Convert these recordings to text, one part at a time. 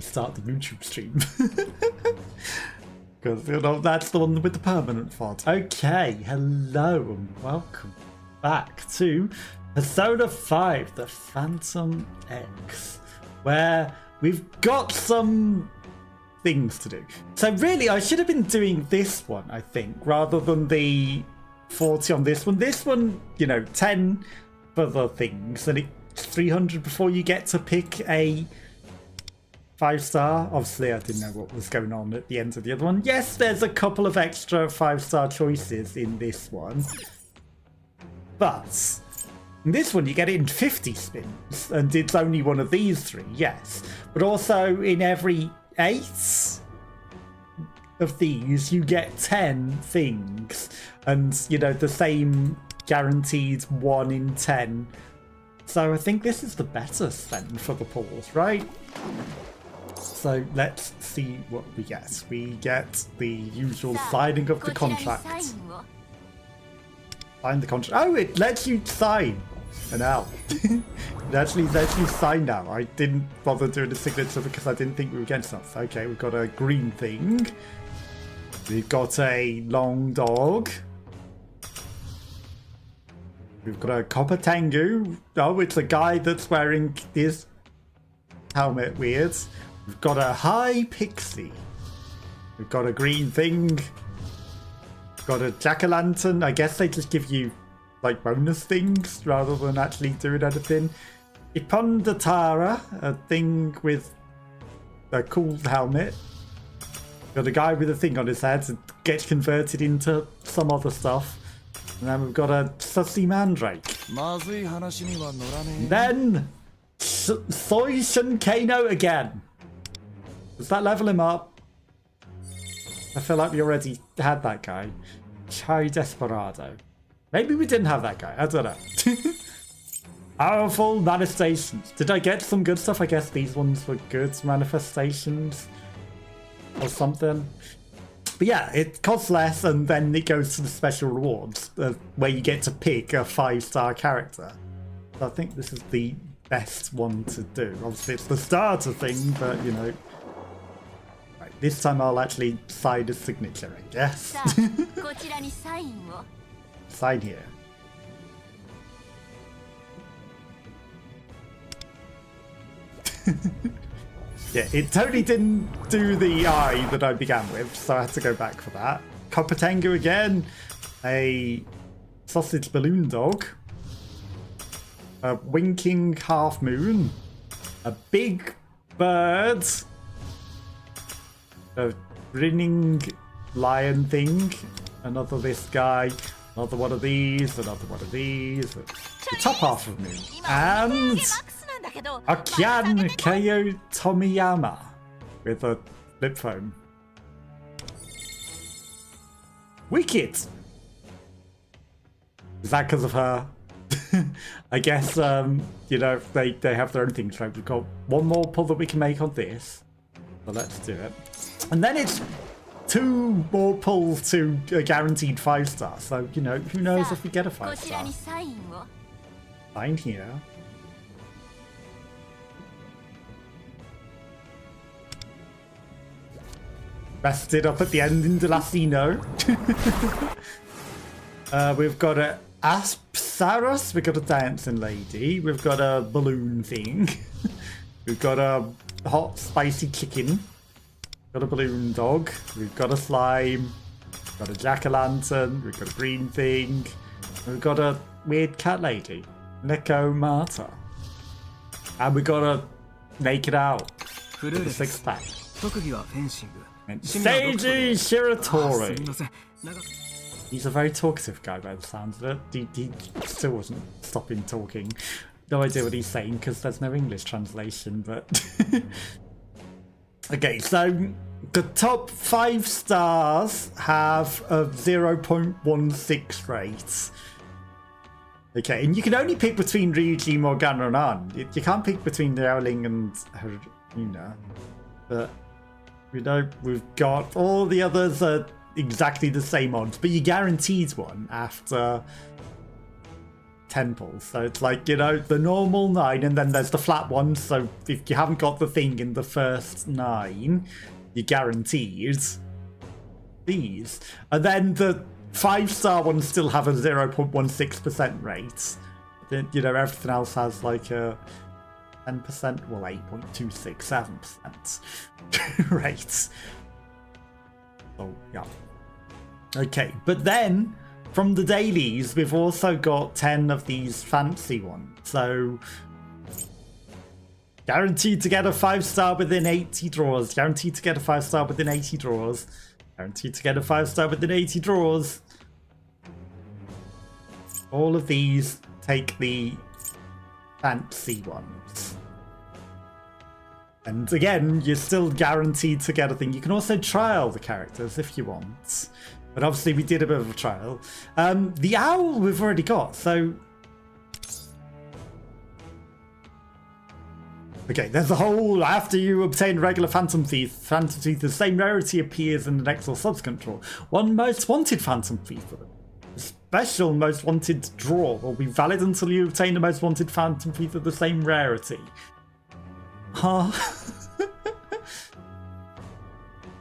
start the YouTube stream. Because, you know, that's the one with the permanent font. Okay, hello and welcome back to Persona 5, the Phantom X, where we've got some things to do. So really, I should have been doing this one, I think, rather than the 40 on this one. This one, you know, 10 for the things, and it's 300 before you get to pick a 5-star. Obviously, I didn't know what was going on at the end of the other one. Yes, there's a couple of extra 5-star choices in this one, but in this one you get it in 50 spins, and it's only one of these 3, yes. But also in every 8 of these you get 10 things, and you know, the same guaranteed 1 in 10. So I think this is the better spend for the pools, right? So let's see what we get. We get the usual signing of the contract. Sign the contract. Oh, it lets you sign now. It actually lets you sign now. I didn't bother doing the signature because I didn't think we were getting stuff. Okay, we've got a green thing. We've got a long dog. We've got a copper tango. Oh, it's a guy that's wearing this helmet. Weird. We've got a high pixie. We've got a green thing. We've got a jack-o'-lantern. I guess they just give you like bonus things rather than actually doing anything. Ipondatara, a thing with a cool helmet. Got a guy with a thing on his head that gets converted into some other stuff. And then we've got a sussy mandrake. And then Soy Shunkano again. Does that level him up? I feel like we already had that guy. Chai Desperado. Maybe we didn't have that guy. I don't know. Powerful manifestations. Did I get some good stuff? I guess these ones were good manifestations or something. But yeah, it costs less, and then it goes to the special rewards where you get to pick a 5-star character. So I think this is the best one to do. Obviously, it's the starter thing, but you know. Right, this time I'll actually sign a signature, I guess. Sign here. Yeah, it totally didn't do the eye that I began with, so I had to go back for that. Copper Tango again. A sausage balloon dog. A winking half moon. A big bird. A grinning lion thing. Another this guy. Another one of these. Another one of these. The top half of moon. And Akian Keio Tomiyama with a flip phone. Wicked! Is that because of her? I guess, you know, they have their own things, right? We've got one more pull that we can make on this. So let's do it. And then it's 2 more pulls to a guaranteed 5-star. So, you know, who knows if we get a 5-star. Sign here. Rested up at the end in Indelacio. We've got a Aspsaros, we've got a dancing lady, we've got a balloon thing, we've got a hot spicy chicken, got a balloon dog, we've got a slime, we've got a jack-o'-lantern, we've got a green thing, we've got a weird cat lady, Neko Mata, and we've got a naked owl with a 6-pack. And Seiji Shiratori. He's a very talkative guy by the sounds of it. He still wasn't stopping talking. No idea what he's saying because there's no English translation, but... Okay, so the top 5 stars have a 0.16 rate. Okay, and you can only pick between Ryuji, Morgana, and An. You can't pick between Liaoling and Haruna. But, you know, we've got all the others are exactly the same odds, but you guaranteed one after temples. So it's like, you know, the normal 9, and then there's the flat ones. So if you haven't got the thing in the first 9, you're guaranteed these. And then the 5-star ones still have a 0.16% rate. Then, you know, everything else has like a 10%, well, 8.267% rate. Oh, yeah. Okay, but then from the dailies, we've also got 10 of these fancy ones. So guaranteed to get a 5-star within 80 draws. Guaranteed to get a 5-star within 80 draws. Guaranteed to get a 5-star within 80 draws. All of these take the fancy ones. And again, you're still guaranteed to get a thing. You can also trial the characters if you want. But obviously we did a bit of a trial. The owl we've already got, so... Okay, there's a whole... After you obtain regular Phantom Thief, the same rarity appears in the next or subsequent draw. One most wanted Phantom Thief. A special most wanted draw will be valid until you obtain the most wanted Phantom Thief of the same rarity. Huh?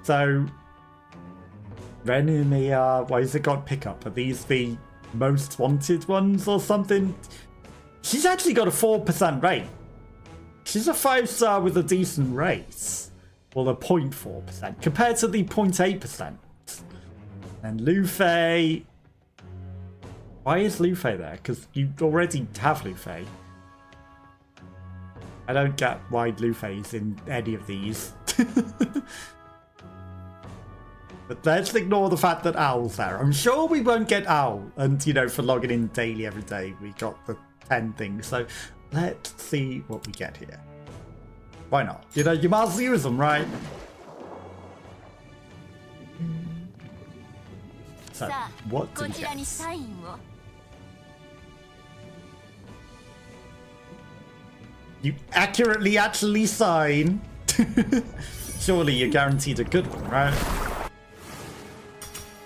So... Renumia, why has it got pickup? Are these the most wanted ones or something? She's actually got a 4% rate. She's a 5-star with a decent rate. Well, a 0.4% compared to the 0.8%. And Luffy. Why is Luffy there? Because you already have Luffy. I don't get why Luffy's in any of these. But let's ignore the fact that Owl's there. I'm sure we won't get Owl. And, you know, for logging in daily every day, we got the 10 things. So let's see what we get here. Why not? You know, you must use them, right? So, what do we get? You accurately actually sign. Surely you're guaranteed a good one, right?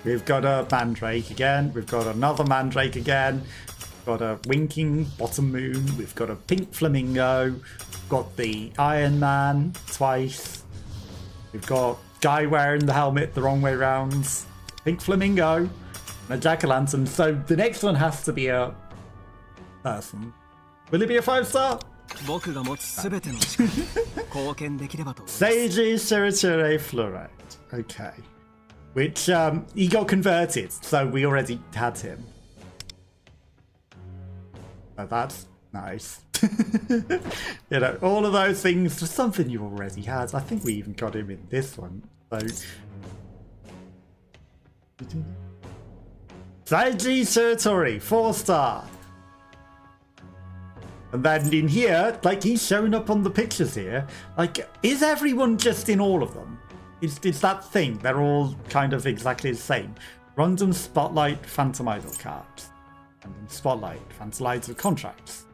We've got a Mandrake again. We've got another Mandrake again. We've got a Winking Bottom Moon. We've got a Pink Flamingo. We've got the Iron Man twice. We've got guy wearing the helmet the wrong way round. Pink Flamingo. And a Jack-o'-lantern. So the next one has to be a person. Will it be a 5-star? Seiji Shirature Fluorite. Okay. Which, he got converted, so we already had him. So that's nice. You know, all of those things are something you already had. I think we even got him in this one. So... Seiji Shiratori, 4-star. And then in here, like, he's showing up on the pictures here. Like, is everyone just in all of them? It's that thing. They're all kind of exactly the same. Random Spotlight Phantom Idol cards. Random Spotlight Phantom Idol contracts.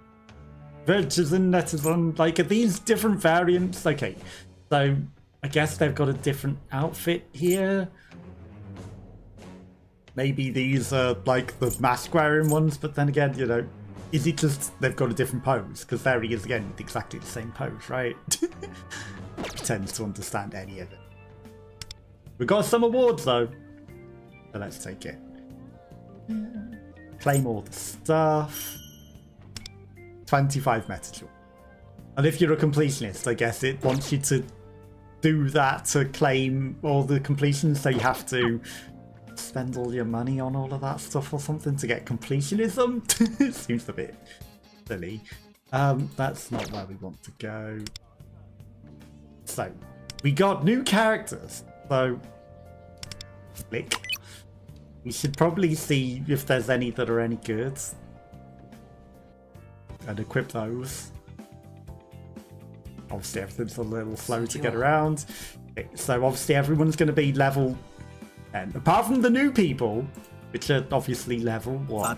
Virtues and Netizen. Like, are these different variants? Okay. So, I guess they've got a different outfit here. Maybe these are, like, the mask wearing ones. But then again, you know, is it just they've got a different pose? Because there he is again with exactly the same pose, right? Pretends to understand any of it. We got some awards though, so let's take it. Claim all the stuff. 25 metajoule. And if you're a completionist, I guess it wants you to do that to claim all the completions, so you have to spend all your money on all of that stuff or something to get completionism. It seems a bit silly. That's not where we want to go. So, we got new characters. So, click. We should probably see if there's any that are any good. And equip those. Obviously, everything's a little slow to get around. Okay, so, obviously, everyone's going to be level 10. Apart from the new people, which are obviously level 1.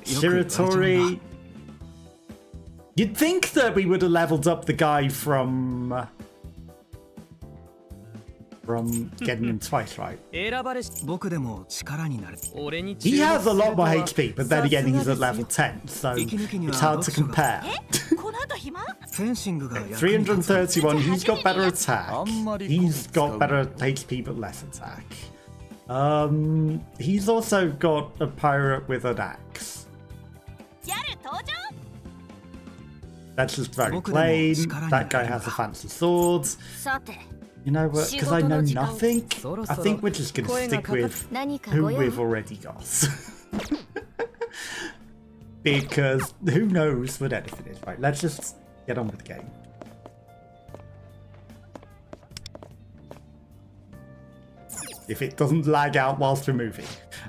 Shiratori. You'd think that we would have leveled up the guy from... from getting him twice right. He 僕でも力になる。 has a lot more HP, but then again he's at level 10, so it's hard to compare. フェンシングが役に立つ。 331, he's got better attack. He's got better HP but less attack. He's also got a pirate with an axe. That's just very plain. That guy has a fancy sword. You know what? Because I know nothing, I think we're just going to stick with who we've already got. Because who knows what anything is. Right, let's just get on with the game. If it doesn't lag out whilst we're moving.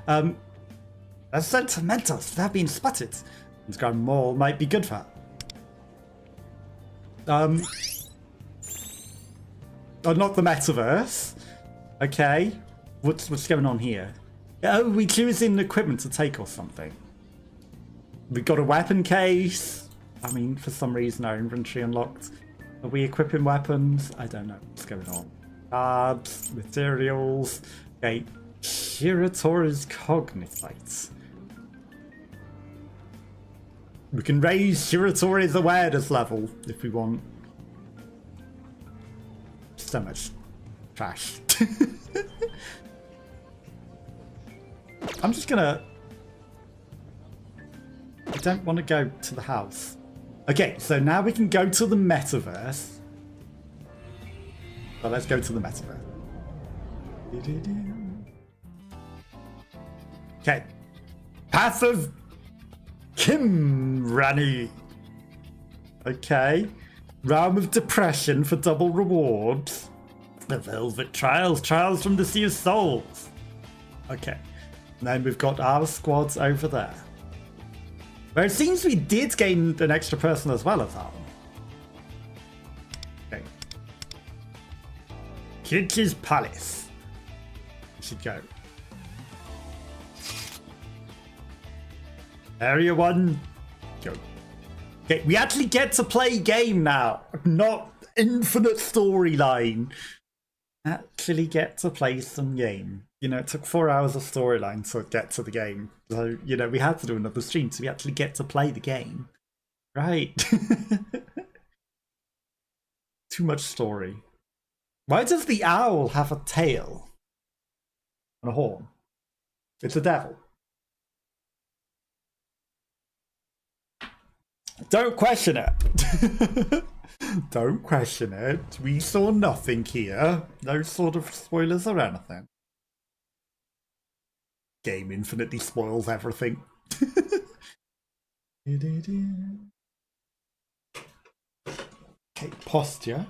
As sentimentals have been spotted. This Grand Mall might be good for her. Oh, not the metaverse. Okay. What's going on here? Oh, we choosing equipment to take or something. We got a weapon case. I mean, for some reason our inventory unlocked. Are we equipping weapons? I don't know what's going on. Cards, materials. Okay. Shiratori's cognizance. We can raise Shiratori's awareness level if we want. So much trash. I'm just gonna... I don't want to go to the house. Okay, so now we can go to the metaverse. But let's go to the metaverse. Okay. Path of Kimrani. Okay. Realm of Depression for double rewards. The Velvet Trials. Trials from the Sea of Souls. Okay. And then we've got our squads over there. Where it seems we did gain an extra person as well as that one. Okay. Kitch's Palace. We should go. Area 1. Go. Okay, we actually get to play game now, not infinite storyline. Actually get to play some game. You know, it took 4 hours of storyline to get to the game. So, you know, we had to do another stream so we actually get to play the game. Right. Too much story. Why does the owl have a tail and a horn? It's a devil. Don't question it. Don't question it. We saw nothing here. No sort of spoilers or anything. Game infinitely spoils everything. Okay, posture.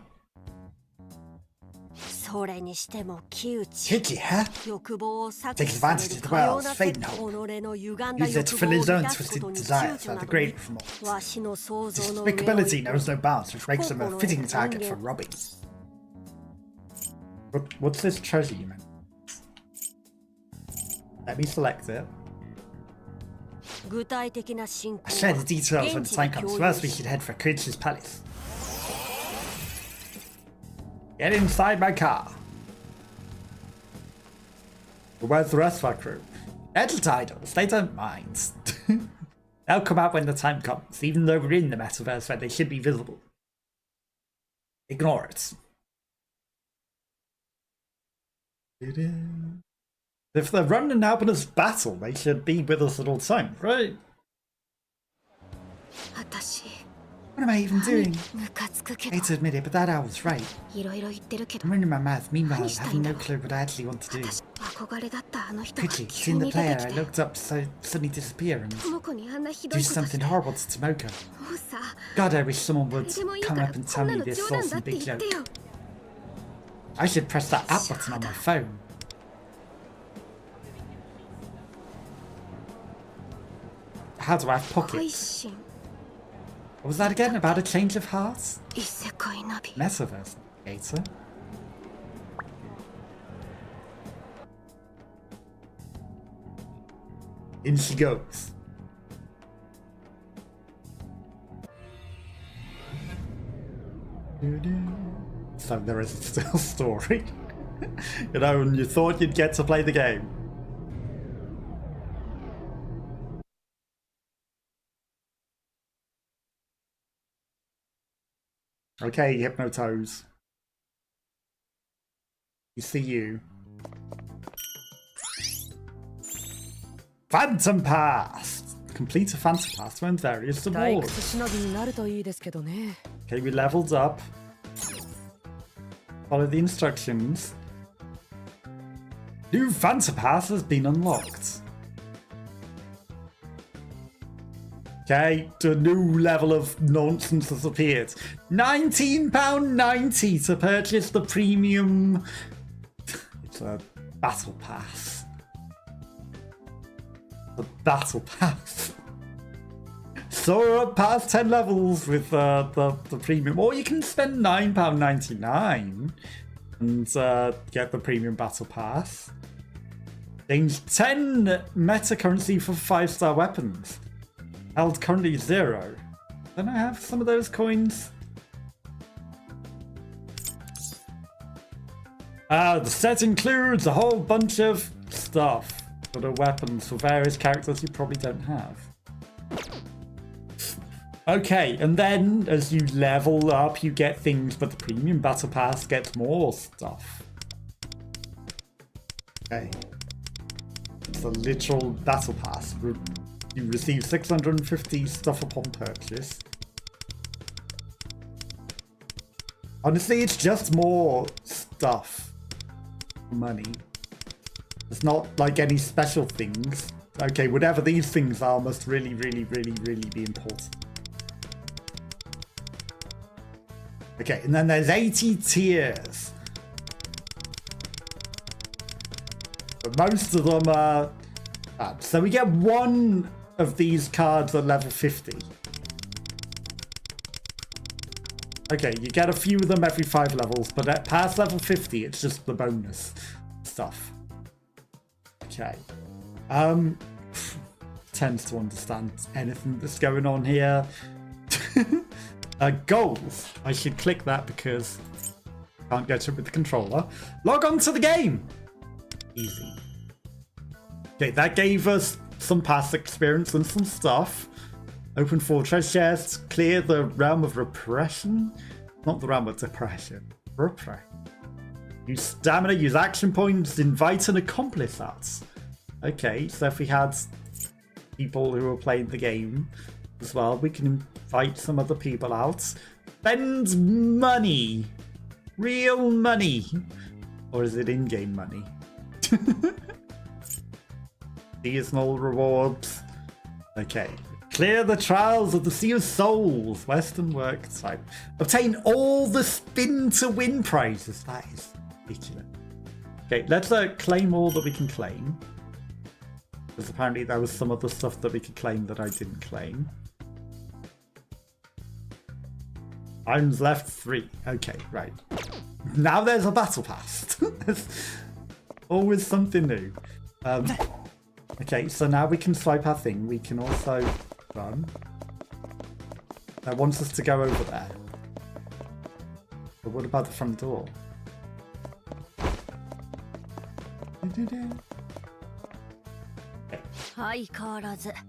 Kitty, huh? Takes advantage of the world's fading hope. Use it to fill his own twisted desires without the great remorse. Despicability knows no bounds, which makes him a fitting target for robbing. What's this treasure you meant? Let me select it. I'll share the details when the time comes. First, we should head for Kitty's Palace. Get inside my car. Where's the rest of our crew? Edge idols, they don't mind. They'll come out when the time comes, even though we're in the metaverse where they should be visible. Ignore it. If they're running out in this battle, they should be with us at all times, right? What am I even doing? I hate to admit it, but that owl's right. I'm running my mouth, meanwhile having no clue what I actually want to do. Quickly, seeing the player I looked up so suddenly disappear and do something horrible to Tomoko. God, I wish someone would come up and tell me this awesome big joke. I should press that app button on my phone. How do I have pockets? What was that again? About a change of heart? Metaverse Gator. In she goes. So there is still a story. You know, and you thought you'd get to play the game. Okay, Hypnotoes. You see you. Phantom Pass! Complete a Phantom Pass when various awards. Okay, we leveled up. Follow the instructions. New Phantom Pass has been unlocked. Okay, the new level of nonsense has appeared. £19.90 to purchase the premium. It's a battle pass. The battle pass. So up past 10 levels with the premium, or you can spend £9.99 and get the premium battle pass. Gains 10 meta currency for 5-star weapons. Held currently 0. Don't I have some of those coins? The set includes a whole bunch of stuff for the weapons for various characters you probably don't have. Okay, and then as you level up, you get things, but the premium battle pass gets more stuff. Okay. It's a literal battle pass. You receive 650 stuff upon purchase. Honestly, it's just more stuff. Money. It's not like any special things. Okay, whatever these things are must really, really, really, really be important. Okay, and then there's 80 tiers. But most of them are bad. So we get one of these cards at level 50. Okay, you get a few of them every 5 levels, but at past level 50, it's just the bonus stuff. Okay. Tends to understand anything that's going on here. Goals. I should click that because I can't get it with the controller. Log on to the game. Easy. Okay, that gave us some past experience and some stuff. Open 4 treasure chests. Clear the realm of repression. Not the realm of depression. Repression. Use stamina, use action points, invite an accomplice out. Okay, so if we had people who are playing the game as well, we can invite some other people out. Spend money. Real money. Or is it in-game money? Seasonal rewards. Okay. Clear the trials of the Sea of Souls. Western work type. Obtain all the spin to win prizes. That is ridiculous. Okay, let's claim all that we can claim. Because apparently there was some other stuff that we could claim that I didn't claim. Items left 3. Okay, right. Now there's a battle pass. There's always something new. Okay, so now we can swipe our thing. We can also run. That wants us to go over there. But what about the front door? Okay.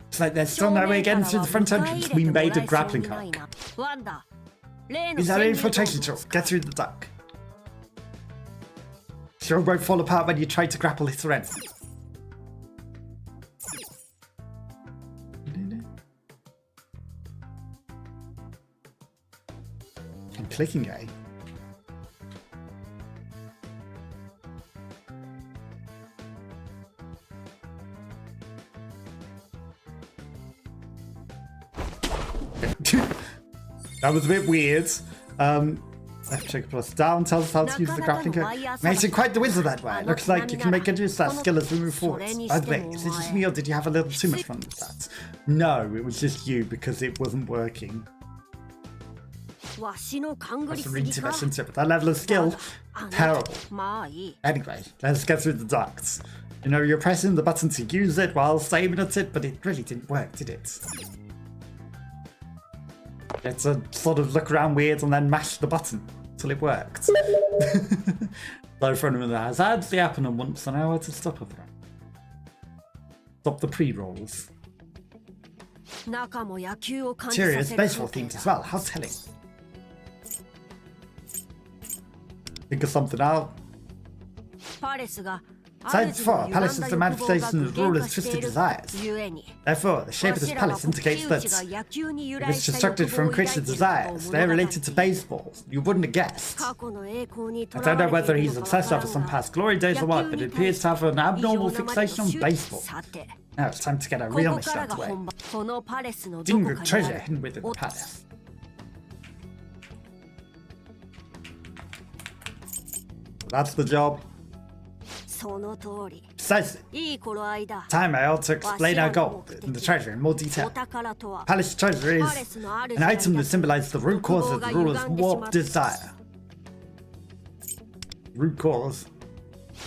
It's like there's still no way getting through the front entrance. We made a grappling hook. Use that infiltration tool. Get through the duck. Sure won't fall apart when you try to grapple its end. I'm clicking A. That was a bit weird. Left trigger plus down tells us how to use the grappling hook. Makes it quite the wizard that way. Looks like you can make good use of that skill as we move forward. By the way, is it just me or did you have a little too much fun with that? No, it was just you because it wasn't working. That's really too much into it, but that level of skill, terrible. Anyway, let's get through the ducts. You know, you're pressing the button to use it while aiming at it, but it really didn't work, did it? It's a sort of look around weird and then mash the button till it worked. So for anyone that has ads, they happen once an hour to stop them. Stop the pre-rolls. Serious baseball themes as well. How telling. Think of something out. Side 4, palace is the manifestation of the ruler's twisted desires. Therefore, the shape of this palace indicates that it was constructed from creature desires. They're related to baseball. You wouldn't have guessed. I don't know whether he's obsessed over some past glory days or what, but it appears to have an abnormal fixation on baseball. Now it's time to get our realness out of the way. Ding the treasure hidden within the palace. That's the job. Precisely. Time I ought to explain our gold and the treasure in more detail. Palace treasure is an item that symbolizes the root cause of the ruler's warped desire. Root cause.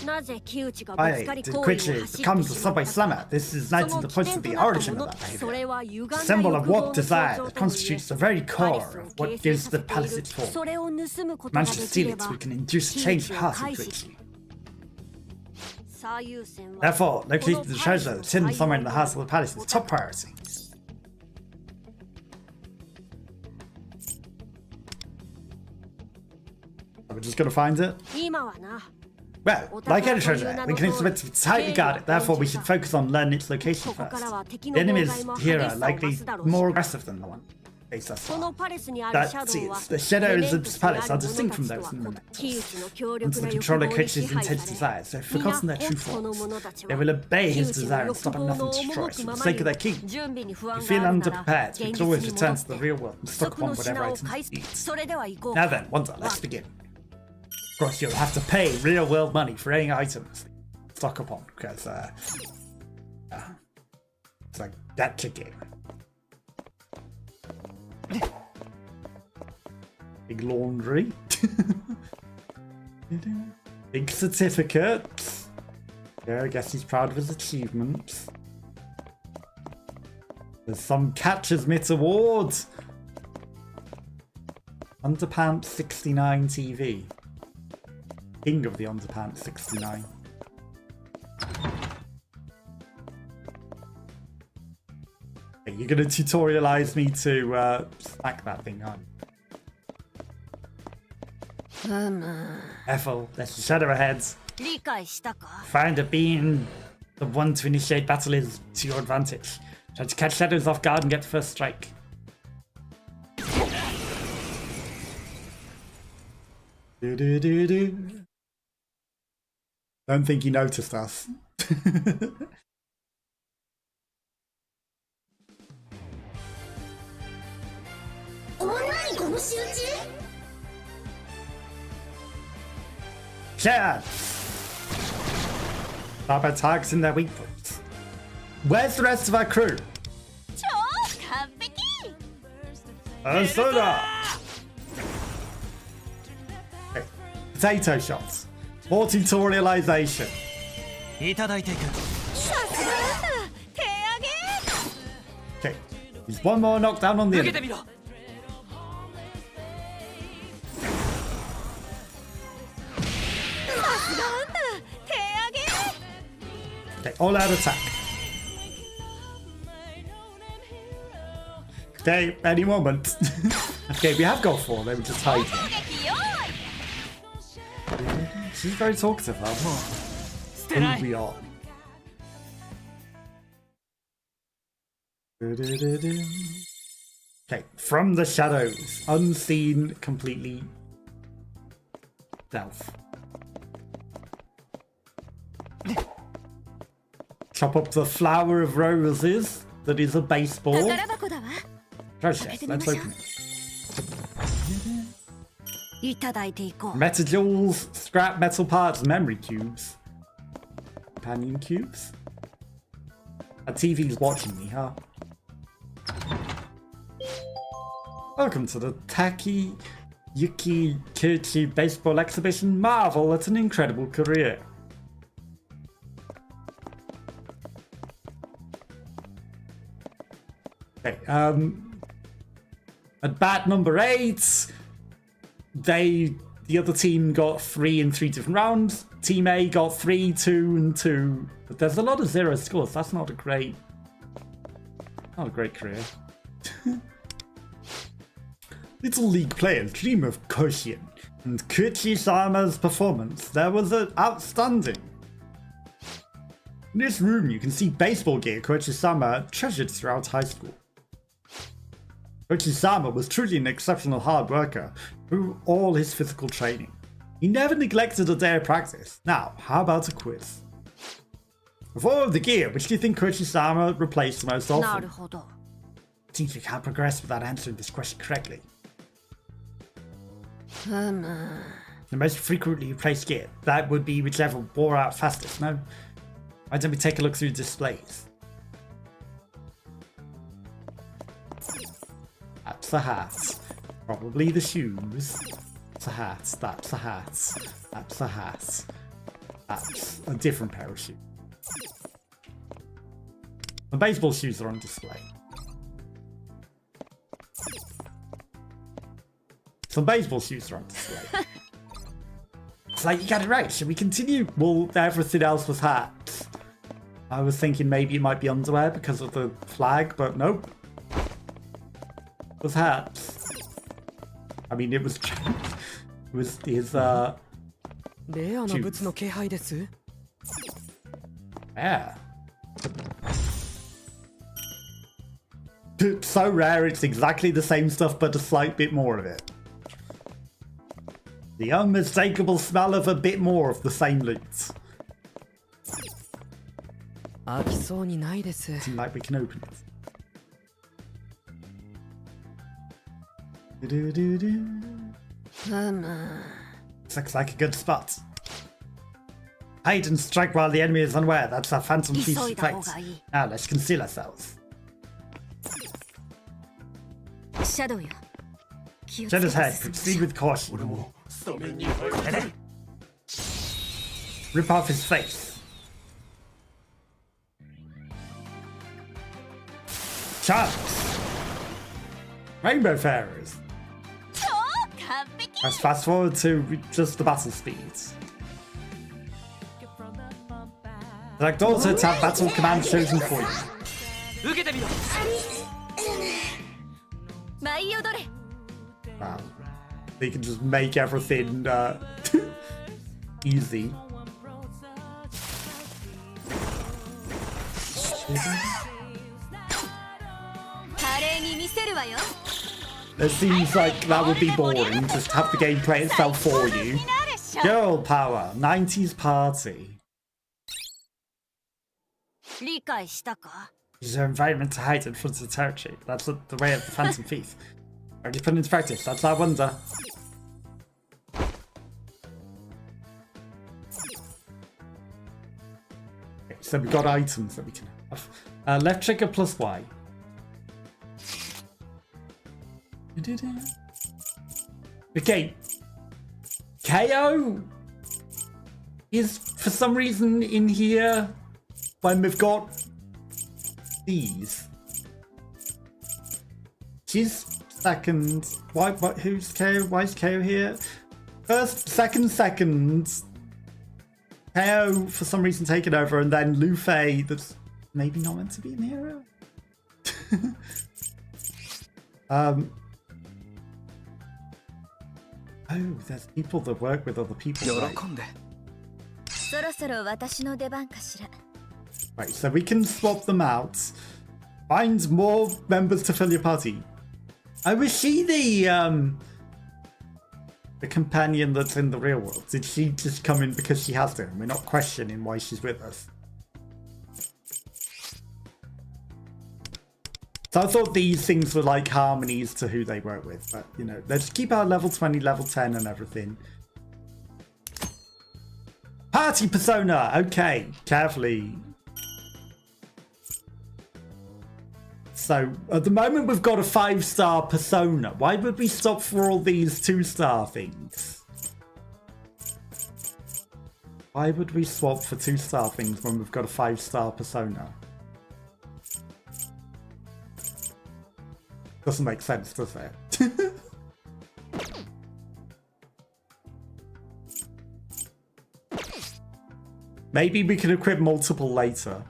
Why did Quichi become the subway slammer? This is night the point of the origin of that behavior. A symbol of warped desire that constitutes the very core of what gives the palace its form. Manage to steal it so we can induce a change of heart in Quichi. Therefore, locating the treasure that's hidden somewhere in the heart of the palace is top priority. We're just gonna find it? Well, like any treasure, we can expect to be tightly guarded, therefore we should focus on learning its location first. The enemies here are likely more aggressive than the one faced us far. That is, the shadows of this palace are distinct from those in the Metaverse. Once the controller catches intense desires, they've forgotten their true forms. They will obey his desire and stop at nothing to destroy us for the sake of their king. If you feel underprepared, we can always return to the real world and stock upon whatever items you need. Now then, Wanda, let's begin. Of course, you'll have to pay real world money for any items to stock upon, because it's like gacha game. Big laundry. Big certificate. Yeah, I guess he's proud of his achievements. There's some Catcher's Mitt awards. Underpants 69 TV. King of the Underpants 69. Hey, you're gonna tutorialize me to smack that thing on. Ethel, there's a shadow ahead. Find a being the one to initiate battle is to your advantage. Try to catch shadows off guard and get the first strike. Do. Don't think you noticed us. Chance! Stop attacks in their weak points. Where's the rest of our crew? Soda! Okay. Potato shots. More tutorialization. Okay. There's one more knockdown on the enemy. Okay, all out attack. Okay, any moment. Okay, we have got 4, they were just hiding. She's very talkative, though. We are. Okay, from the shadows, unseen, completely stealth. Chop up the flower of roses that is a baseball. Treasure chest, let's open it. Meta jewels, scrap metal parts, memory cubes. Companion cubes? A TV's watching me, huh? Welcome to the Taki Yuki Kirchi Baseball Exhibition. Marvel, it's an incredible career. Okay, at bat number 8, they the other team got 3 in 3 different rounds. Team A got 3, 2, and 2. But there's a lot of 0 scores. That's not a great career. Little League players dream of Koshien, and Kuchi-sama's performance there was outstanding. In this room, you can see baseball gear Kochi-sama treasured throughout high school. Kochi-sama was truly an exceptional hard worker through all his physical training. He never neglected a day of practice. Now, how about a quiz? Of all of the gear, which do you think Kochi-sama replaced most often? It seems you can't progress without answering this question correctly. The most frequently replaced gear, that would be whichever wore out fastest, no? Why don't we take a look through the displays? That's the hat. Probably the shoes. That's a hat. That's a hat. That's a hat. That's a different pair of shoes. The baseball shoes are on display. Some baseball shoes are on display. It's like, you got it right. Should we continue? Well, everything else was hats. I was thinking maybe it might be underwear because of the flag, but nope. It was hats. I mean, it was his shoes. Yeah. It's so rare, it's exactly the same stuff, but a slight bit more of it. The unmistakable smell of a bit more of the same loot. Seems like we can open it. Looks like a good spot. Hide and strike while the enemy is unaware. That's our Phantom Thieves trait. Now let's conceal ourselves. Shadow's head, proceed with caution. Rip off his face. Chance. Rainbow Farers. Let's fast forward to just the battle speeds. Select also to have battle command chosen for you. Wow. They can just make everything easy. It seems like that would be boring, just have the game play itself for you. Girl power, 90s party. Use your environment to hide in front of the territory. That's the way of the Phantom Thief. Already put into practice, that's our wonder. Okay, so we've got items that we can have. Left trigger plus Y. Okay. KO is for some reason in here when we've got these. She's second. Why? Who's KO? Why is KO here? First, second. KO for some reason taken over, and then Luffy that's maybe not meant to be in the area. Oh, there's people that work with other people. Right, right, so we can swap them out. Find more members to fill your party. Oh, was she the companion that's in the real world? Did she just come in because she has to? And we're not questioning why she's with us. So I thought these things were like harmonies to who they work with, but you know, let's keep our level 20, level 10 and everything. Party persona! Okay, carefully. So at the moment we've got a 5-star persona. Why would we stop for all these 2-star things? Why would we swap for 2-star things when we've got a 5-star persona? Doesn't make sense, does it? Maybe we can equip multiple later.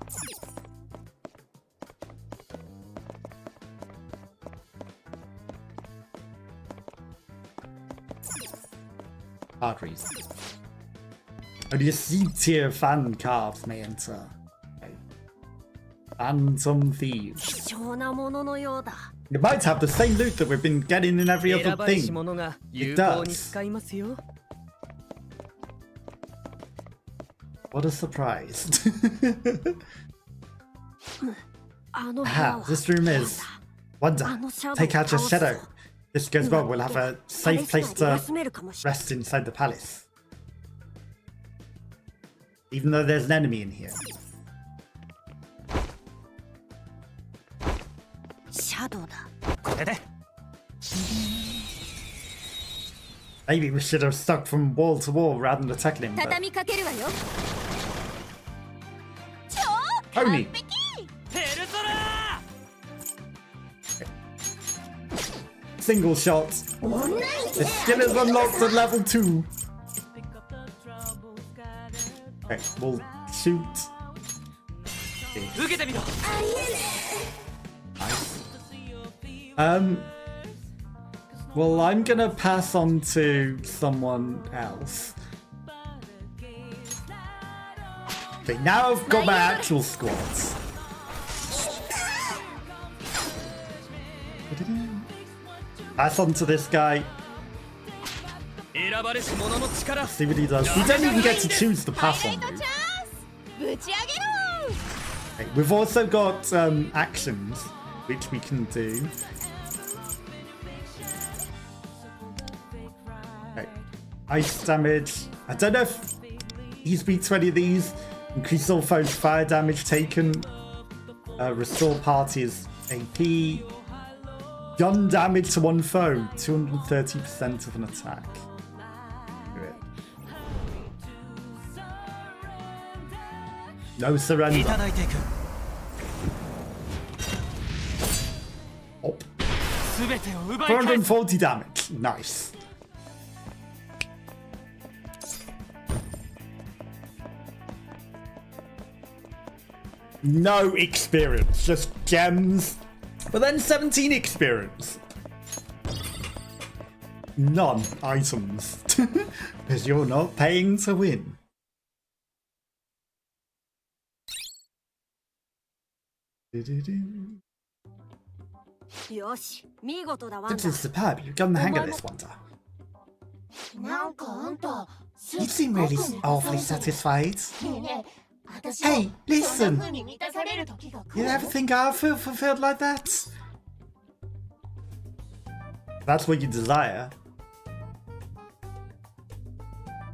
Hard reason. Only a C-tier fan cards may enter. Okay. Phantom Thieves. It might have the same loot that we've been getting in every other thing. It does. What a surprise. Aha, this room is Wonder. Take out your shadow. This goes well, we'll have a safe place to rest inside the palace. Even though there's an enemy in here. Maybe we should have stuck from wall to wall rather than tackling him. Pony! Single shot. The skill is unlocked at level 2. Okay, we'll shoot. Nice. Well, I'm gonna pass on to someone else. Okay, now I've got my actual squads. Pass on to this guy. Let's see what he does. We don't even get to choose the pass on dude. Okay, we've also got actions which we can do. Okay. Ice damage. I don't know if he's beat 20 of these. Increase all foes' fire damage taken. Restore party's AP. Gun damage to one foe. 230% of an attack. No surrender. Oh. 440 damage. Nice. No experience, just gems. But then 17 experience. None items. Because you're not paying to win. This is superb. You've gotten the hang of this, Wonder. You seem really awfully satisfied. Hey, listen! You ever think I feel fulfilled like that? That's what you desire.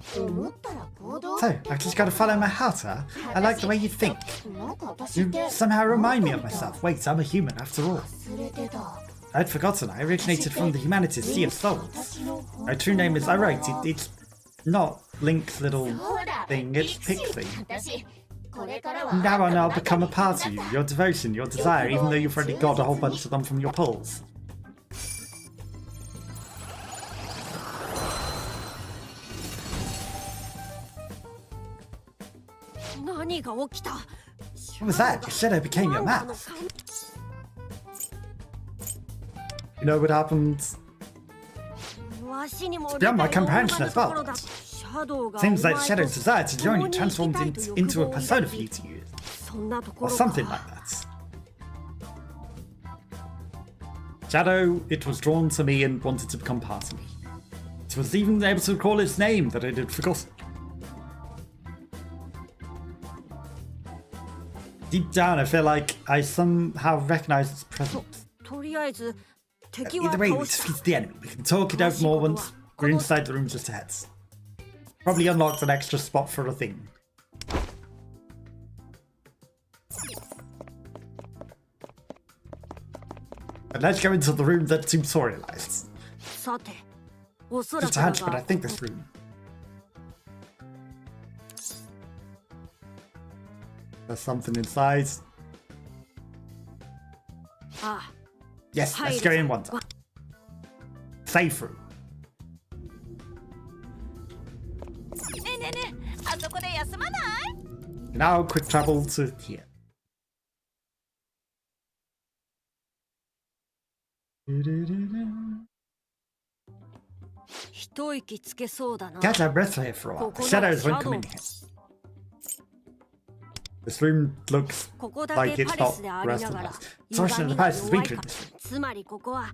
So, I just gotta follow my heart, huh? I like the way you think. You somehow remind me of myself. Wait, I'm a human after all. I'd forgotten, I originated from the humanities Sea of Souls. My true name is... it's not Link's little thing, it's Pixie. Now on I'll become a part of you, your devotion, your desire, even though you've already got a whole bunch of them from your pulls. What was that? Your shadow became your mask. You know what happened? It's beyond my comprehension as well. Seems like Shadow's desire to join you transformed into a persona for you to use. Or something like that. Shadow, it was drawn to me and wanted to become part of me. It was even able to recall its name that I had forgotten. Deep down, I feel like I somehow recognize its presence. Either way, we defeat the enemy. We can talk it over more once we're inside the room just ahead. Probably unlocked an extra spot for a thing. And let's go into the room that's tutorialized. Just a hunch, but I think this room. There's something inside. Yes, let's go in one time. Safe room. Now quick travel to here. Catch our breath here for a while. The shadows won't come in here. This room looks like it's not the rest of the place. Sorcery of the palace is weaker in this room.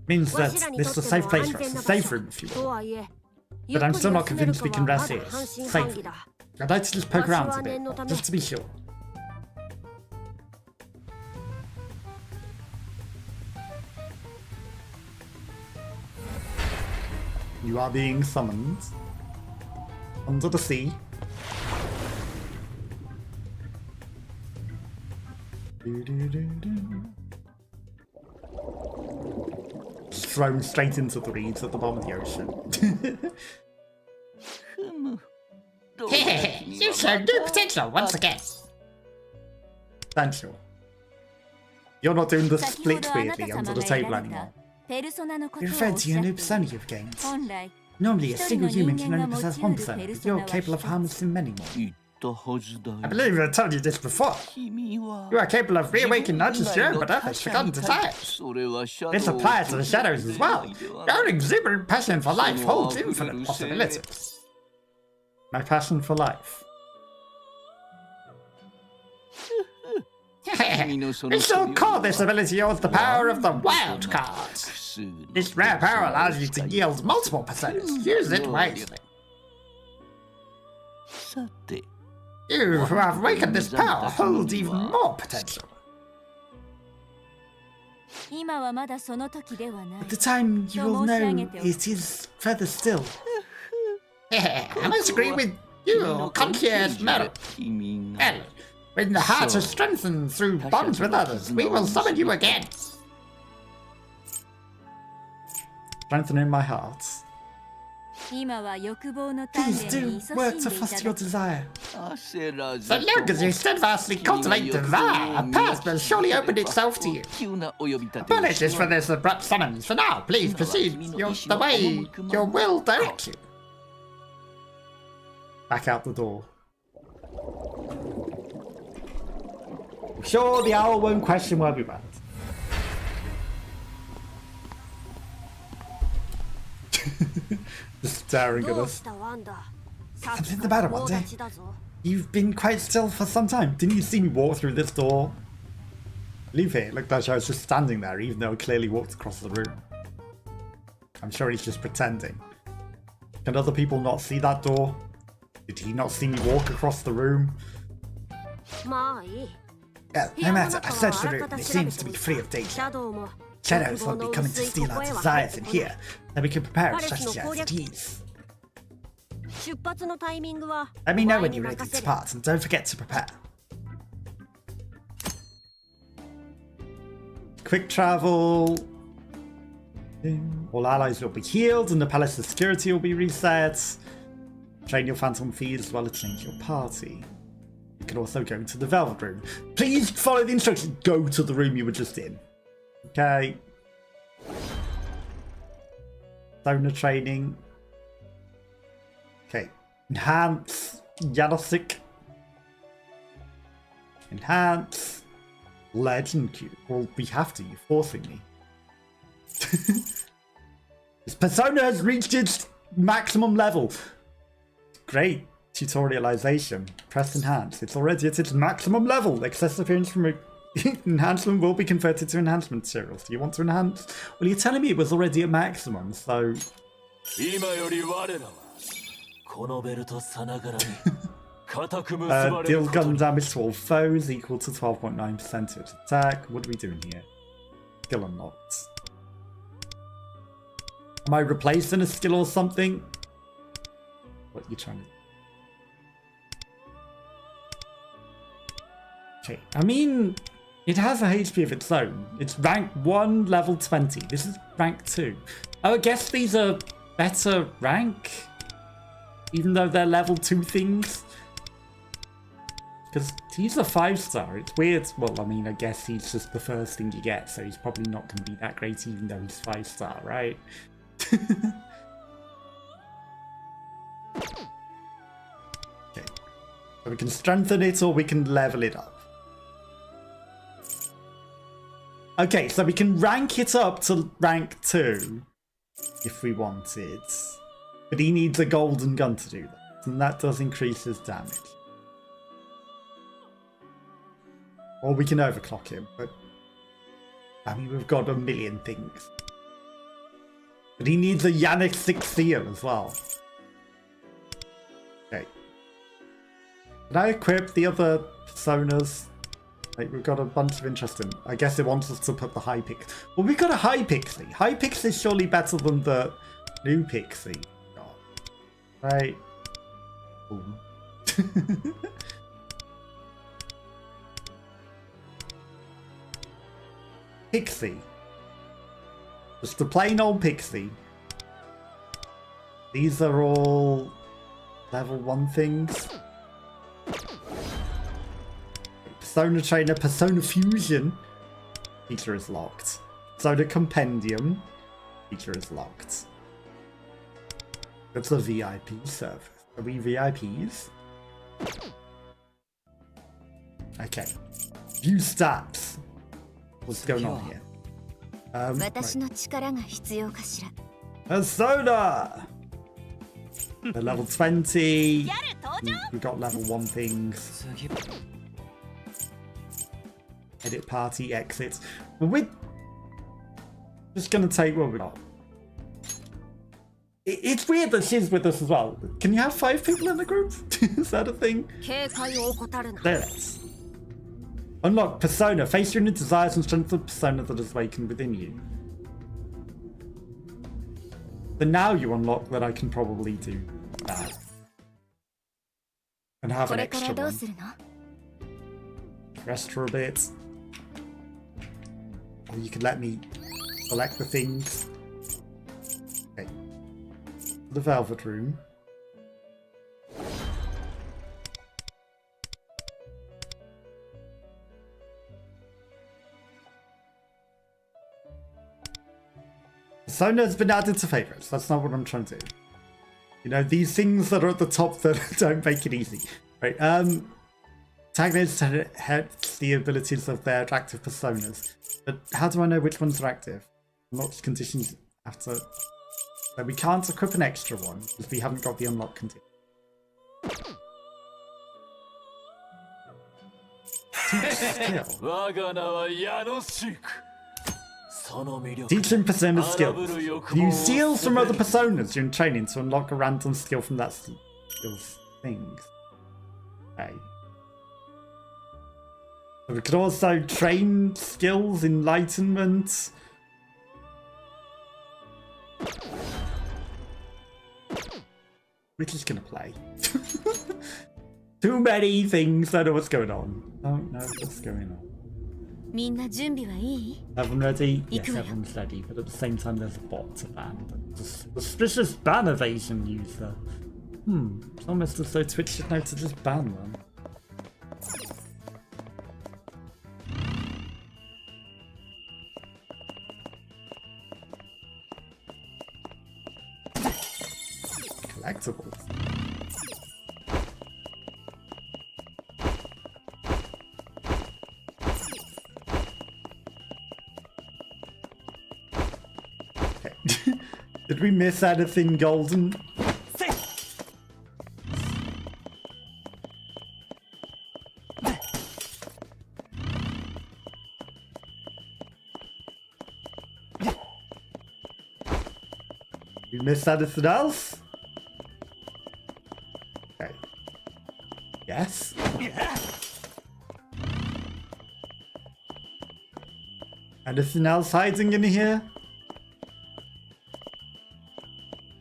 Means that this is a safe place for us. A safe room, if you will. But I'm still not convinced we can rest here safely. I'd like to just poke around a bit, just to be sure. You are being summoned under the sea. Thrown straight into the reeds at the bottom of the ocean. You showed new potential once again. Potential. You're not doing the split weirdly under the table anymore. You're referred to your new persona you've gained. Normally, a single human can only possess one persona, but you're capable of harnessing many more. I believe I told you this before. You are capable of reawakening not just your own, but others' forgotten desires. This applies to the shadows as well. Your own exuberant passion for life holds infinite possibilities. My passion for life. We shall call this ability yours the power of the wild card. This rare power allows you to yield multiple personas. Use it wisely. You who have awakened this power hold even more potential. At the time you will know it is further still. I must agree with you, Concierge Merrill. Well, when the heart is strengthened through bonds with others, we will summon you again. Strengthening my heart. Please do work to foster your desire. So long as you steadfastly cultivate desire, a path will surely open itself to you. Apologies for this abrupt summons. For now, please proceed the way your will directs you. Back out the door. I'm sure the owl won't question where we went. Just staring at us. Something's the matter, Monday. You've been quite still for some time. Didn't you see me walk through this door? Leave here. Looked like I was just standing there, even though I clearly walked across the room. I'm sure he's just pretending. Can other people not see that door? Did he not see me walk across the room? Yeah, no matter. I searched the room. It seems to be free of danger. Shadows won't be coming to steal our desires in here. Then we can prepare a strategy as it is. Let me know when you're ready to depart, and don't forget to prepare. Quick travel. All allies will be healed, and the palace's security will be reset. Train your Phantom Thieves as well as change your party. You can also go to the Velvet Room. Please follow the instructions. Go to the room you were just in. Okay. Donor training. Okay. Enhance. Yanosik. Enhance. Legend Cube. Well, we have to. You're forcing me. This persona has reached its maximum level. Great tutorialization. Press enhance. It's already at its maximum level. Excess appearance from a enhancement will be converted to enhancement materials. Do you want to enhance? Well, you're telling me it was already at maximum, so... Deal gun damage to all foes equal to 12.9% of its attack. What are we doing here? Skill unlocked. Am I replacing a skill or something? What are you trying to do? Okay, I mean, it has a HP of its own. It's rank 1, level 20. This is rank 2. Oh, I guess these are better rank, even though they're level 2 things. Because he's a 5-star. It's weird. Well, I mean, I guess he's just the first thing you get, so he's probably not going to be that great, even though he's 5-star, right? Okay. So we can strengthen it or we can level it up. Okay, so we can rank it up to rank 2 if we wanted. But he needs a golden gun to do that. And that does increase his damage. Or we can overclock him, but I mean, we've got a million things. But he needs a Yannick 6 seal as well. Okay. Can I equip the other personas? Like, we've got a bunch of interesting. I guess it wants us to put the high pixie. Well, we've got a high pixie. High pixie is surely better than the new pixie. Right. Boom. Pixie. Just the plain old pixie. These are all level 1 things. Persona Trainer, Persona Fusion. Feature is locked. Persona Compendium. Feature is locked. It's a VIP service. Are we VIPs? Okay. View stats. What's going on here? Right. Persona! They're level 20. We got level 1 things. Edit party, exit. We're just gonna take what we got. It's weird that she's with us as well. Can you have 5 people in the group? Is that a thing? There it is. Unlock persona. Face your inner desires and strengthen the persona that is awakened within you. But now you unlock that I can probably do that. And have an extra one. Rest for a bit. Or you could let me select the things. Okay. The Velvet Room. Persona has been added to favorites. That's not what I'm trying to do. You know, these things that are at the top that don't make it easy. Right, antagonists hurt the abilities of their active personas. But how do I know which ones are active? Unlocked conditions after... So we can't equip an extra one because we haven't got the unlock condition. Teach them persona skills. Use seals from other personas during training to unlock a random skill from that skill's things. Okay. So we could also train skills, enlightenment. We're just gonna play. Too many things. I don't know what's going on. Don't know what's going on. Everyone ready? Yes, everyone's ready. But at the same time, there's a bot to ban. Suspicious ban evasion user. It's almost as though Twitch should know to just ban them. Collectibles. Okay. Did we miss anything golden? We missed anything else? Okay. Yes? Anything else hiding in here?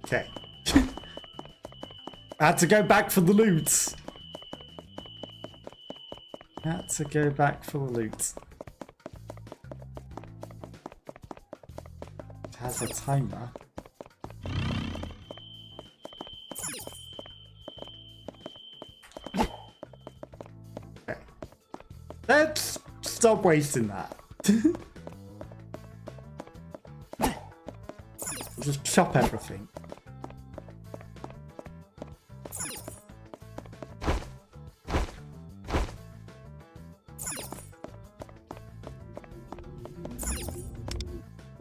Okay. I had to go back for the loot. Had to go back for the loot. It has a timer. Okay. Let's stop wasting that. Just chop everything.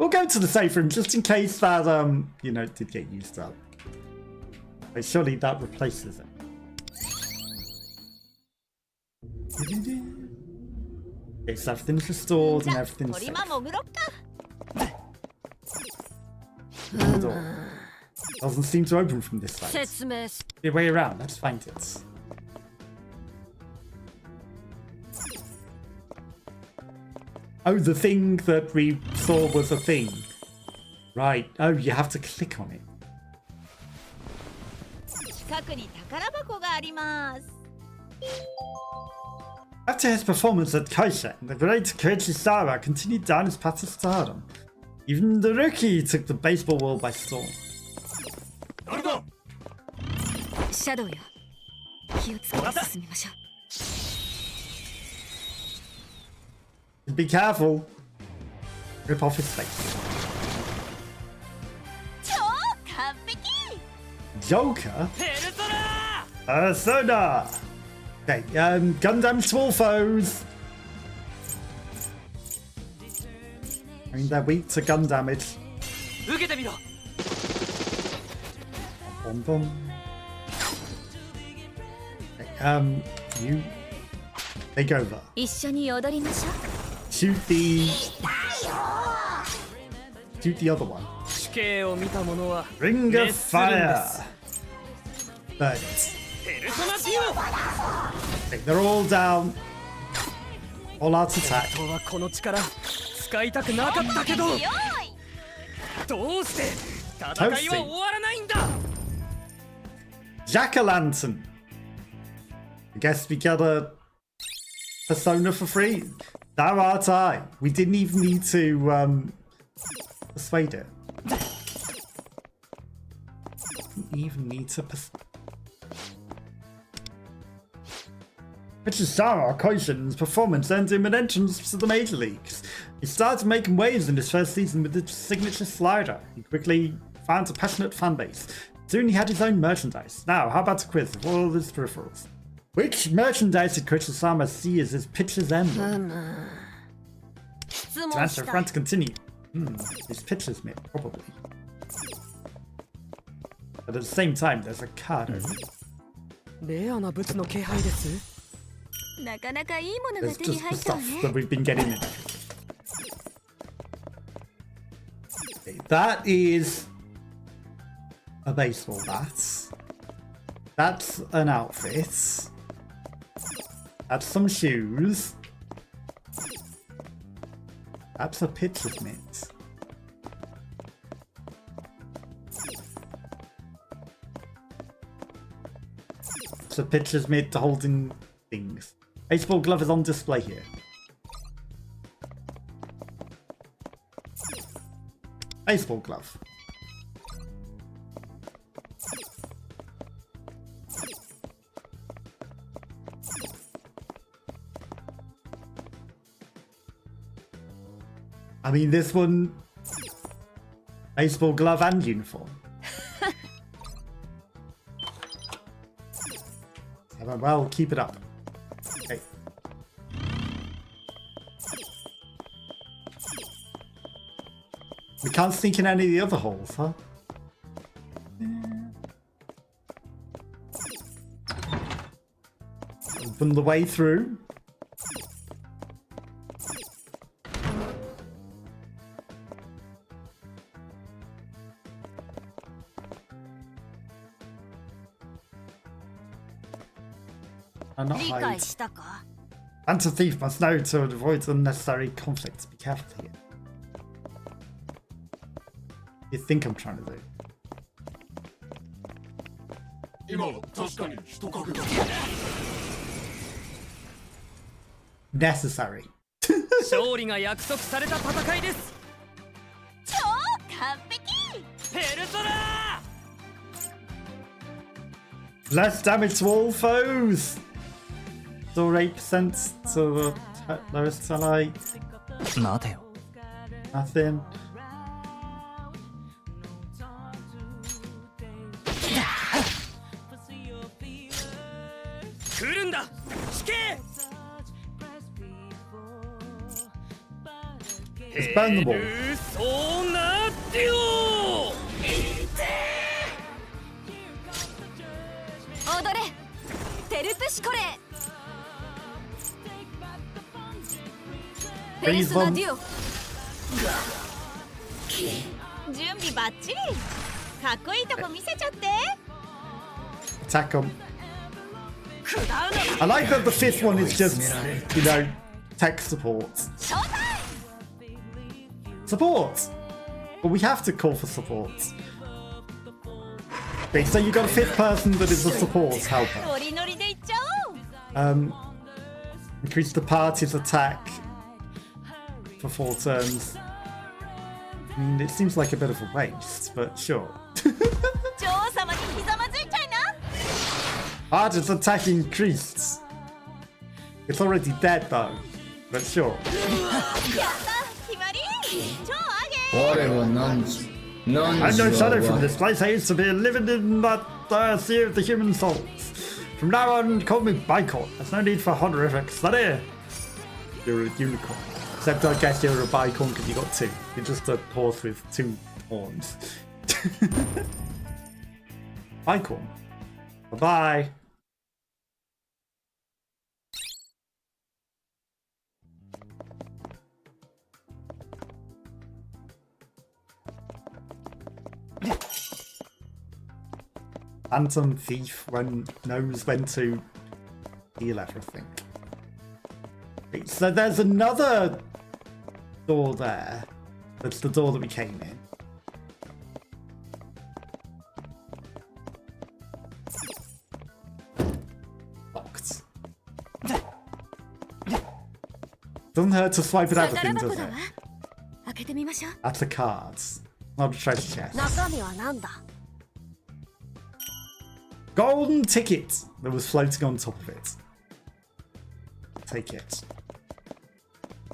We'll go to the safe room just in case that, you know, did get used up. But surely that replaces it. Okay, so everything's restored and everything's safe. The door doesn't seem to open from this side. The way around, let's find it. Oh, the thing that we saw was a thing. Right. Oh, you have to click on it. After his performance at Gacha, the great Koichi continued down his path to stardom. Even the rookie took the baseball world by storm. Be careful. Rip off his face. Joker? Persona! Okay, Gundam to all foes. I mean, they're weak to gun damage. Bum, bum. Okay, you take over. Shoot the other one. Ring of fire. Birds. Okay, they're all down. All out attack. Jack-o'-lantern. I guess we get a persona for free. Thou art I. We didn't even need to persuade it. Didn't even need to persuade. Koichi Koishin's performance earned him an entrance to the major leagues. He started making waves in his first season with his signature slider. He quickly found a passionate fan base. Soon he had his own merchandise. Now, how about a quiz of all of his peripherals? Which merchandise did Koichi see as his pitcher's emblem? To answer, front to continue. His pitcher's mitt, probably. But at the same time, there's a card over it. There's just the stuff that we've been getting in. Okay, that is a baseball bat. That's an outfit. That's some shoes. That's a pitcher's mitt. It's a pitcher's mitt holding things. Baseball glove is on display here. Baseball glove. I mean, this one, baseball glove and uniform. Well, keep it up. Okay. We can't sneak in any of the other holes, huh? Open the way through. And not hide. Phantom Thief must know to avoid unnecessary conflicts. Be careful here. You think I'm trying to do? Necessary. Less damage to all foes. Still 8% to the lowest ally. Nothing. Let's burn them all. そうなってよ。踊れテルプシコレペースナデュオ準備バッチリかっこいいとこ見せちゃって Attack them. I like that the fifth one is just, you know, tech support. Support! But we have to call for support. Okay, so you got a fifth person that is a support helper. Increase the party's attack for 4 turns. I mean, it seems like a bit of a waste, but sure. Party's attack increased. It's already dead though, but sure. I'm no shadow from this place. I used to be living in that sea of the human souls. From now on, call me Bicorn. There's no need for honorifics. That is. You're a unicorn. Except I guess you're a Bicorn because you got 2. You're just a horse with 2 horns. Bicorn. Bye-bye. Phantom Thief knows when to heal everything. Okay, so there's another door there. That's the door that we came in. Locked. Doesn't hurt to swipe at everything, does it? That's a card, not a treasure chest. Golden ticket that was floating on top of it. Take it.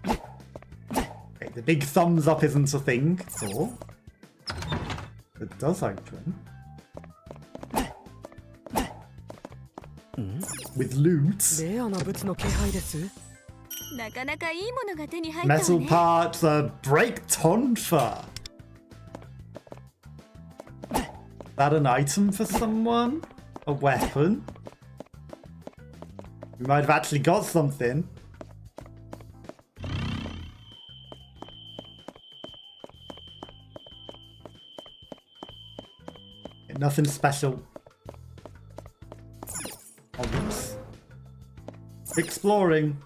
Okay, the big thumbs up isn't a thing at all. It does open. With loot. Metal parts, brake tonfa. That an item for someone? A weapon? We might have actually got something. Nothing special. Obvious. Exploring.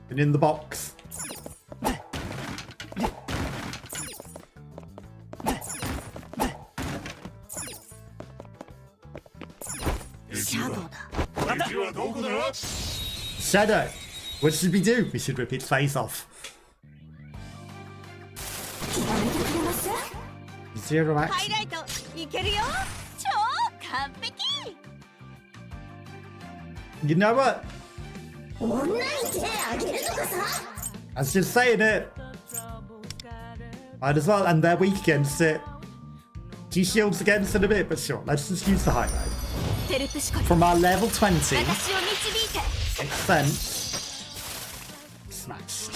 And in the box. Shadow. What should we do? We should rip its face off. 0 action. You know what? I was just saying it. Might as well, and they're weak against it. She shields against it a bit, but sure, let's just use the highlight. From our level 20, makes sense. Smashed.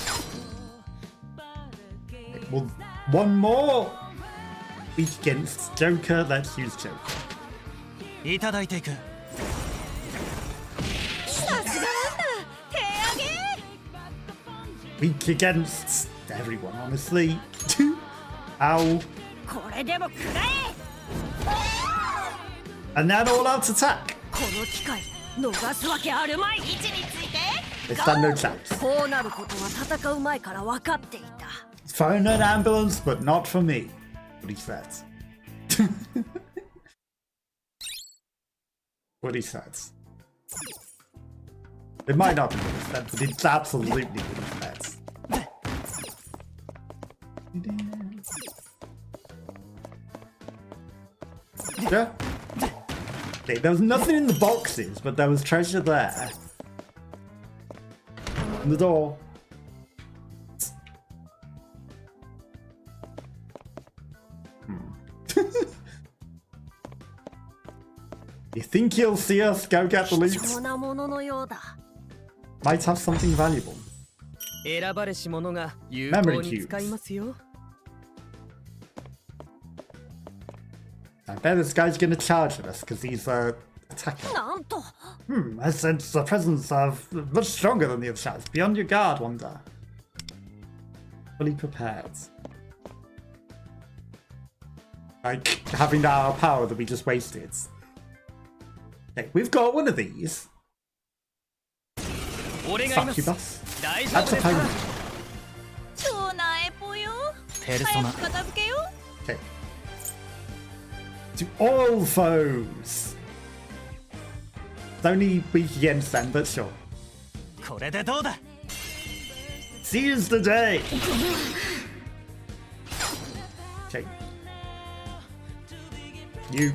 Okay, well, one more weak against Joker. Let's use Joker. Weak against everyone, honestly. Ow. And then all out attack. They stand no chance. Phone an ambulance, but not for me. What he said. What he says. It might not be what he said, but it's absolutely what he says. Yeah. Okay, there was nothing in the boxes, but there was treasure there. In the door. You think you'll see us go get the loot? Might have something valuable. 選ばれし者が有 Memory 効に使いますよ。 I bet this guy's gonna charge at us because he's attacking. I sense the presence of much stronger than the other shots. Be on your guard, Wanda. Fully prepared. Like having our power that we just wasted. Okay, we've got one of these. Succubus. That's a pony. Okay. To all foes. It's only weak against them, but sure. これでどうだ? Seize the day. Okay. You.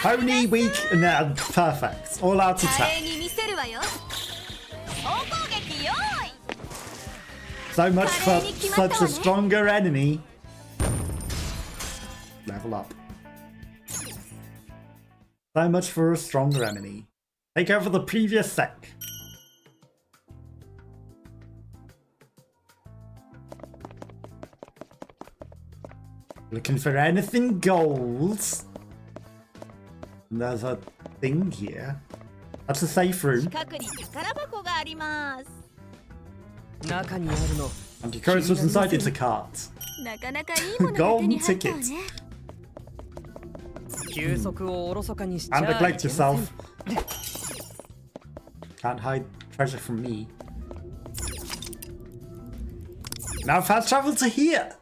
Pony weak. No, perfect. All out attack. So much for such a stronger enemy. Level up. So much for a stronger enemy. Take over the previous sec. Looking for anything gold. And there's a thing here. That's a safe room. And your current was inside, it's a cart. Golden ticket. And neglect yourself. Can't hide treasure from me. Now fast travel to here.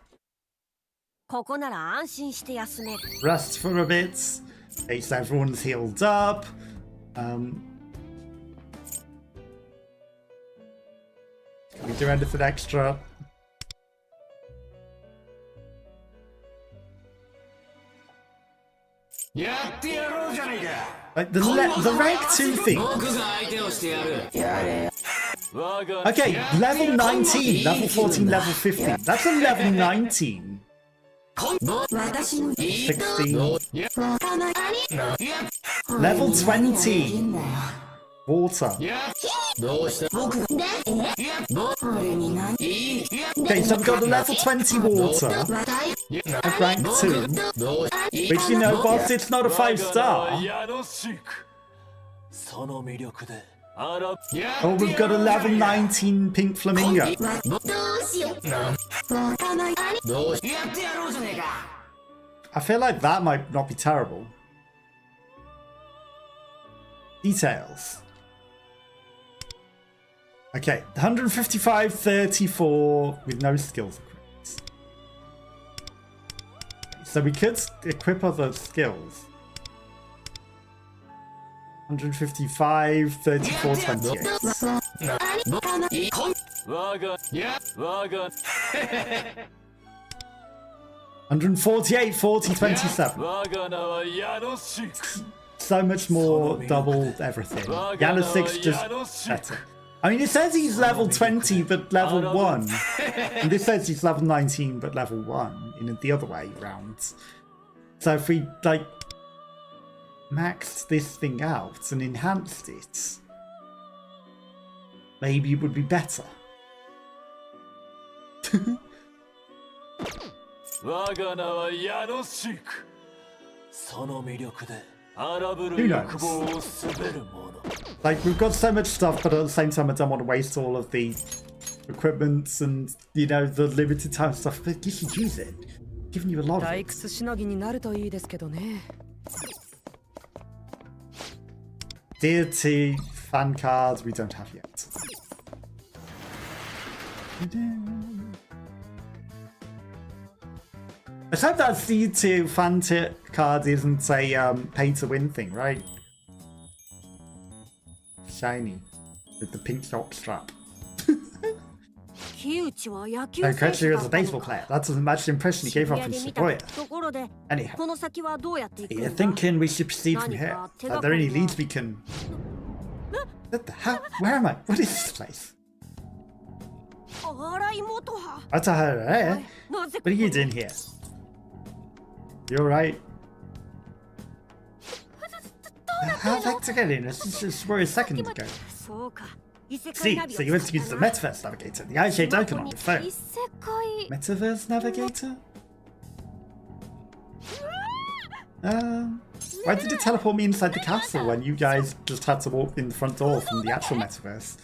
Rest for a bit. Okay, so everyone's healed up. Can we do anything extra? Like the rank 2 thing. Okay, level 19, level 14, level 15. That's a level 19. 16. Level 20. Water. Okay, so we've got the level 20 water at rank 2. Which, you know, whilst it's not a 5-star. Oh, we've got a level 19 pink flamingo. I feel like that might not be terrible. Details. Okay, 155, 34 with no skills equipped. So we could equip other skills. 155, 34, 28. 148, 40, 27. So much more double everything. Yana 6 just better. I mean, it says he's level 20 but level 1. And this says he's level 19 but level 1 in the other way round. So if we, like, maxed this thing out and enhanced it, maybe it would be better. Who knows? Like, we've got so much stuff, but at the same time I don't want to waste all of the equipment and, you know, the limited time stuff, but you should use it. I'm giving you a lot of it. Deity fan cards we don't have yet. I hope that C2 fan card isn't a pay to win thing, right? Shiny with the pink shop strap. Kochi was a baseball player. That doesn't match the impression he gave off in Shibuya. Anyhow, you're thinking we should proceed from here? Are there any leads we can... What the hell? Where am I? What is this place? What are you doing here? You're right. How'd I get in? This just were a second ago. See, so you went to use the Metaverse Navigator, the eye-shaped icon on your phone. Metaverse Navigator? Why did it teleport me inside the castle when you guys just had to walk in the front door from the actual Metaverse?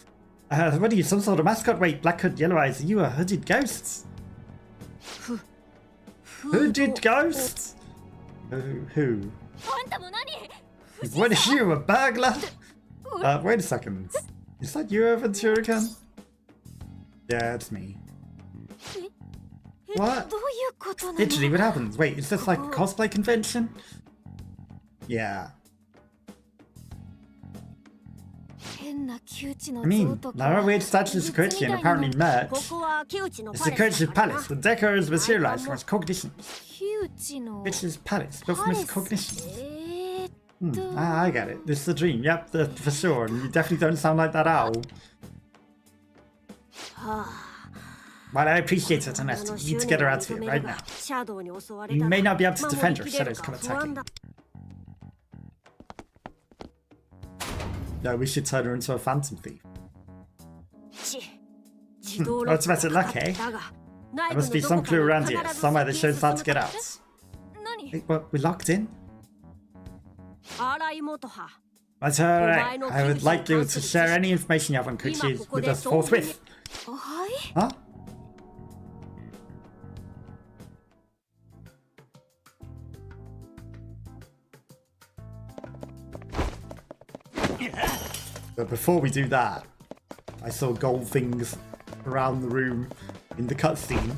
What are you, some sort of mascot? Wait, Black Hood, Yellow Eyes, are you a hooded ghost? Hooded ghost? Who? What are you, a burglar? Wait a second. Is that you, Venturican? Yeah, it's me. What? Literally, what happens? Wait, is this like a cosplay convention? Yeah. I mean, there are weird statues of Koichi and apparently merch. It's the Koichi's palace. The decor is materialized from its cognition. Koichi's palace, built from its cognition. I get it. This is a dream. Yep, for sure. And you definitely don't sound like that owl. Well, I appreciate it, Ernest. You need to get her out of here right now. You may not be able to defend her if shadows come attacking. No, we should turn her into a Phantom Thief. What's better luck, eh? There must be some clue around here, somewhere that shows how to get out. Wait, what? We're locked in? That's alright. I would like you to share any information you have on Koichi with us forthwith. Huh? But before we do that, I saw gold things around the room in the cutscene.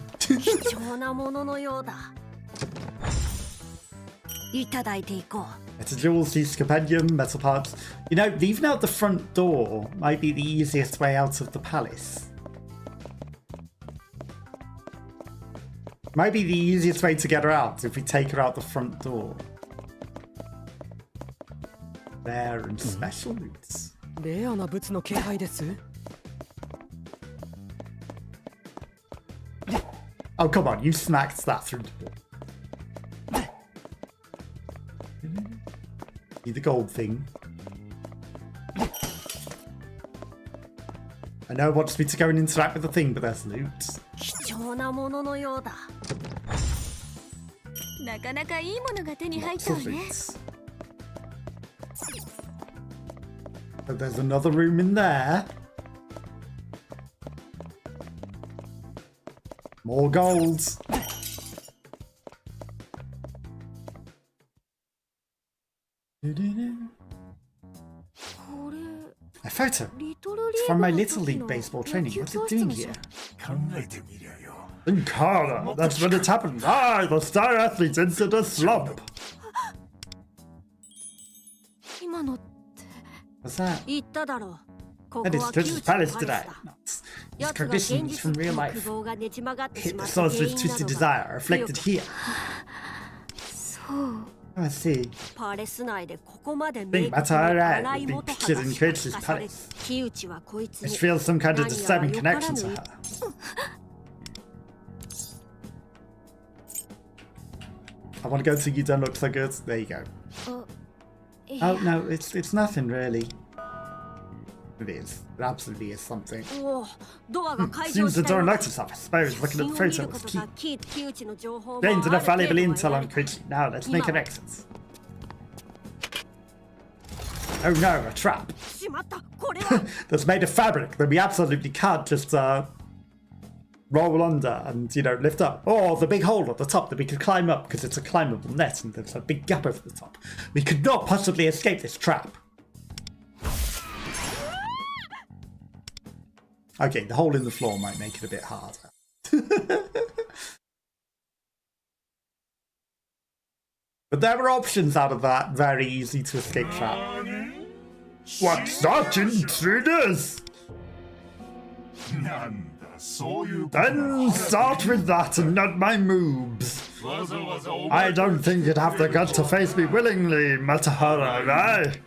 It's a jewels, use compendium, metal parts. You know, leaving out the front door might be the easiest way out of the palace. Might be the easiest way to get her out if we take her out the front door. Rare and special roots. Oh, come on, you smacked that through the door. See the gold thing. I know it wants me to go and interact with the thing, but there's loot. Lots of loot. But there's another room in there. More golds. A photo. It's from my Little League baseball training. What's it doing here? Inkara, that's when it happened. The star athlete entered a slump. What's that? That is Koichi's palace today. His cognitions from real life. Hit the source of twisted desire, reflected here. Oh, I see. Think that's alright. Big pictures in Koichi's palace. It feels some kind of disturbing connection to her. I want to go to You Don't Look So Good. There you go. Oh no, it's nothing really. It is. It absolutely is something. Seems the door unlocked itself. I suppose looking at the photo was key. Gained enough valuable intel on Koichi. Now let's make an exit. Oh no, a trap. That's made of fabric that we absolutely can't just roll under and, you know, lift up. Or the big hole at the top that we could climb up because it's a climbable net and there's a big gap over the top. We could not possibly escape this trap. Okay, the hole in the floor might make it a bit harder. But there were options out of that very easy to escape trap. What's that, intruders? Then start with that and not my moves. I don't think you'd have the guts to face me willingly, Matahara, right?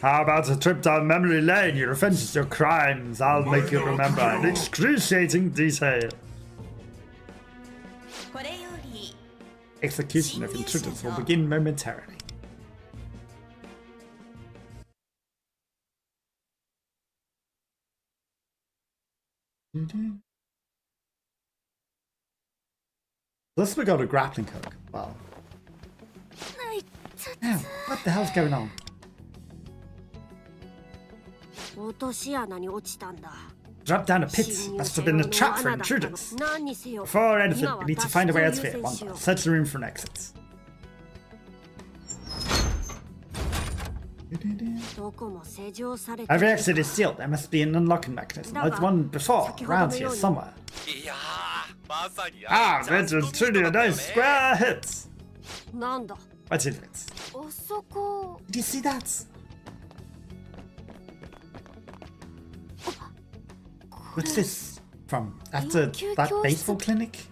How about a trip down memory lane? Your offenses, your crimes. I'll make you remember in excruciating detail. execution of intruders will begin momentarily. Unless we got a grappling hook. Wow. Now, what the hell's going on? Drop down a pit. Must have been a trap for intruders. Before anything, we need to find a way out of here. Search the room for an exit. Every exit is sealed. There must be an unlocking mechanism, like one before, around here somewhere. Ah, that's truly a nice square hit. What is it? Did you see that? What's this from? After that baseball clinic?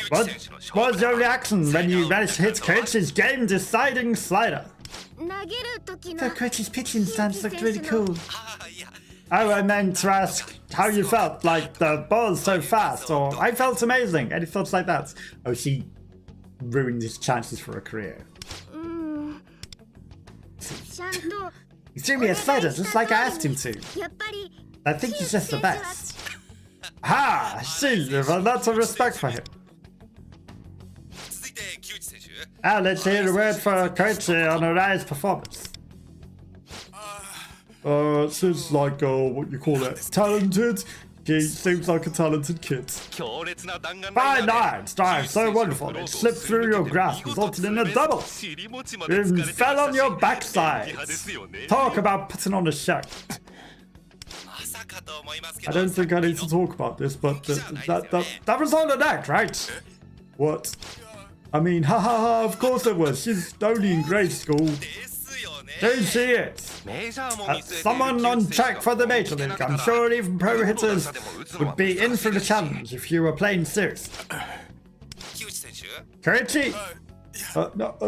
What was your reaction when you managed to hit Koichi's game-deciding slider? The Koichi's pitching stance looked really cool. Oh, I meant to ask how you felt, like the ball's so fast, or I felt amazing. Any thoughts like that? Oh, she ruined his chances for a career. He threw me a slider just like I asked him to. I think he's just the best. Ha! I see, you have a lot of respect for him. Let's hear a word for Koichi on Arai's performance. Seems like, what you call it, talented. He seems like a talented kid. Fine lines, dive so wonderful. It slipped through your grasp, resulting in a double. You fell on your backside. Talk about putting on a show. I don't think I need to talk about this, but that was on an act, right? What? I mean, ha ha ha, of course it was. She's only in grade school. There she is. Someone on track for the Major League. I'm sure even pro hitters would be in for the challenge if you were playing serious. Koichi?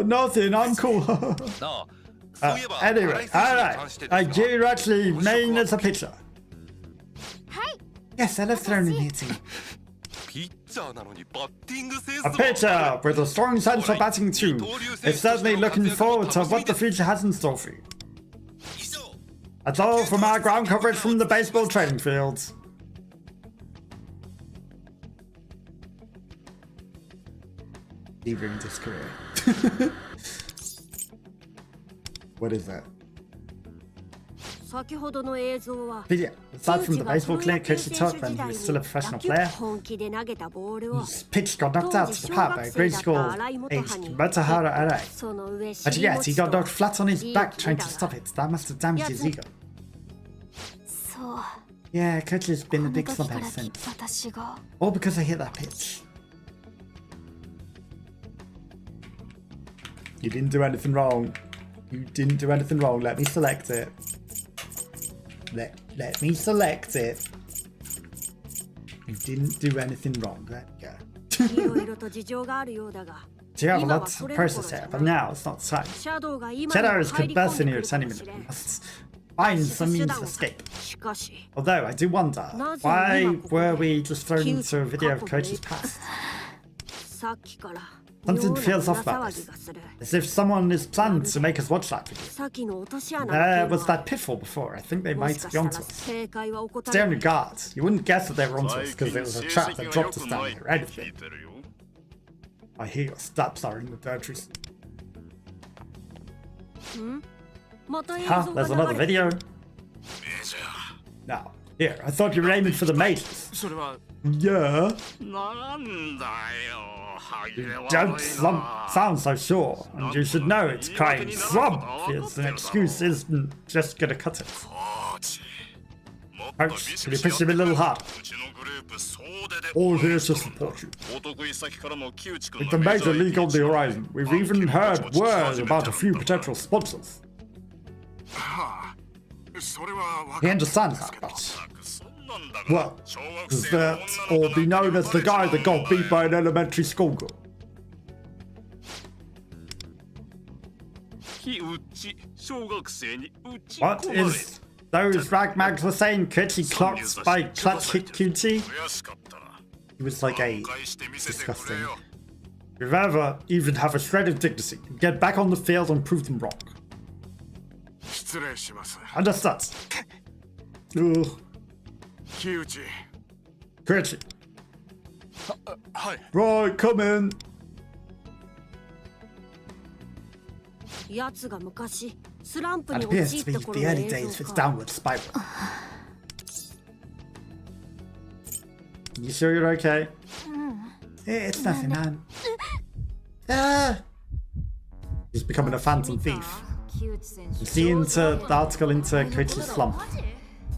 Nothing, I'm cool. Anyway, alright. You actually main as a pitcher. Yes, I love throwing and hitting. A pitcher with a strong sense of batting too. It's certainly looking forward to what the future has in store for you. That's all from our ground coverage from the baseball training fields. He ruined his career. What is that? Video. Aside from the baseball clinic, Koichi talked when he was still a professional player. His pitch got knocked out to the park by a grade school aged Matahara Arai. But yet, he got knocked flat on his back trying to stop it. That must have damaged his ego. Yeah, Koichi's been a big slump ever since. All because I hit that pitch. You didn't do anything wrong. You didn't do anything wrong. Let me select it. Let me select it. You didn't do anything wrong. There we go. So you have a lot to process here, but now it's not time. Shadows could burst in here at any minute. We must find some means of escape. Although I do wonder, why were we just thrown into a video of Koichi's past? Something feels off about this. As if someone is planned to make us watch that video. There was that pitfall before. I think they might be onto us. Stay on your guard. You wouldn't guess that they were onto us because it was a trap that dropped us down here. Anything. I hear your steps are in the dirt recently. Huh? There's another video? Now, here, I thought you were aiming for the majors. Yeah. You don't sound so sure, and you should know it's crying slump. It's an excuse isn't just gonna cut it. Coach, can you push him a little harder? All here to support you. With the Major League on the horizon, we've even heard word about a few potential sponsors. He understands that, but... well, does that or be known as the guy that got beat by an elementary school girl? What is those ragmags were saying? Koichi clocked by Clutch Hit QT? He was like a disgusting. If you ever even have a shred of dignity, get back on the field and prove them wrong. Understood. Ugh. Koichi. Right, come in. 奴が昔スランプ That に appears 陥 to っ be た the 頃の early 映 days 像 of its か。 downward spiral. You sure you're okay? It's nothing, man. Ah! He's becoming a phantom thief. You see into the article into Koichi's slump.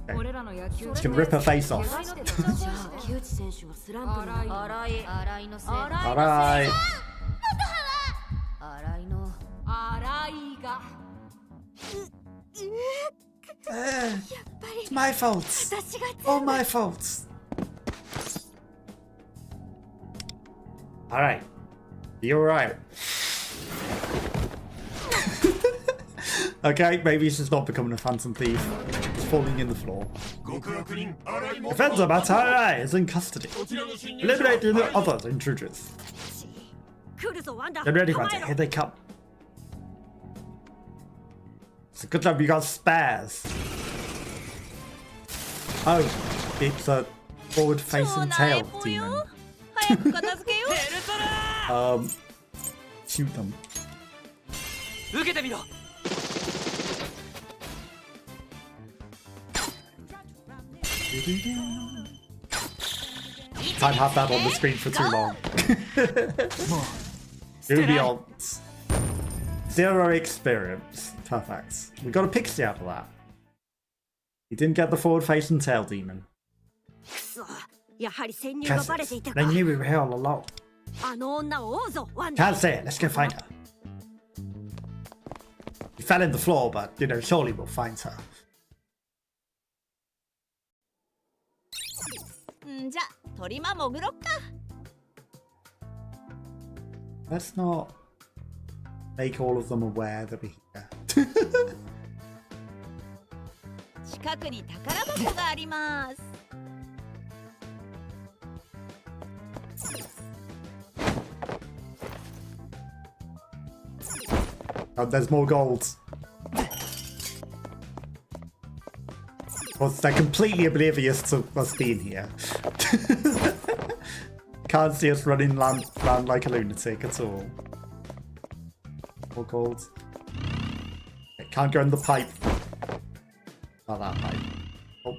He's gonna rip her face off. じゃあ木内選手はスランプの荒井のせい。 Alright. 荒井の荒井が。It's my fault. All my fault. Alright. You're right. Okay, maybe she's not becoming a phantom thief. It's falling in the floor. Defender Matarai is in custody. Eliminating the other intruders. 来るぞワンダ。 Get ready, Hunter. Here they come. It's a good job you got spares. Oh, it's a forward-facing tail demon. 早く片付けよう。 Shoot them. 受けてみろ。 Can't have that on the screen for too long. Rubions. 0 experience. Perfect. We got a pixie out of that. You didn't get the forward-facing tail demon. くそ。やはり潜入がバレていたか。 They knew we were here all along. あの女を追うぞワンダ。 Can't say it. Let's go find her. We fell in the floor, but, you know, surely we'll find her. んじゃ、鳥間潜ろっか。 Let's not make all of them aware that we're here. 近くに宝箱があります。 Oh, there's more gold. Well, they're completely oblivious to us being here. Can't see us running around like a lunatic at all. More gold. Okay, can't go in the pipe. Not that pipe. Oh.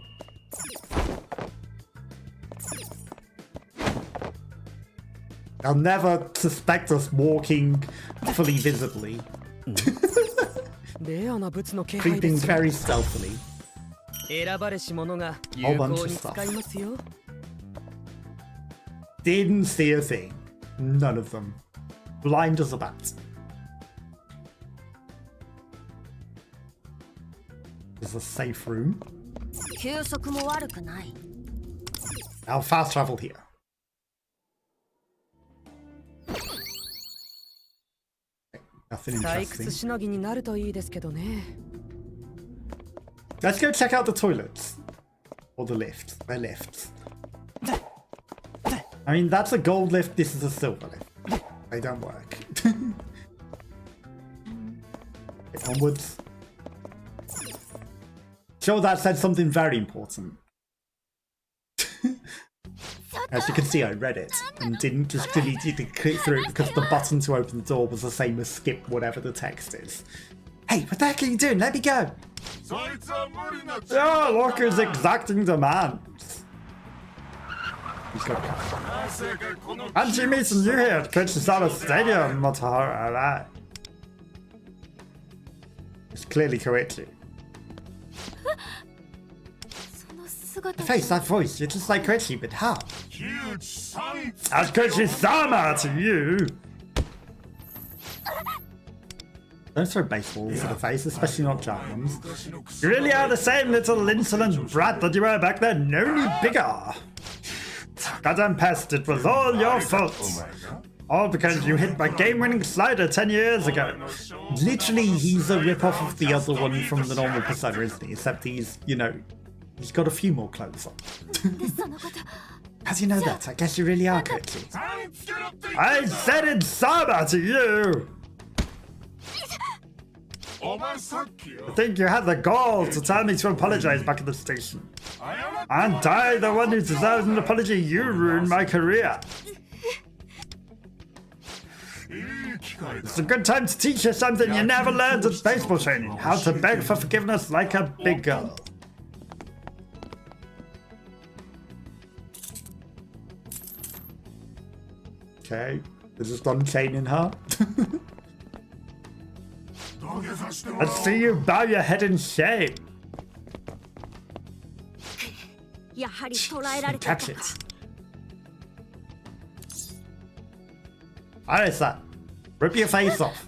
They'll never suspect us walking fully visibly. レアな物の気配 Creeping ですよ。 very stealthily. 選ばれし者が有効に使いますよ。 Didn't see a thing. None of them. Blind as a bat. There's a safe room. 休息も悪くない。 I'll fast travel here. Nothing 退屈 interesting. しのぎになるといいですけどね。 Let's go check out the toilets. Or the lifts. They're lifts. I mean, that's a gold lift, this is a silver lift. They don't work. Okay, onwards. Sure, that said something very important. As you can see, I read it and didn't just delete it and click through it because the button to open the door was the same as skip whatever the text is. Hey, what the heck are you doing? Let me go! Oh, Locker's exacting demands. He's got to come. And she meets you here at Koichisara Stadium, Motahara. Alright. It's clearly Koichi. その姿 The face, that voice, you're just like Koichi, but how? As Koichi-sama to you! Don't throw baseballs in the face, especially not giant ones. You really are the same little insolent brat that you were back then, only bigger. Goddamn pest, it was all your fault. All because you hit my game-winning slider 10 years ago. Literally, he's a rip-off of the other one from the normal Persona, isn't he? Except he's, you know, he's got a few more clothes on. でそのこと How do you know that? I guess you really are quickly. I said in Sama to you! I think you had the gall to tell me to apologize back at the station. Aren't I the one who deserves an apology? You ruined my career. It's a good time to teach you something you never learned at baseball training. How to beg for forgiveness like a big girl. Okay, they're just unchaining her. Let's see you bow your head in shame. Catch it. Arisa, rip your face off.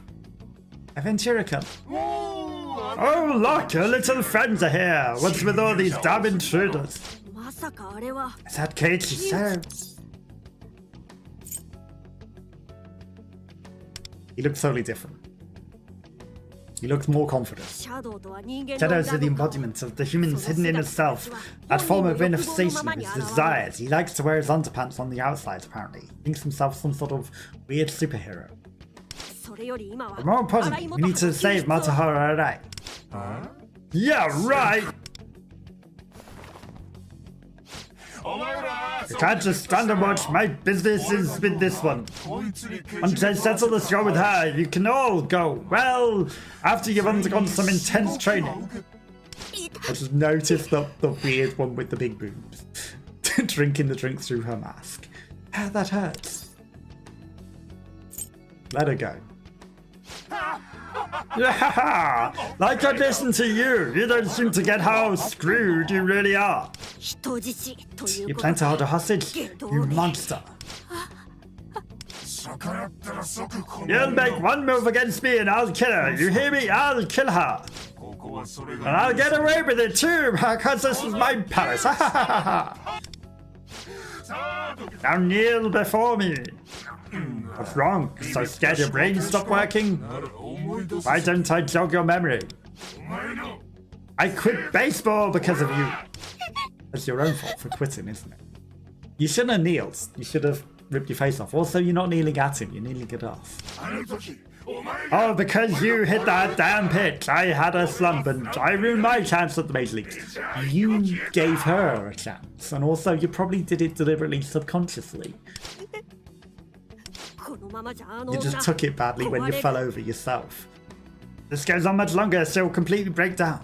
Aventurica. Oh look, your little friends are here. What's with all these damn intruders? Is that Keiichi so? He looks totally different. He looks more confident. Shadows are the embodiment of the humans hidden in itself. That form of manifestation of his desires. He likes to wear his underpants on the outside, apparently. He thinks himself some sort of weird superhero. But more importantly, we need to save Matsuhara Arai. Yeah, right! You can't just stand and watch. My business is with this one. Once I settle the score with her, you can all go. Well, after you've undergone some intense training. I just noticed the weird one with the big boobs. Drinking the drink through her mask. Ah, that hurts. Let her go. Yeah, like I listen to you. You don't seem to get how screwed you really are. You plan to hold a hostage? You monster. You'll make one move against me and I'll kill her. You hear me? I'll kill her. And I'll get away with it too, because this is my palace. Now kneel before me. What's wrong? So scared your brain stopped working? Why don't I jog your memory? I quit baseball because of you. It's your own fault for quitting, isn't it? You shouldn't have kneeled. You should have ripped your face off. Also, you're not kneeling at him. You're kneeling it off. Oh, because you hit that damn pitch. I had a slump and I ruined my chance at the Major Leagues. You gave her a chance. And also, you probably did it deliberately, subconsciously. You just took it badly when you fell over yourself. This goes on much longer, she'll completely break down.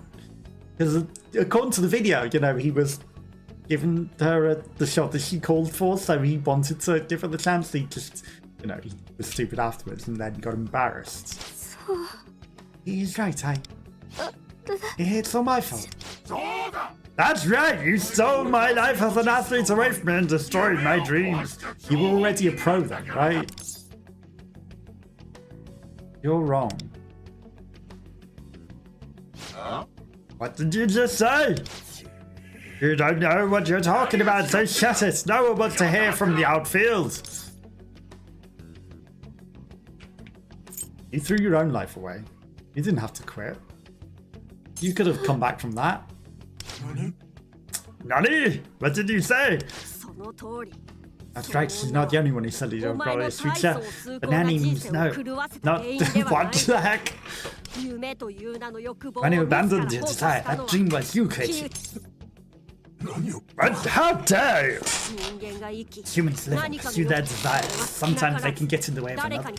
Because according to the video, you know, he was giving her the shot that she called for, so he wanted to give her the chance. He just, you know, he was stupid afterwards and then got embarrassed. He's right, it's all my fault. That's right, you stole my life as an athlete away from me and destroyed my dreams. You were already a pro then, right? You're wrong. What did you just say? You don't know what you're talking about, so shut it. No one wants to hear from the outfield. You threw your own life away. You didn't have to quit. You could have come back from that. Nani? What did you say? That's right, she's not the only one who said you don't got his future. But Nani means no. Not what the heck? When you abandoned your desire, that dream was you, Keiichi. But how dare you? Humans live and pursue their desires. Sometimes they can get in the way of another.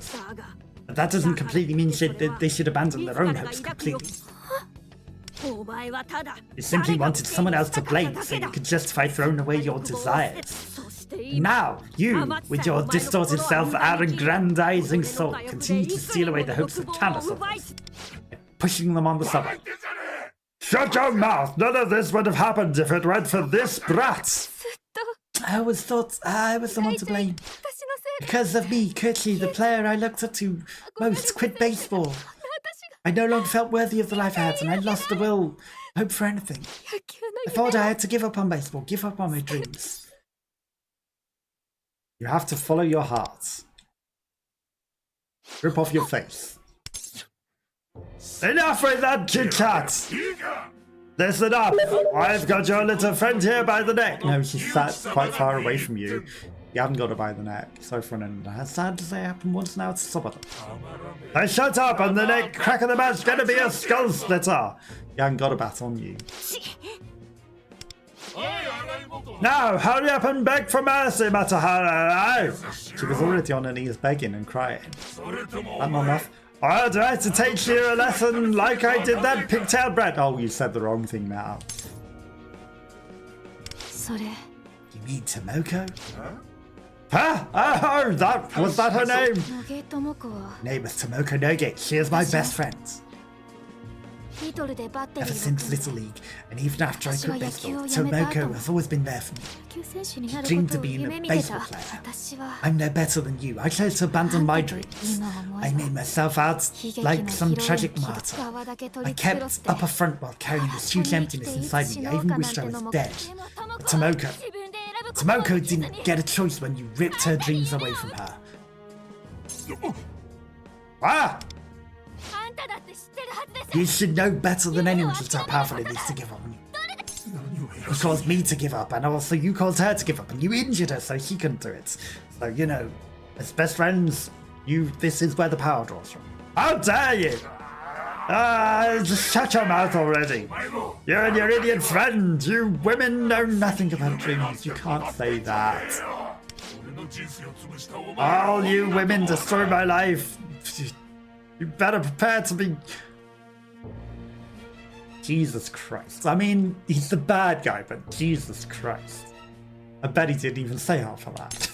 But that doesn't completely mean they should abandon their own hopes completely. You simply wanted someone else to blame so you could justify throwing away your desires. Now, you, with your distorted self-aggrandizing soul, continue to steal away the hopes of countless of us, pushing them on the subway. Shut your mouth! None of this would have happened if it weren't for this brat! I always thought I was the one to blame. Because of me, Keiichi, the player I looked up to most, quit baseball. I no longer felt worthy of the life I had, and I lost the will, hope for anything. I thought I had to give up on baseball, give up on my dreams. You have to follow your heart. Rip off your face. Enough with that chit-chat! Listen up! I've got your little friend here by the neck! No, she's sat quite far away from you. You haven't got her by the neck. So for an sad to say happened once now, it's somebody. Now shut up, and the neck crack of the match gonna be a skull splitter! You haven't got a bat on you. Now, hurry up and beg for mercy, Matahara! She was already on her knees begging and crying. That not enough. I'd like to teach you a lesson like I did that pigtail bread. Oh, you said the wrong thing now. You mean Tomoko? Huh? Oh, was that her name? Name is Tomoko Noge. She is my best friend. Ever since Little League, and even after I quit baseball, Tomoko has always been there for me. She dreamed of being a baseball player. I'm no better than you. I chose to abandon my dreams. I made myself out like some tragic martyr. I kept up a front while carrying this huge emptiness inside me. I even wished I was dead. But Tomoko didn't get a choice when you ripped her dreams away from her. Ah! You should know better than anyone just how powerful it is to give up. You caused me to give up, and also you caused her to give up, and you injured her so she couldn't do it. So, you know, as best friends, this is where the power draws from. How dare you! Just shut your mouth already. You and your idiot friend, you women know nothing about dreams. You can't say that. All you women destroy my life. You better prepare to be... Jesus Christ. I mean, he's the bad guy, but Jesus Christ. I bet he didn't even say half of that.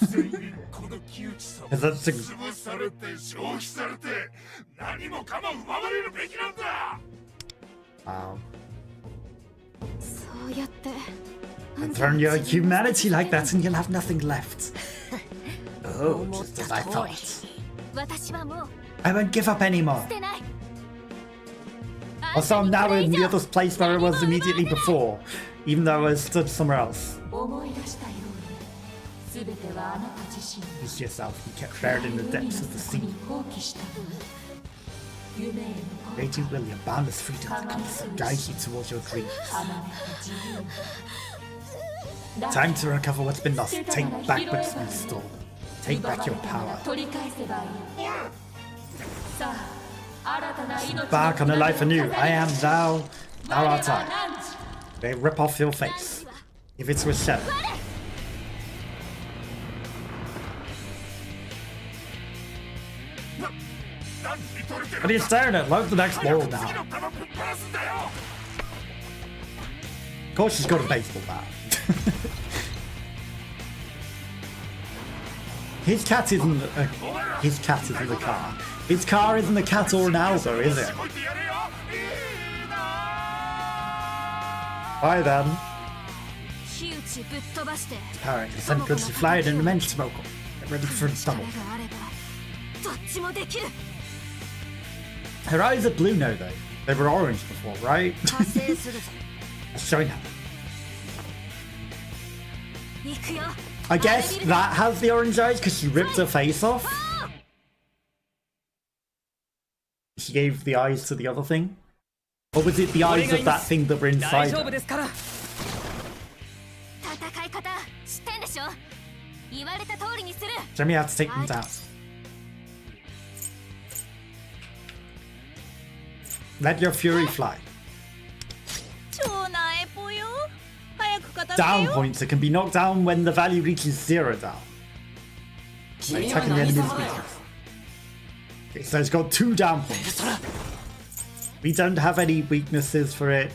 Wow. And turn your humanity like that and you'll have nothing left. Oh, just as I thought. I won't give up anymore. Also, I'm now in the other place where I was immediately before, even though I was stood somewhere else. Use yourself, you kept buried in the depths of the sea. Raging William, boundless freedom that comes guide you towards your dreams. Time to recover what's been lost. Take back what's been stolen. Take back your power. Embark on a life anew. I am thou art I. They rip off your face. Give it to a shadow. What are you staring at? Load the next ball now. Of course she's got a baseball bat. His cat isn't the car. His car isn't a cat or an Alzo, is it? Bye then. Apparently, sent goods to fly in an immense smoke. Get ready for a double. Her eyes are blue now, though. They were orange before, right? Showing her. I guess that has the orange eyes because she ripped her face off. She gave the eyes to the other thing. Or was it the eyes of that thing that were inside her? Show me how to take them down. Let your fury fly. Down points. It can be knocked down when the value reaches 0 down. Like attacking the enemy's weakness. Okay, so it's got 2 down points. We don't have any weaknesses for it.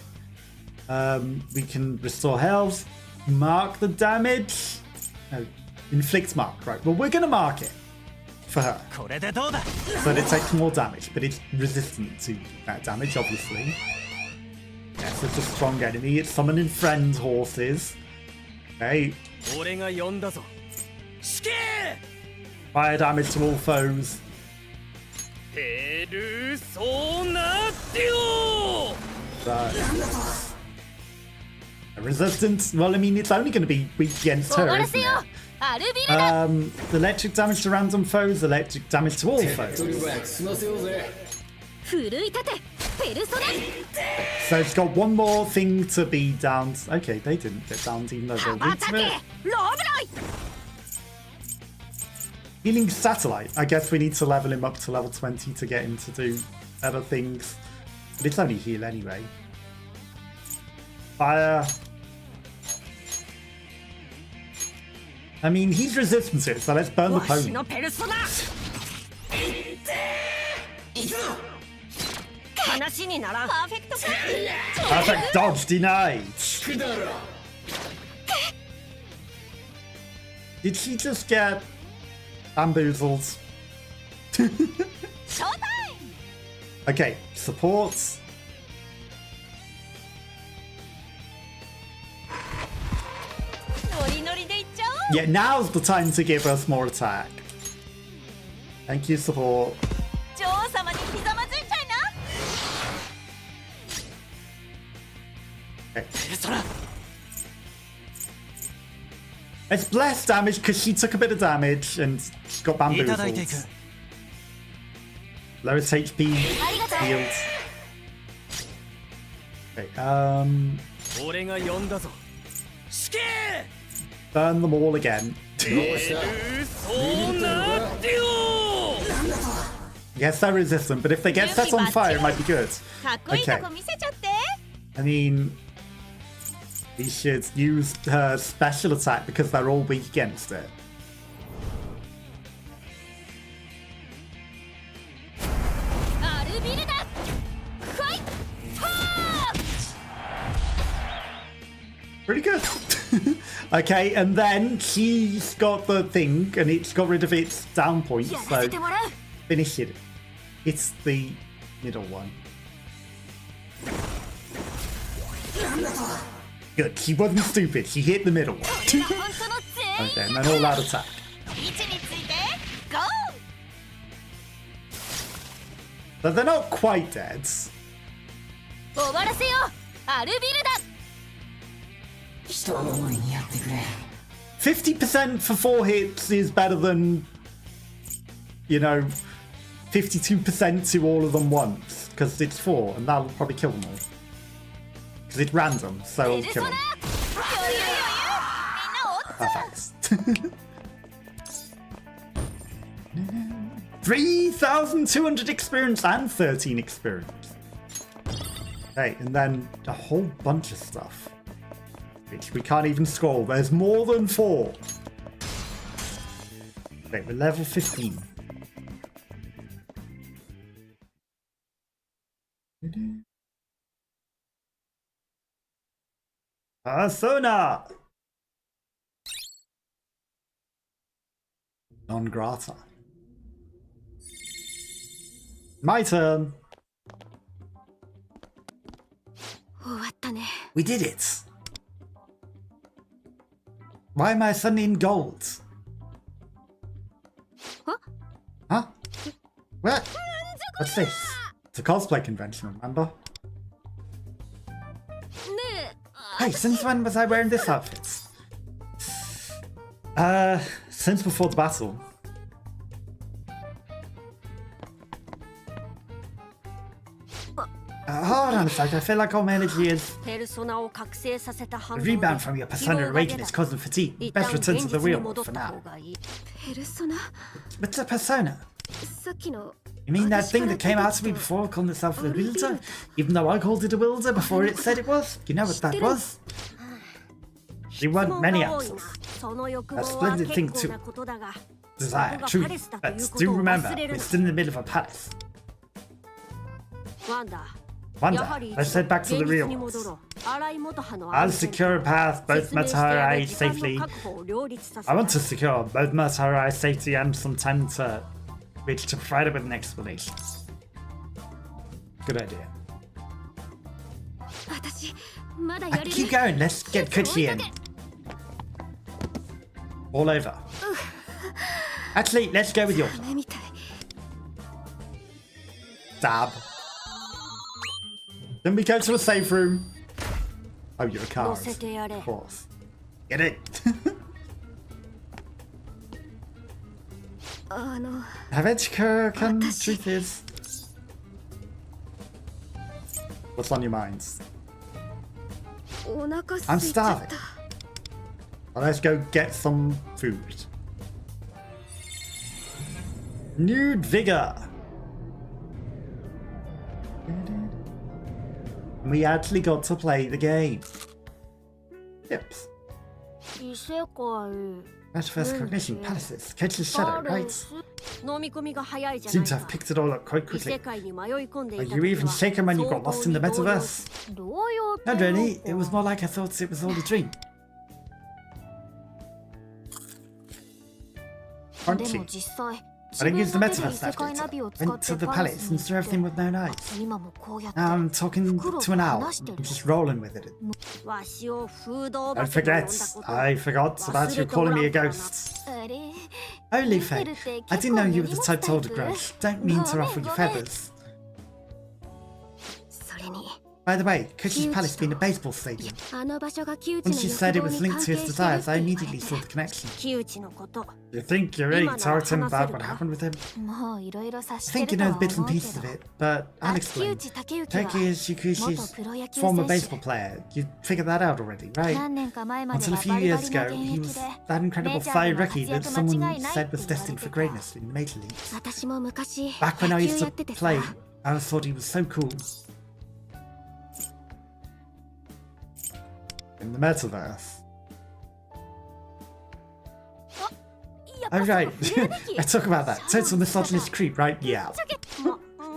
We can restore health, mark the damage. No, inflict mark, right. Well, we're gonna mark it for her. So that it takes more damage, but it's resistant to that damage, obviously. Yes, it's a strong enemy. It's summoning friend horses. Okay. Fire damage to all foes. Resistance. Well, I mean, it's only going to be weak against her, isn't it? Electric damage to random foes, electric damage to all foes. So it's got one more thing to be down. Okay, they didn't get down even though they're weak to it. Healing Satellite. I guess we need to level him up to level 20 to get him to do other things. But it's only heal anyway. Fire. I mean, he's resistant to it, so let's burn the pony. Perfect dodge denied. Did she just get bamboozled? Okay, supports. Yeah, now's the time to give us more attack. Thank you, support. Okay. It's less damage because she took a bit of damage and she got bamboozled. Lowest HP healed. Okay, burn them all again. Yes, they're resistant, but if they get set on fire, it might be good. Okay. I mean, we should use her special attack because they're all weak against it. Pretty good. Okay, and then she's got the thing, and it's got rid of its down point, so finish it. It's the middle one. Good, she wasn't stupid, she hit the middle one. Okay, and then all out attack. But they're not quite dead. 50% for 4 hits is better than, you know, 52% to all of them once, because it's 4, and that'll probably kill them all. Because it's random, so it'll kill them. Perfect. 3,200 experience and 13 experience. Okay, and then a whole bunch of stuff, which we can't even scroll. There's more than 4. Okay, we're level 15. Persona! Non grata. My turn. We did it. Why am I suddenly in gold? Huh? What? What's this? It's a cosplay convention, remember? Hey, since when was I wearing this outfit? Since before the battle. Hold on a sec, I feel like all my energy is... The rebound from your persona awakening is causing fatigue. Best return to the real world for now. What's a persona? You mean that thing that came out to me before calling itself a wielder? Even though I called it a wielder before it said it was? You know what that was? You want many answers. A splendid thing too. Desire, true. But do remember, we're still in the middle of a palace. Wanda, let's head back to the real world. I'll secure a path, both Metaverse safely. I want to secure both Metaverse safety and some time to provide her with an explanation. Good idea. Keep going, let's get Kuchi in. All over. Actually, let's go with your plan. Stab. Then we go to a safe room. Oh, you're a card. Of course. Get it. Have it, truth is. What's on your minds? I'm starving. Well, let's go get some food. Nude vigor. We actually got to play the game. Tips. Metaverse cognition palaces. Catch the shadow, right? Seem to have picked it all up quite quickly. Are you even shaken when you got lost in the metaverse? Not really. It was more like I thought it was all a dream. Crunchy. I didn't use the metaverse that data. Went to the palace and saw everything with no eyes. Now I'm talking to an owl. I'm just rolling with it. Don't forget, I forgot about you calling me a ghost. Oh, Luffy, I didn't know you were the type to hold a grudge. Don't mean to ruffle your feathers. By the way, Kuchi's palace being a baseball stadium. When she said it was linked to his desires, I immediately saw the connection. You think you're ready to tell him about what happened with him? I think you know the bits and pieces of it, but I'll explain. Toki is Shikuchi's former baseball player. You figured that out already, right? Until a few years ago, he was that incredible fire rookie that someone said was destined for greatness in the Major Leagues. Back when I used to play, I always thought he was so cool. In the metaverse. Oh right, let's talk about that. Total misogynist creep, right? Yeah.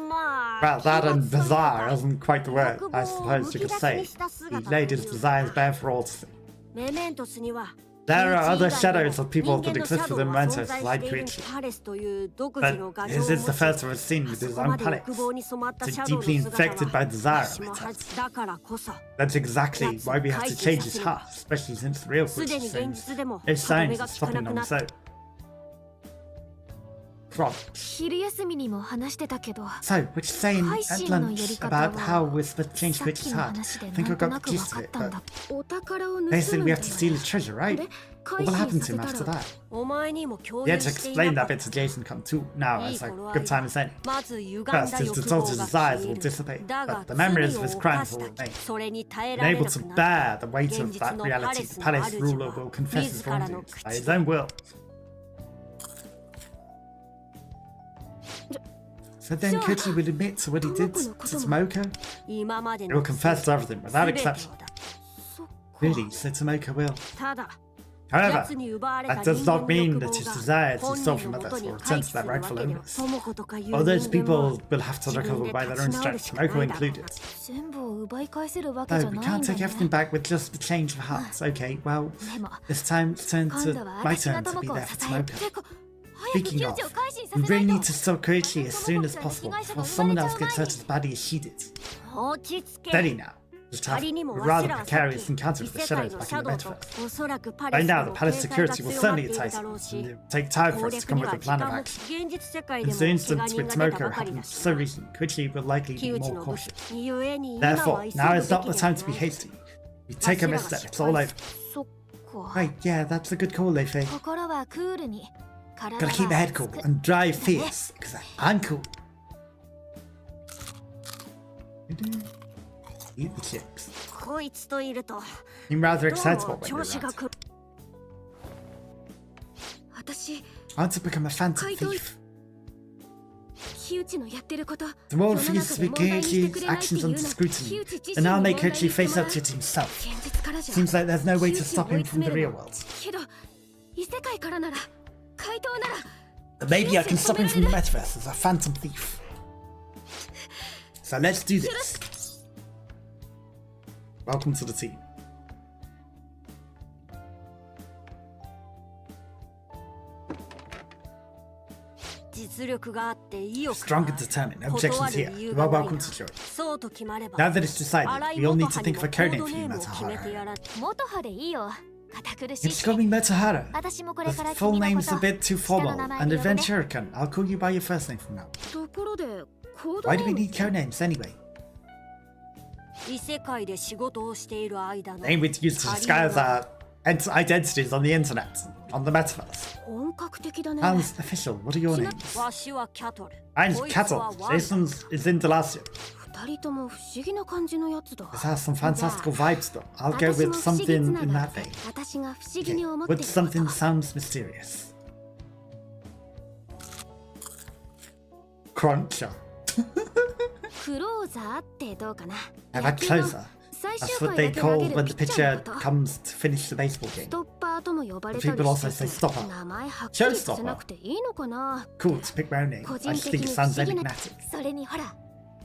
Well, that and bizarre isn't quite the word, I suppose you could say. He laid his desires bare for all to see. There are other shadows of people that exist within Mentos, like creatures. But his is the first I've seen with his own palette. It's deeply infected by desire, That's exactly why we have to change his heart, especially since the real creature seems his signs are stopping on his own. So, what you saying at lunch about how we're supposed to change Twitch's heart? I think I got the gist of it, but basically we have to steal his treasure, right? What will happen to him after that? You had to explain that bit to Jason come too. Now it's like good time as any. First, his distorted desires will dissipate, but the memories of his crimes will remain. Unable to bear the weight of that reality, the palace ruler will confess his wrongdoings by his own will. So then Kuchi will admit to what he did to Tomoko? He will confess to everything, without exception. Really, so Tomoko will. However, that does not mean that his desires he stole from others will return to their rightful owners. All those people will have to recover by their own strength, Tomoko included. No, we can't take everything back with just the change of hearts. Okay, well, this time it's my turn to be there for Tomoko. Speaking of, we really need to stop Koichi as soon as possible before someone else gets hurt as badly as she did. Steady now. Just have a rather precarious encounter with the shadows back in the metaverse. By now, the palace security will certainly entice us, and it will take time for us to come up with a plan of action. Since the instance with Tomoko happened so recently, Koichi will likely be more cautious. Therefore, now is not the time to be hasty. We take a misstep, it's all over. Right, yeah, that's a good call, Leifei. Gotta keep my head cool and drive fierce, because I'm cool. Eat the chips. Seem rather excitable when you're around. I want to become a Phantom Thief. The world refuses to put Koichi's actions under scrutiny, and I'll make Koichi face up to it himself. Seems like there's no way to stop him from the real world. But maybe I can stop him from the metaverse as a Phantom Thief. So let's do this. Welcome to the team. Strong and determined, no objections here. You are welcome to join. Now that it's decided, we all need to think of a codename for you, Matahara. It's called me Matahara. The full name's a bit too formal, and Adventurican. I'll call you by your first name from now. Why do we need codenames anyway? Name we use to disguise our identities on the internet, on the metaverse. Sounds official. What are your names? Mine's Cattle. Jason's is Indelacio. This has some fantastical vibes though. I'll go with something in that vein. Okay. With something sounds mysterious. Cruncher. Have a closer. That's what they call when the pitcher comes to finish the baseball game. But people also say stopper. Showstopper. Cool to pick my own name. I just think it sounds enigmatic.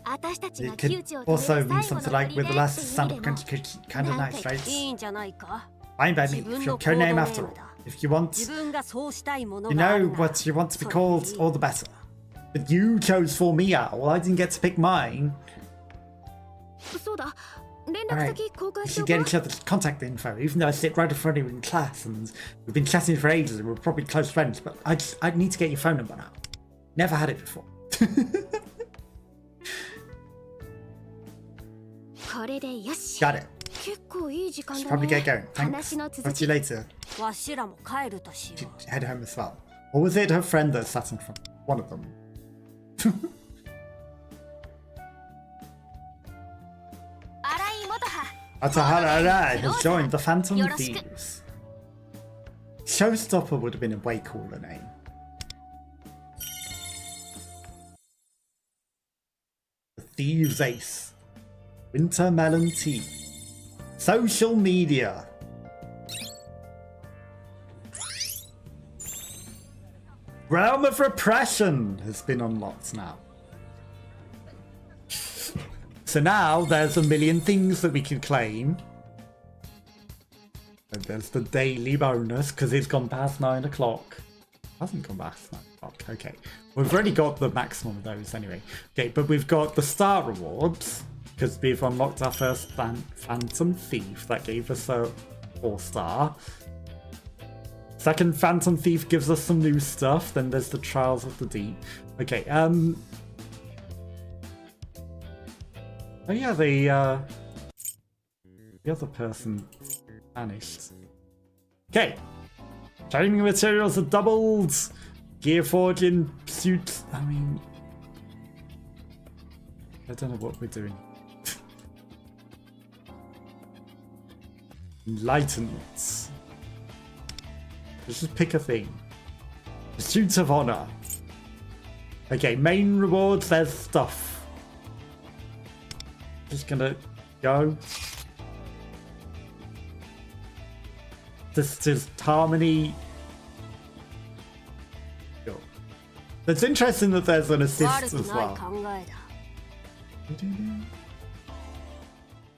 It could also mean something like with the last stand up country cookie. Kind of nice, right? Fine by me. It's your co-name after all. If you want, you know what you want to be called, all the better. But you chose for me, Owl. I didn't get to pick mine. Alright, we should get each other's contact info, even though I sit right in front of you in class and we've been chatting for ages and we're probably close friends, but I need to get your phone number now. Never had it before. Got it. Should probably get going. Thanks. Talk to you later. Should head home as well. Or was it her friend that sat in front? One of them. Atahara Arai has joined the Phantom Thieves. Showstopper would have been a way cooler name. The Thieves Ace. Winter Melon Tea. Social media. Realm of Repression has been unlocked now. So now there's a million things that we can claim. And there's the daily bonus because it's gone past 9 o'clock. Hasn't gone past 9 o'clock. Okay. We've already got the maximum of those anyway. Okay, but we've got the star rewards because we've unlocked our first Phantom Thief. That gave us a 4-star. Second Phantom Thief gives us some new stuff. Then there's the Trials of the Deep. Okay, oh yeah, the other person vanished. Okay. Training materials are doubled. Gear forging suits. I mean, I don't know what we're doing. Enlightenment. Let's just pick a thing. Pursuit of honor. Okay, main rewards, there's stuff. Just gonna go. This is harmony. Go. It's interesting that there's an assist as well.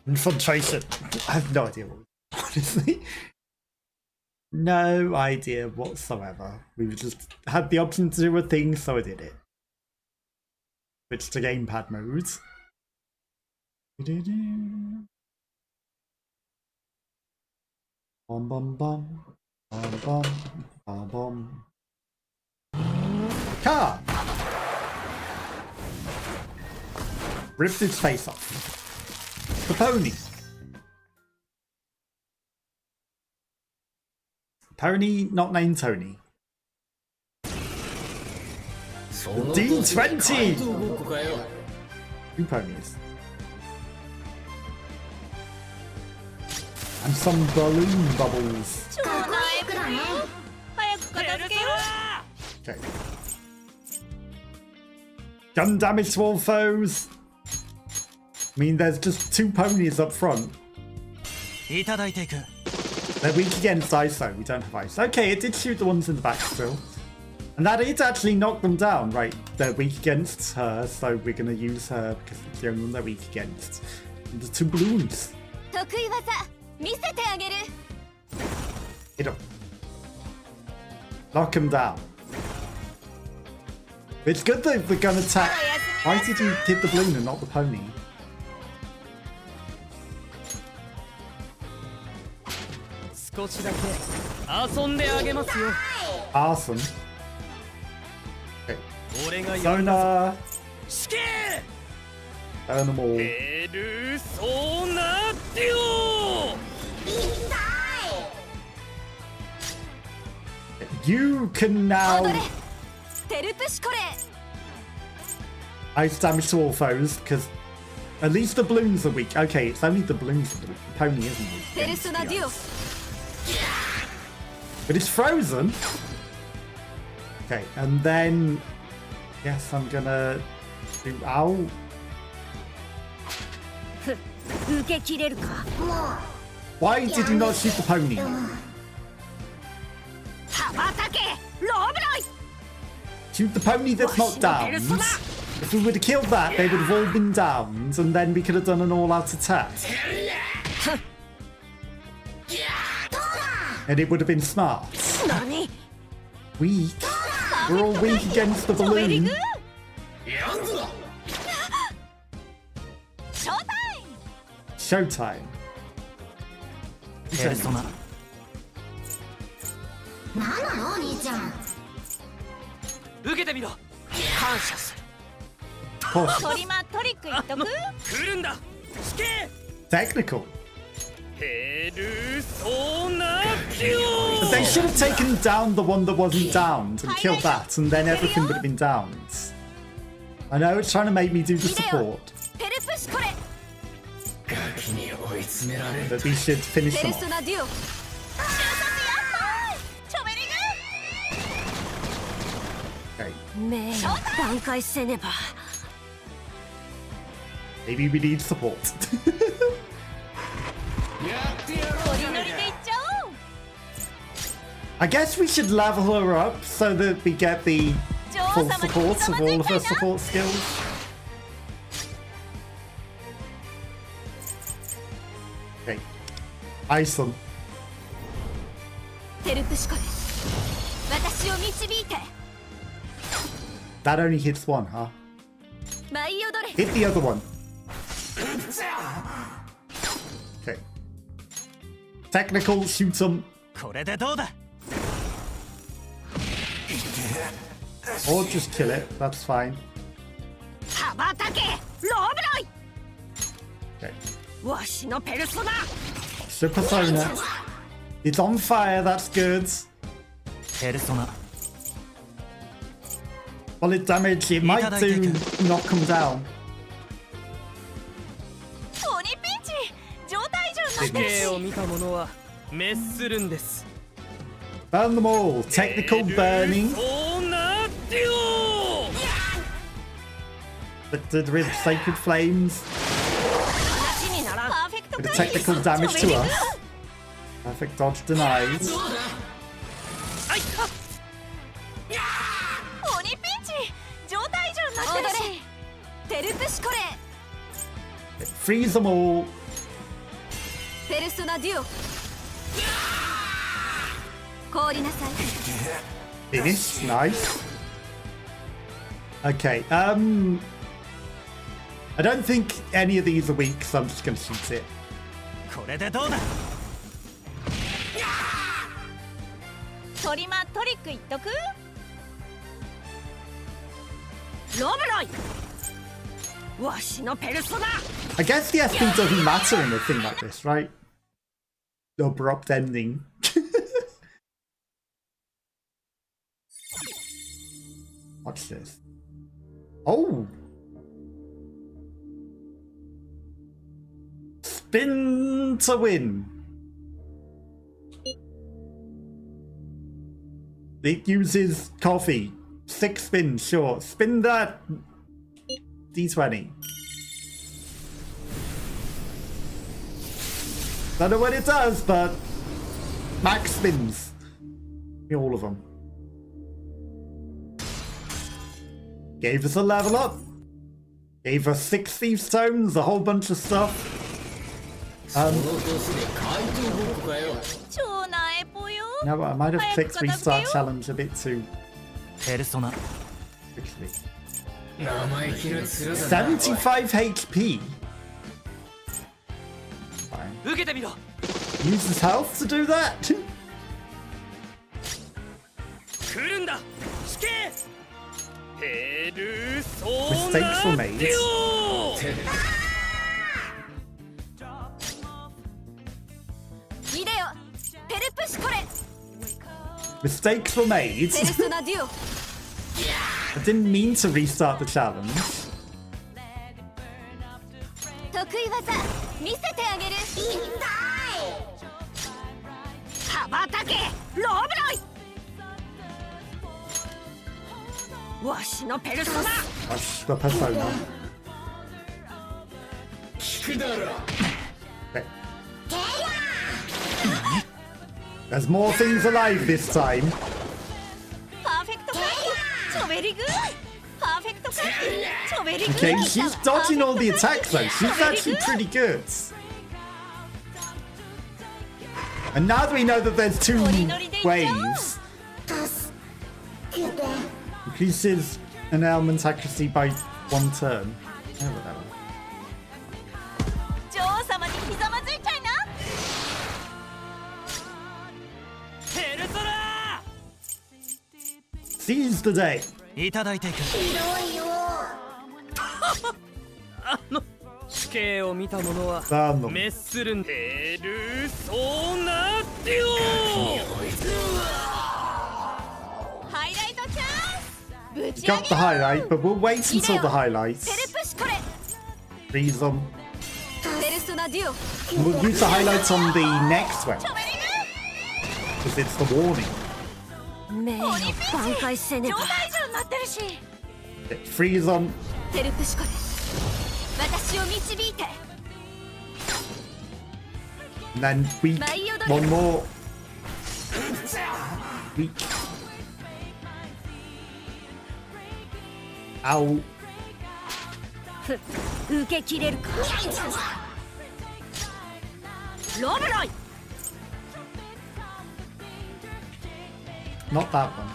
Infiltration. I have no idea what. Honestly, no idea whatsoever. We just had the option to do a thing, so I did it. Switch to gamepad mode. Bum bum bum bum bum bum bum. Car! Ripped its face off. The pony. Pony not named Tony. D20! 2 ponies. And some balloon bubbles. Okay. Gun damage to all foes. I mean, there's just 2 ponies up front. They're weak against ice though, we don't have ice. Okay, it did shoot the ones in the back still. And that did actually knock them down, right? They're weak against her, so we're gonna use her because it's the only one they're weak against. And the 2 balloons. Hit him. Knock him down. It's good that we're gonna attack. Why did you hit the balloon and not the pony? Awesome. Okay. Sonar. Burn them all. You can now ice damage to all foes because At least the balloons are weak. Okay, it's only the balloons. The pony isn't weak. ペルソナデュオ But it's frozen. Okay, and then yes, I'm gonna do ow. 受け切れるか Why did you not shoot the pony? 羽ばたけローブロイ Shoot the pony that's not downed. If we would have killed that, they would have all been downed, and then we could have done an all-out attack. And it would have been smart. 何 Weak. We're all weak against the balloon. ショータイム Showtime. ペルソナ何なのお兄ちゃん受けてみろ。感謝する。 Push. トリマトリック言っとく来るんだ。死刑。 Technical. ペルソナデュ But they should have taken down the one that wasn't downed and killed that, and then everything would have been downed. I know it's trying to make me do the support, ペルプシコレ but we should finish ペ them ルソ off. ナデュオ瞬殺やったーチョベリグ Okay. 命を挽回せねば Maybe we need support. ノリノリでいっちゃおう I guess we should level her up so that we get the 女王 full 様に support ひざ of まず all い of た her いな support skills. Okay. Iceland. ペルプシコレ私を導いて That only hits one, huh? 舞い踊れ Hit the other one. Okay. Technical, shoot them. これでどうだ Or just kill it. That's fine. 羽ばたけローブロ Okay. イわしのペルソナ Super Persona. It's on fire, that's good. ペルソナ Well, it damage, it might do knock them down. 鬼ピンチ状態異常になってるし死刑を見た者は滅するんです。 Burn them all. Technical burning. ソナデュオ Afflicted with sacred flames. 話にならんパーフェクト With a 回避 technical damage チョベ to リグ us. Perfect dodge denied. はいは鬼ピンチ状態異常になってるしペルプシコレ Freeze them all. ペルソナデュオ凍りなさい Finish. Nice. Okay. I don't think any of these are weak, so I'm just gonna shoot it. これでどうだトリマトリック言っとくローブロイわしのペルソナ I guess the SP doesn't matter in a thing like this, right? The abrupt ending. Watch this. Oh! Spin to win. It uses coffee. 6 spins, sure. Spin that D20. Don't know what it does, but max spins. Give me all of them. Gave us a level up. Gave us 6 Thief Stones, a whole bunch of stuff. 超なエポよ No, I might have clicked restart challenge a bit too ペルソナ quickly. 75 HP. Fine. 受けてみろ。 Use his health to do that. 来るんだ。死刑。ペルソ Mistakes were ナ made. デュオ イデオペルプシコレ Mistakes were made. ペルソナデュオ I didn't mean to restart the challenge. 羽ばたけロブロイ。わしのペルソナ。 That's the persona. 聞くだろ Okay. There's more things alive this time. パーフェクト回避チョベリグーパーフェクト回避チョベリグー Okay, she's dodging all the attacks though. She's actually pretty good. And now that we know that there's 2 waves, increases an element's accuracy by 1 turn. Yeah, whatever. 女王様にひざまずいちゃいなペルソナ Seize the day. いただいていく。死刑を見た者は Burn them. 滅するんペルソナデュハイライトチャンスぶち上 Got げ the highlight, but we'll wait until the ペ highlights. ルプシコレ Freeze them. ペルソナデュオ We'll use the highlights on the next one チョベリグ because it's the warning. 名誉挽回せねば。状態上になってるし Freeze them. ペルプシコレ私を導いて And then weak. One more. Weak. Ow. 受け切れるか。ロブロイ。 Not that one.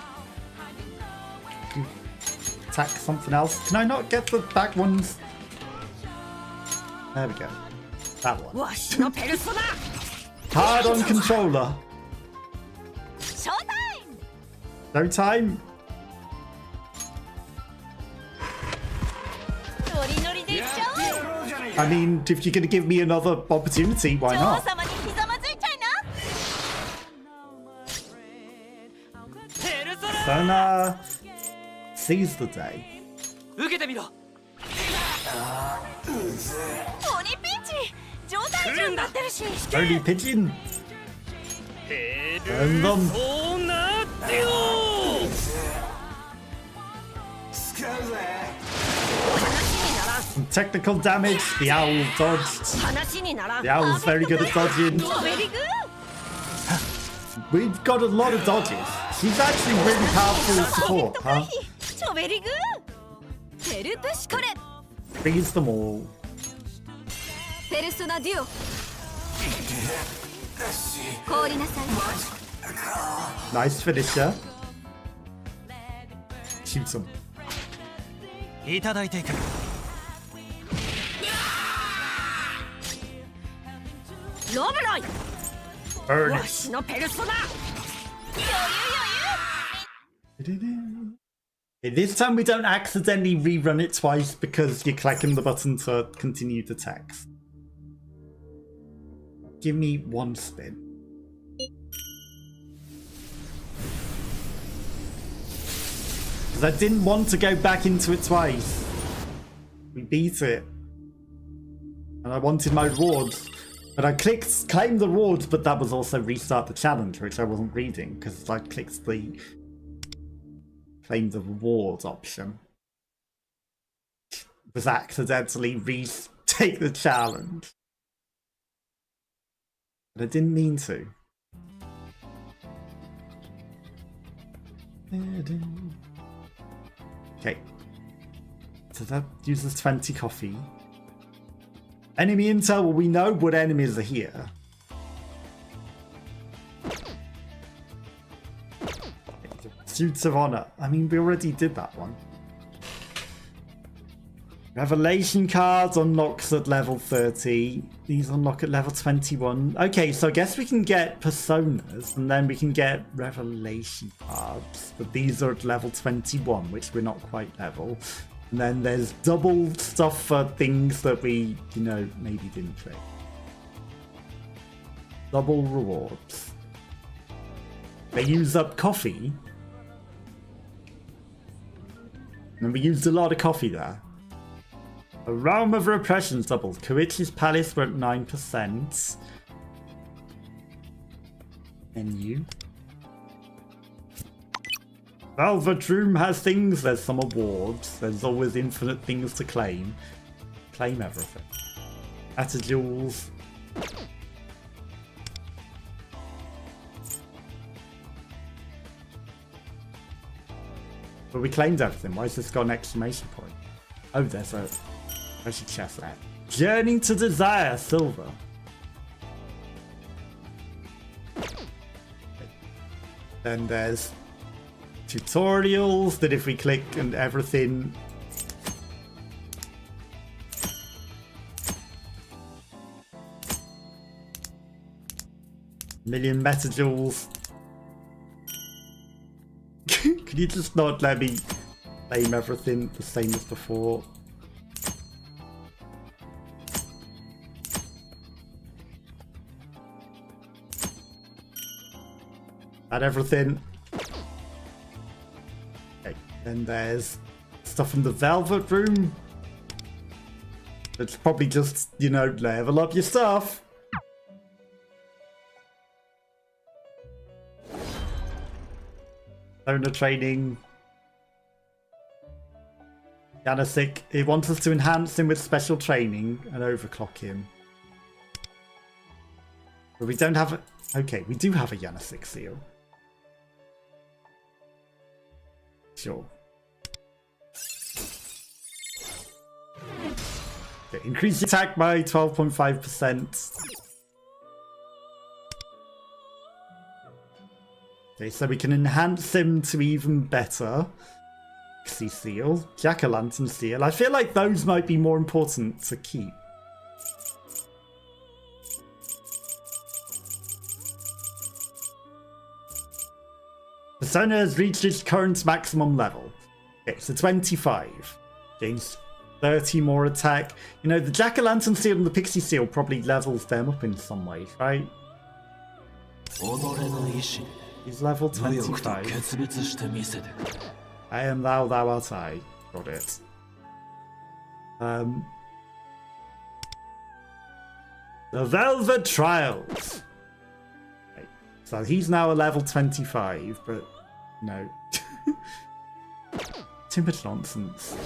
Attack something else. Can I not get the back ones? There we go. That one. わしのペルソナ。 Hard on controller. ショータイム No time. ノリノリでいっちゃおう I mean, if you're going to give me another opportunity, why 女王 not? 様にひざまずいちゃいなペルソナ Sona seize the day. 受けてみろ鬼ピンチ状態上になってるし Only pigeon. ペ Burn ル them. ソナデュ Some technical damage. The owl dodged. 話にならん The。owl's very good at dodging. チョベリグ We've got a lot of dodges. She's actually really powerful パーフェ support, クト回 huh? 避チョベリグペルプシコレ Freeze them all. ペルソナデュオ凍りなさい Nice finisher. Shoot them. いただいていく。ロブロイ。 Burn わ it. しのペルソナ。 Okay, this time we don't accidentally rerun it twice because you're clicking the button to continue the text. Give me 1 spin. Because I didn't want to go back into it twice. We beat it. And I wanted my rewards. But I clicked claim the rewards, but that was also restart the challenge, which I wasn't reading because I clicked the claim the rewards option. It was accidentally retake the challenge. But I didn't mean to. Okay. So that uses 20 coffee. Enemy intel, well, we know what enemies are here. Suits of honor. I mean, we already did that one. Revelation cards unlocks at level 30. These unlock at level 21. Okay, so I guess we can get personas and then we can get revelation cards. But these are at level 21, which we're not quite level. And then there's double stuff for things that we, you know, maybe didn't click. Double rewards. They use up coffee. And we used a lot of coffee there. A realm of repression's doubled. Koichi's palace we're at 9%. Menu. Velvet Room has things. There's some awards. There's always infinite things to claim. Claim everything. At a jewels. But we claimed everything. Why has this got an exclamation point? Oh, there's a treasure chest there. Journey to Desire, silver. Then there's tutorials that if we click and everything. Million metajoules. Can you just not let me claim everything the same as before? Add everything. Okay, then there's stuff in the Velvet Room. It's probably just, you know, level up your stuff. Owner training. Yanasik, it wants us to enhance him with special training and overclock him. But we don't have a... Okay, we do have a Yanasik seal. Sure. Okay, increase attack by 12.5%. Okay, so we can enhance him to even better. Pixie seal, Jack-o'-lantern seal. I feel like those might be more important to keep. Persona has reached its current maximum level. Okay, so 25. Gains 30 more attack. You know, the Jack-o'-lantern seal and the Pixie seal probably levels them up in some ways, right? He's level 25. I am thou, thou art I. Got it. The Velvet Trials. Okay, so he's now a level 25, but no. Too much nonsense.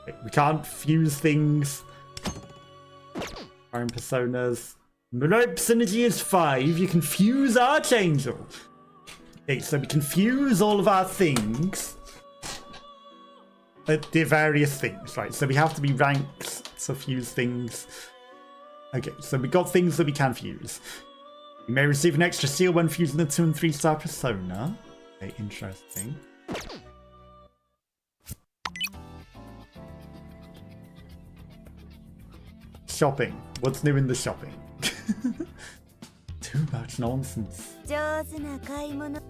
Okay, we can't fuse things. Iron Personas. Rope synergy is 5. You can fuse Archangel. Okay, so we can fuse all of our things. The various things, right? So we have to be ranked to fuse things. Okay, so we got things that we can fuse. You may receive an extra seal when fusing the 2 and 3 star persona. Okay, interesting. Shopping. What's new in the shopping? Too much nonsense.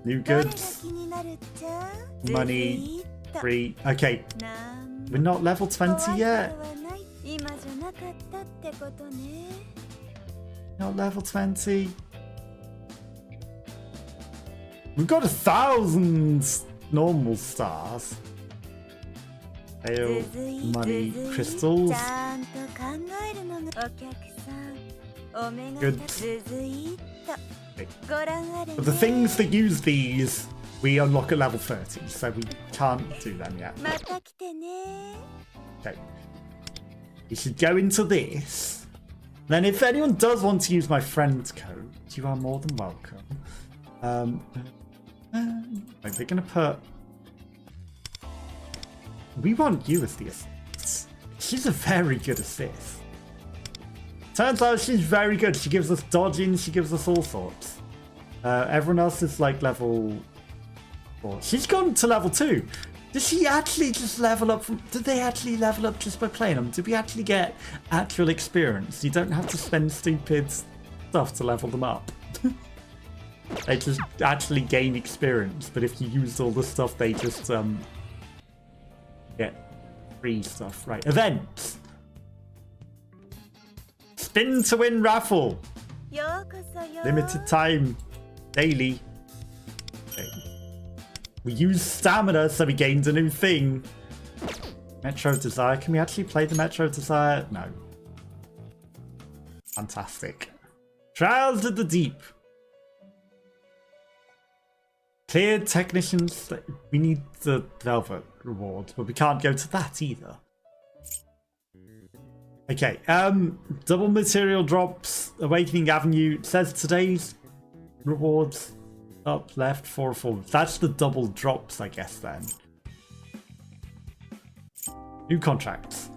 New goods. Money. Free. Okay. We're not level 20 yet. Not level 20. We've got 1,000 normal stars. Ale, money, crystals. Good. Okay. But the things that use these, we unlock at level 30, so we can't do them yet. Okay. You should go into this. Then if anyone does want to use my friend code, you are more than welcome. Wait, we're gonna put... We want you as the assist. She's a very good assist. Turns out she's very good. She gives us dodging, she gives us all sorts. Everyone else is like level 4. She's gone to level 2. Did she actually just level up from... Did they actually level up just by playing them? Did we actually get actual experience? You don't have to spend stupid stuff to level them up. They just actually gain experience, but if you use all the stuff, they just get free stuff. Right, events. Spin to win raffle. Limited time. Daily. Okay. We use stamina, so we gained a new thing. Metro Desire. Can we actually play the Metro Desire? No. Fantastic. Trials of the Deep. Cleared technicians. We need the Velvet reward, but we can't go to that either. Okay, double material drops. Awakening Avenue. It says today's rewards up, left, 4 forward. That's the double drops, I guess, then. New contracts.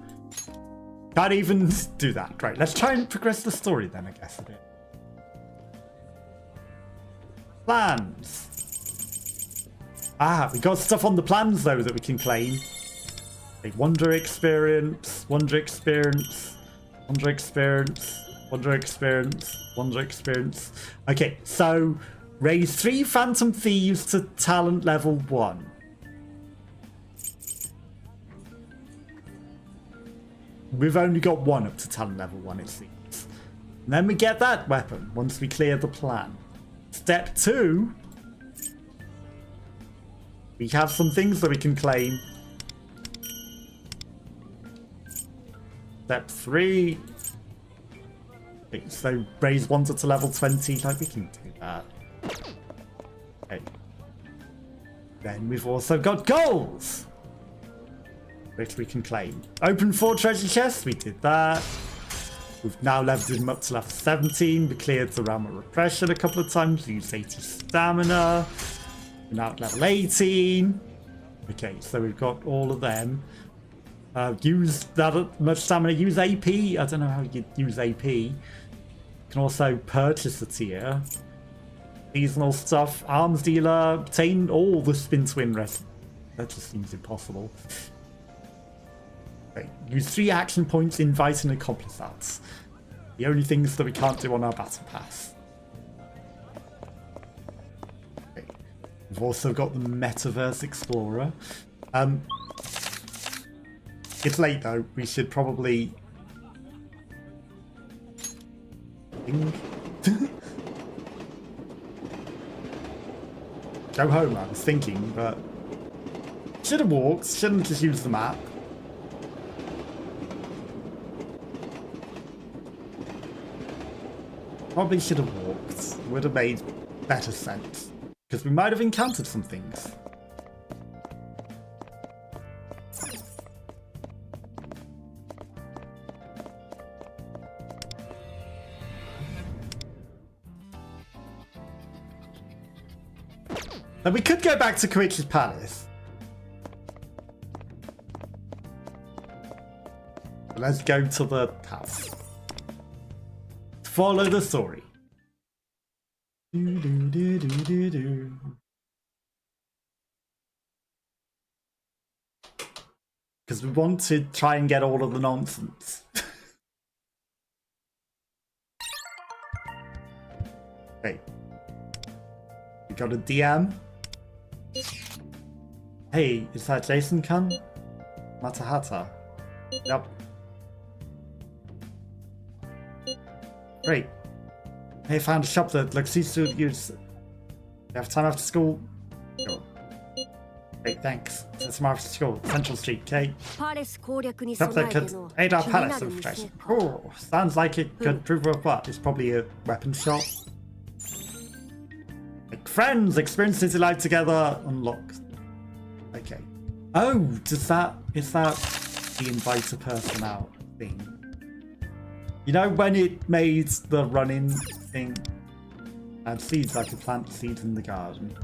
Can't even do that. Right, let's try and progress the story then, I guess, a bit. Plans. Ah, we got stuff on the plans, though, that we can claim. Okay, Wonder Experience, Wonder Experience, Wonder Experience, Wonder Experience, Wonder Experience. Okay, so raise 3 Phantom Thieves to talent level 1. We've only got 1 up to talent level 1, it seems. And then we get that weapon once we clear the plan. Step 2. We have some things that we can claim. Step 3. Okay, so raise Wonder to level 20. Like, we can do that. Okay. Then we've also got goals, which we can claim. Open 4 treasure chests. We did that. We've now leveled him up to level 17. We cleared the realm of repression a couple of times. We used 80 stamina. We're now at level 18. Okay, so we've got all of them. Use that much stamina. Use AP. I don't know how you use AP. You can also purchase a tier. Seasonal stuff. Arms dealer. Obtain all the spin to win rest. That just seems impossible. Okay. Use 3 action points. Invite and accomplish that. The only things that we can't do on our battle pass. Okay. We've also got the Metaverse Explorer. It's late though. We should probably. Go home, I was thinking, but should have walked, shouldn't just use the map. Probably should have walked. Would have made better sense. Because we might have encountered some things. Now we could go back to Koichi's palace. But let's go to the house. Follow the story. Because we want to try and get all of the nonsense. Okay. We got a DM. Hey, is that Jason-kun? Matahata. Yep. Great. Hey, I found a shop that looks easy to use. You have time after school? Sure. Great, thanks. It's tomorrow after school. Central Street, okay? Shop that could aid our palace infiltration. Oh, sounds like it could prove what? It's probably a weapons shop. Like friends, experiences you like together, unlocked. Okay. Oh, is that the invite a person out thing? You know when it made the run-in thing? And seeds, I could plant seeds in the garden.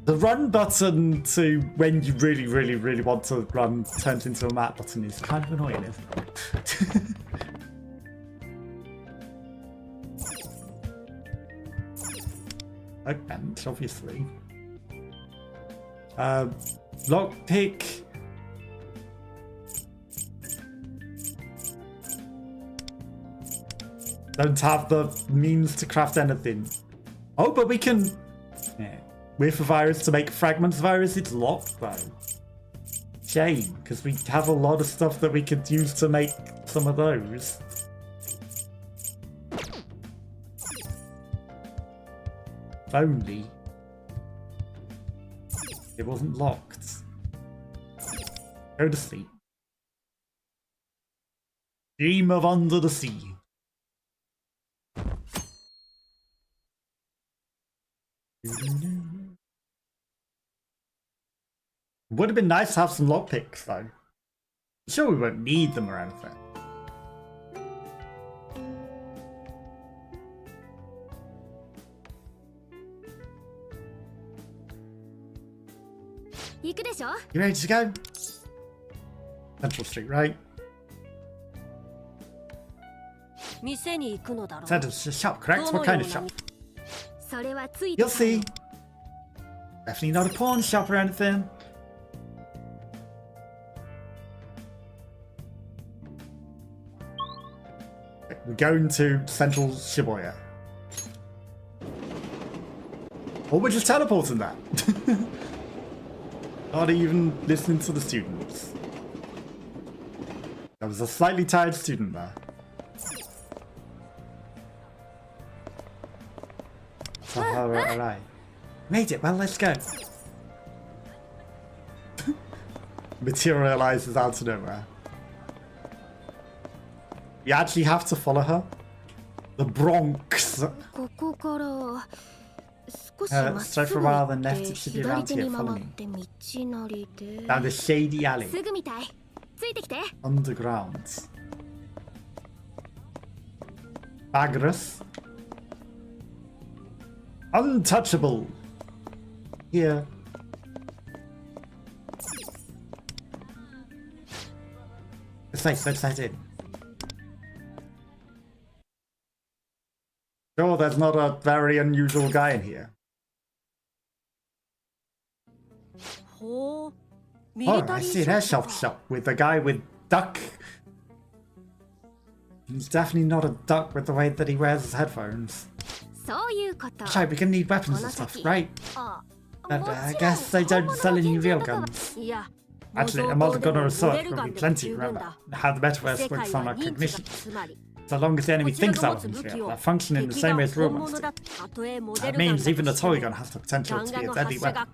The run button to when you really, really, really want to run turns into a map button is kind of annoying, isn't it? Workbench, obviously. Lockpick. Don't have the means to craft anything. Oh, but we can. Yeah. Wait for virus to make fragments virus. It's locked though. Shame, because we have a lot of stuff that we could use to make some of those. If only it wasn't locked. Go to sleep. Dream of under the sea. Would have been nice to have some lockpicks though. Sure, we won't need them or anything. You ready to go? Central Street, right? Central shop, correct? What kind of shop? You'll see. Definitely not a pawn shop or anything. We're going to Central Shibuya. Or we're just teleporting that. Not even listening to the students. There was a slightly tired student there. Alright. Made it, well, let's go. Materializes out of nowhere. You actually have to follow her. The Bronx. Straight for a while, then left. It should be around here. Follow me. Down the shady alley. Underground. Bagras. Untouchable. Here. Let's let in. Sure, there's not a very unusual guy in here. Oh, I see an airsoft shop with a guy with duck. He's definitely not a duck with the way that he wears his headphones. So we're gonna need weapons and stuff, right? But I guess they don't sell any real guns. Actually, a multi-gun or a sword will be plenty, remember? How the Metaverse works on our cognition. So long as the enemy thinks that weapon's real, they function in the same way as real ones do. That means even a toy gun has the potential to be a deadly weapon.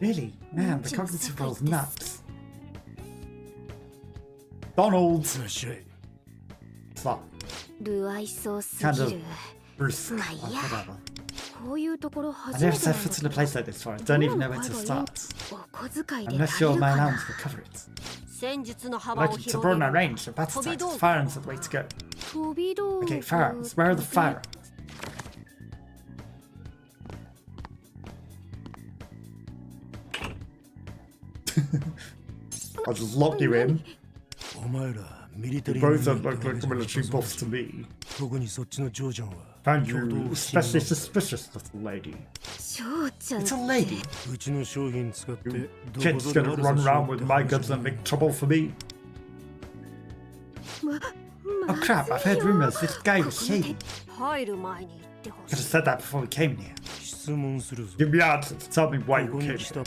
Really? Man, the cognitive role's nuts. Donald! Slop. Kind of brusque, or whatever. I never set foot in a place like this before. I don't even know where to start. I'm not sure my allowance will cover it. Like to broaden our range, so battle tactics, firearms are the way to go. Okay, firearms. Where are the firearms? I'll just lock you in. You both don't look like military buffs to me. Found you especially suspicious, little lady. It's a lady. You kids gonna run around with my guns and make trouble for me. Oh crap, I've heard rumors this guy was shady. Could have said that before we came in here. Give me answers, tell me why you came here.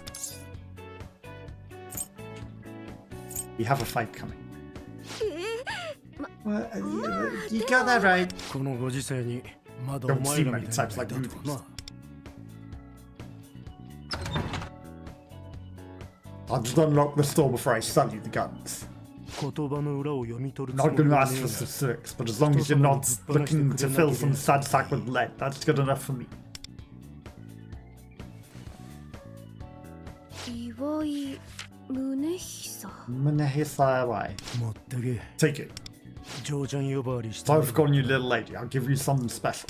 We have a fight coming. Well, you got that right. Don't see many types like movies. I'll just unlock the store before I sell you the guns. I'm not going to ask for specifics, but as long as you're not looking to fill some sad sack with lead, that's good enough for me. Munehisa, why? Take it. So I've forgotten you, little lady. I'll give you something special.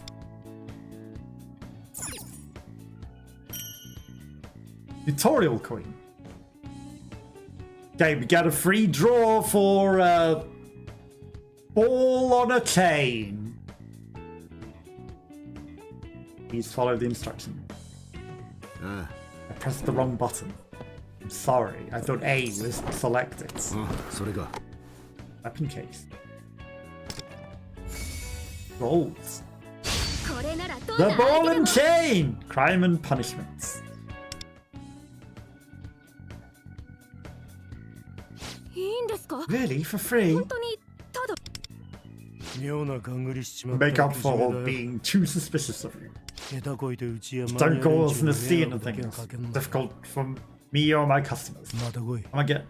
Tutorial coin. Okay, we got a free draw for ball on a chain. Please follow the instructions. I pressed the wrong button. I'm sorry. I thought A was selected. Weapon case. Gold. The ball and chain! Crime and punishments. Really? For free? Make up for being too suspicious of you. Don't cause us to see anything difficult from me or my customers. Come on, get.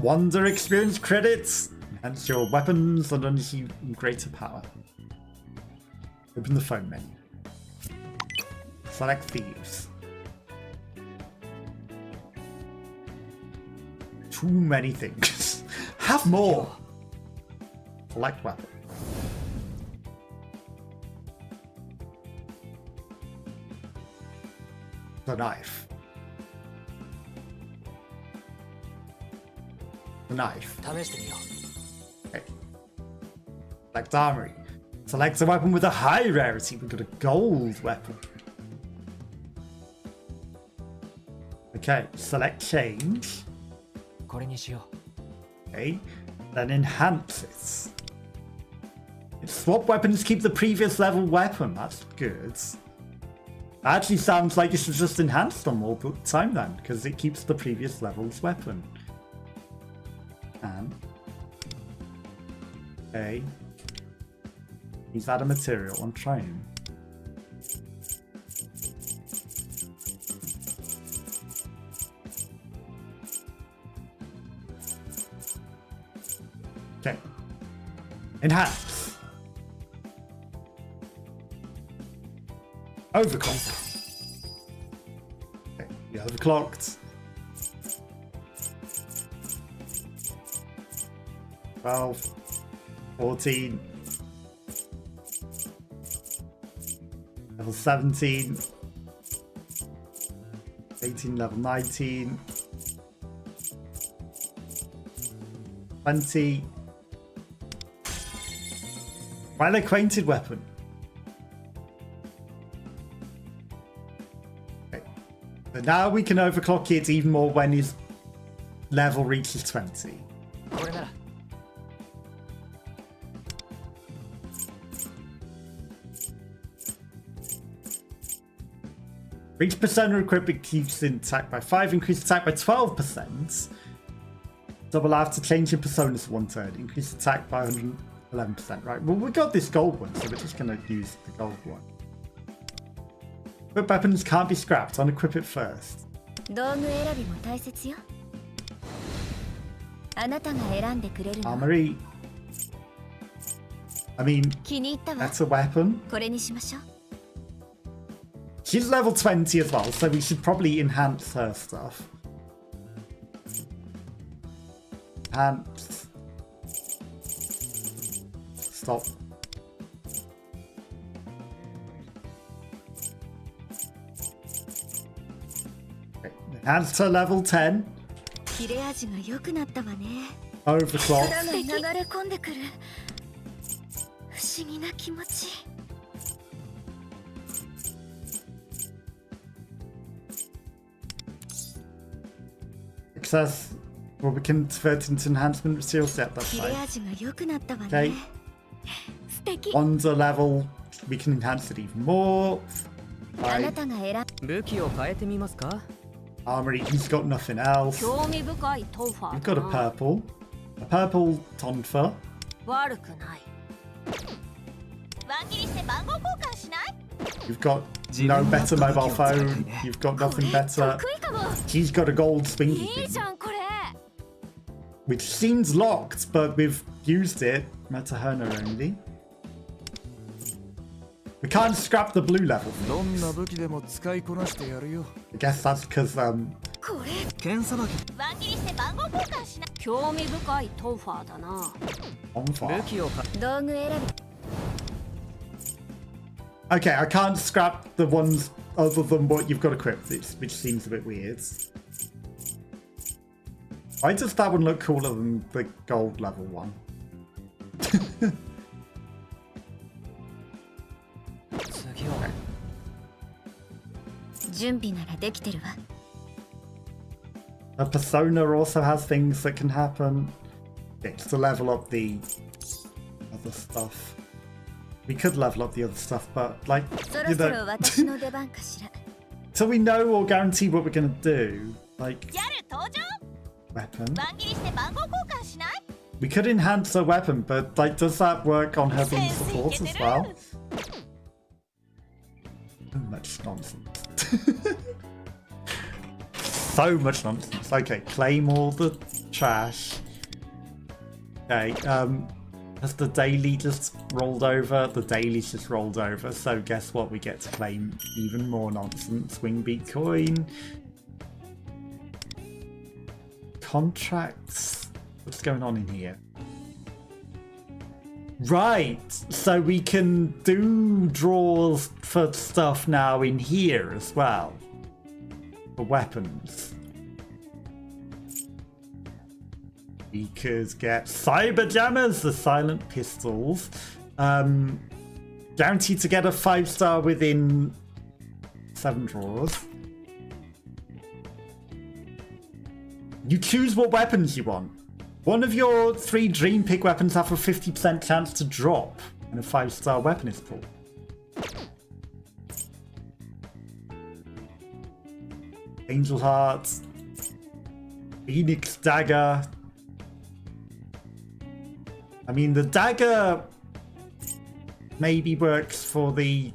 Wonder experience credits. Enhance your weapons and unleash greater power. Open the phone menu. Select Thieves. Too many things. Have more. Select weapon. The knife. The knife. 試してみよ Okay. Select armory. Select a weapon with a high rarity. We've got a gold weapon. Okay, select change. うこれにしよ Okay, then enhance it. Swap weapons, keep the previous level weapon. That's good. That actually sounds like you should just enhance them all the time then, because it keeps the previous level's weapon. And okay, he's add a material on train. Okay, enhance. Overclocked. Okay, you overclocked. 12, 14, level 17, 18, level 19, 20, well acquainted weapon. Okay. So now we can overclock it even more when his level reaches 20. うこれなら For each persona equipment keeps in attack by 5, increase attack by 12%. Double after changing personas for 1 turn, increase attack by 111%. Right, well, we got this gold one, so we're just going to use the gold one. But weapons can't be scrapped, unequip it first. 道具選びも大切よ。あなたが選んでくれるの。 Armory. I mean, 気に入ったわ。 that's a weapon. これにしましょう。 She's level 20 as well, so we should probably enhance her stuff. Enhance. Stop. Okay. Enhance to level 10. 切れ味が良くなったわね。 Overclock. 力が流れ込んでくる。不思議な気持ち。 Success. Well, we can convert into enhancement material set. That's 切れ fine. 味が良くなったわ Okay. ね。素敵。 Wonder level. We can enhance it even more. あな Right. たが選ん武器を変えてみますか Armory. He's got nothing else. 興味深いトンファ We've ー got だ a な purple. A purple tonfa. 悪くない ワン切りして番号交換しない？ You've got no better mobile phone. You've got nothing better. 得意かも。 She's got a gold spinky いい thing, じゃんこれ。 which seems locked, but we've used it. Metahona only. We can't scrap the blue level. どんな武器でも使いこなしてやるよ I guess that's because これ。剣さばきワン切りして番号交換しない。興味深いトンファーだな on 武 fire. 器を変え道具選び。 Okay, I can't scrap the ones other than what you've got equipped, which seems a bit weird. Why does that one look cooler than the gold level one? 次は準備ならできてるわ。 A persona also has things that can happen. It's to level up the other stuff. We could level up the other stuff, but like, そ you ろそろ know, 私の出番かしら。 so we know or guarantee what we're gonna do. Like ギャル登場。 weapon. ワン切りして番号交換しない？ We could enhance her weapon, but like, does that work on her being support as well? So much nonsense. So much nonsense. Okay, claim all the trash. Okay, has the daily just rolled over? The daily's just rolled over, so guess what? We get to claim even more nonsense. Wing beat coin. Contracts. What's going on in here? Right, so we can do draws for stuff now in here as well. For weapons. We could get Cyber Jammers, the silent pistols. Guaranteed to get a 5-star within 7 draws. You choose what weapons you want. One of your 3 dream pick weapons have a 50% chance to drop when a 5-star weapon is pulled. Angel Heart, Phoenix Dagger. I mean, the dagger maybe works for the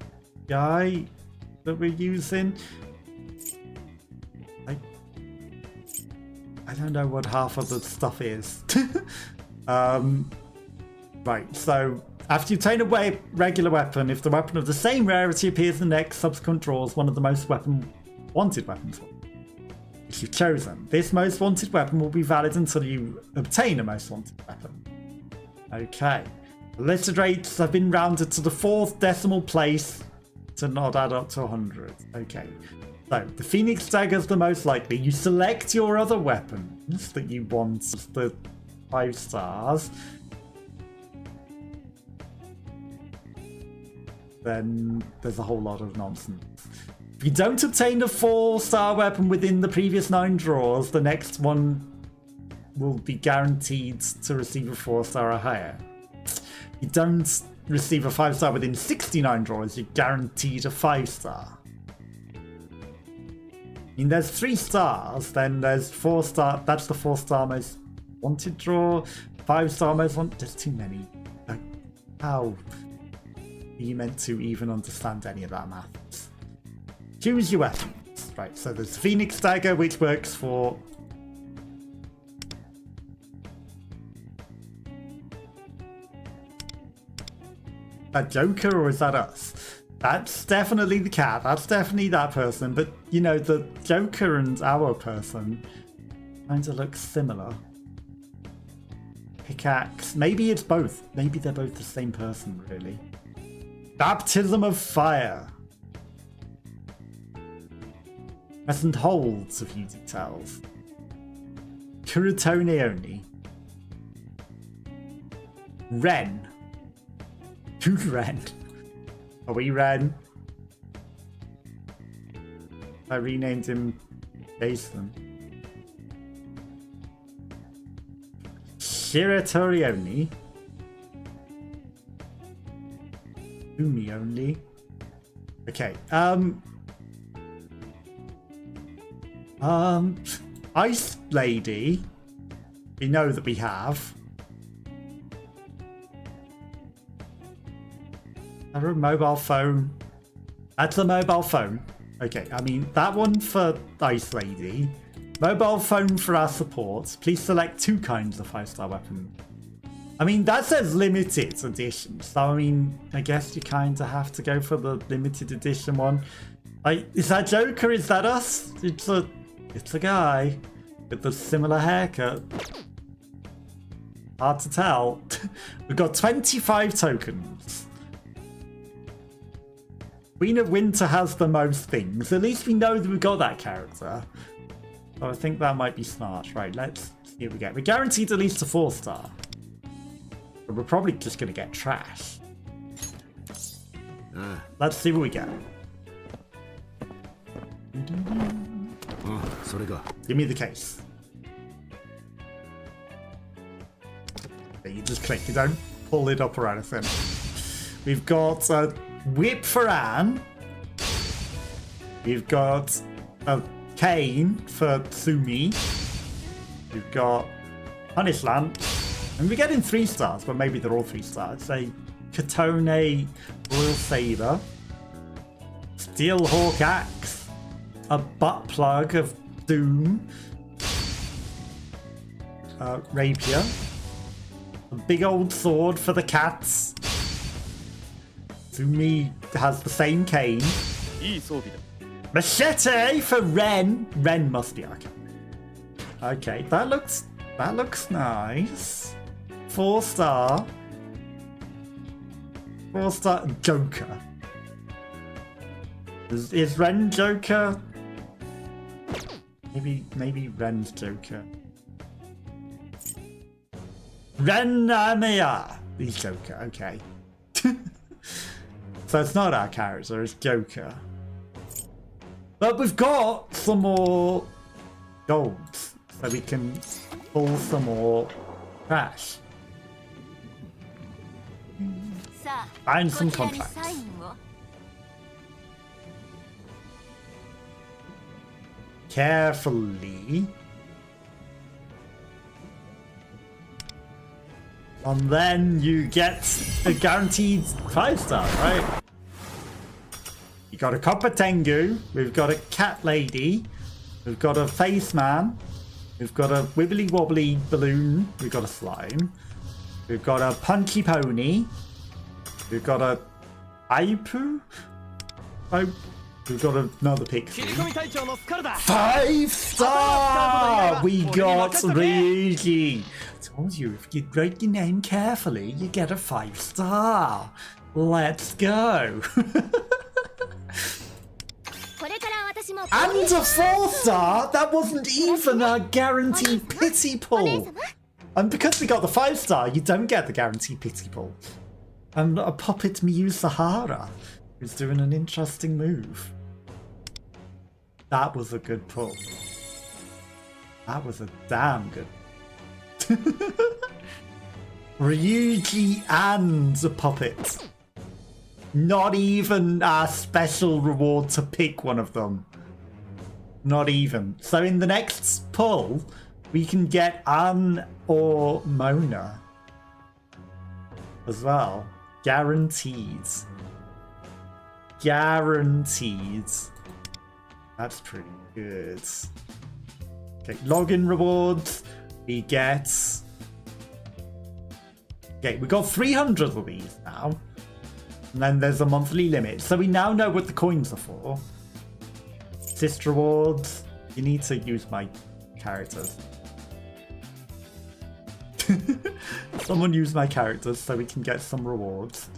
guy that we're using. I don't know what half of the stuff is. Right, so after you obtain a regular weapon, if the weapon of the same rarity appears in the next subsequent draws, one of the most wanted weapons which you've chosen. This most wanted weapon will be valid until you obtain a most wanted weapon. Okay. The listed rates have been rounded to the 4th decimal place to not add up to 100. Okay. So, the Phoenix Dagger is the most likely. You select your other weapons that you want as the 5 stars. Then there's a whole lot of nonsense. If you don't obtain a 4-star weapon within the previous 9 draws, the next one will be guaranteed to receive a 4-star or higher. If you don't receive a 5-star within 69 draws, you're guaranteed a 5-star. I mean, there's 3 stars, then there's 4-star. That's the 4-star most wanted draw. 5-star most wanted. There's too many. Like, how are you meant to even understand any of that math? Choose your weapons. Right, so there's Phoenix Dagger, which works for that Joker, or is that us? That's definitely the cat. That's definitely that person. But, you know, the Joker and our person kind of look similar. Pickaxe. Maybe it's both. Maybe they're both the same person, really. Baptism of Fire. Present holds a few details. Kuratone only. Ren. Who's Ren? Are we Ren? I renamed him Jason. Shiratori only. Umi only. Okay. Ice Lady. We know that we have. A mobile phone. That's a mobile phone. Okay, I mean, that one for Ice Lady. Mobile phone for our support. Please select 2 kinds of 5-star weapon. I mean, that says limited edition. So, I mean, I guess you kind of have to go for the limited edition one. Is that Joker? Is that us? It's a guy with a similar haircut. Hard to tell. We've got 25 tokens. Queen of Winter has the most things. At least we know that we've got that character. So I think that might be smart. Right, let's see what we get. We're guaranteed at least a 4-star. But we're probably just going to get trash. Let's see what we get. Give me the case. You just click. You don't pull it up or anything. We've got a Whip for Anne. We've got a cane for Sumi. We've got Punish Lamp. And we're getting 3 stars, but maybe they're all 3 stars. A Katone Royal Saber. Steel Hawk Axe. A Butt Plug of Doom. rapier. A big old sword for the cats. Zumi has the same cane. いい装備だ Machete for Ren. Ren must be our cat. Okay, that looks nice. 4-star. 4-star Joker. Is Ren Joker? Maybe Ren's Joker. Ren Amaya. He's Joker, okay. So it's not our character, it's Joker. But we've got some more golds, so we can pull some more trash. Find some contracts. Carefully. And then you get a guaranteed 5-star, right? You got a Copper Tengu, we've got a Cat Lady, we've got a Face Man, we've got a Wibbly Wobbly Balloon, we've got a Slime, we've got a Punchy Pony, we've got a Aipu, we've got another Pixie. 5-star! We got Ryuji! Told you, if you write your name carefully, you get a 5-star. Let's go! And a 4-star? That wasn't even a guaranteed pity pull! And because we got the 5-star, you don't get the guaranteed pity pull. And a puppet Miyu Sahara, who's doing an interesting move. That was a good pull. That was a damn good. Ryuji and a puppet. Not even a special reward to pick one of them. Not even. So in the next pull, we can get Anne or Mona as well. Guaranteed. Guaranteed. That's pretty good. Okay, login rewards. We get... Okay, we got 300 of these now. And then there's a monthly limit. So we now know what the coins are for. Assist rewards. You need to use my characters. Someone use my characters so we can get some rewards.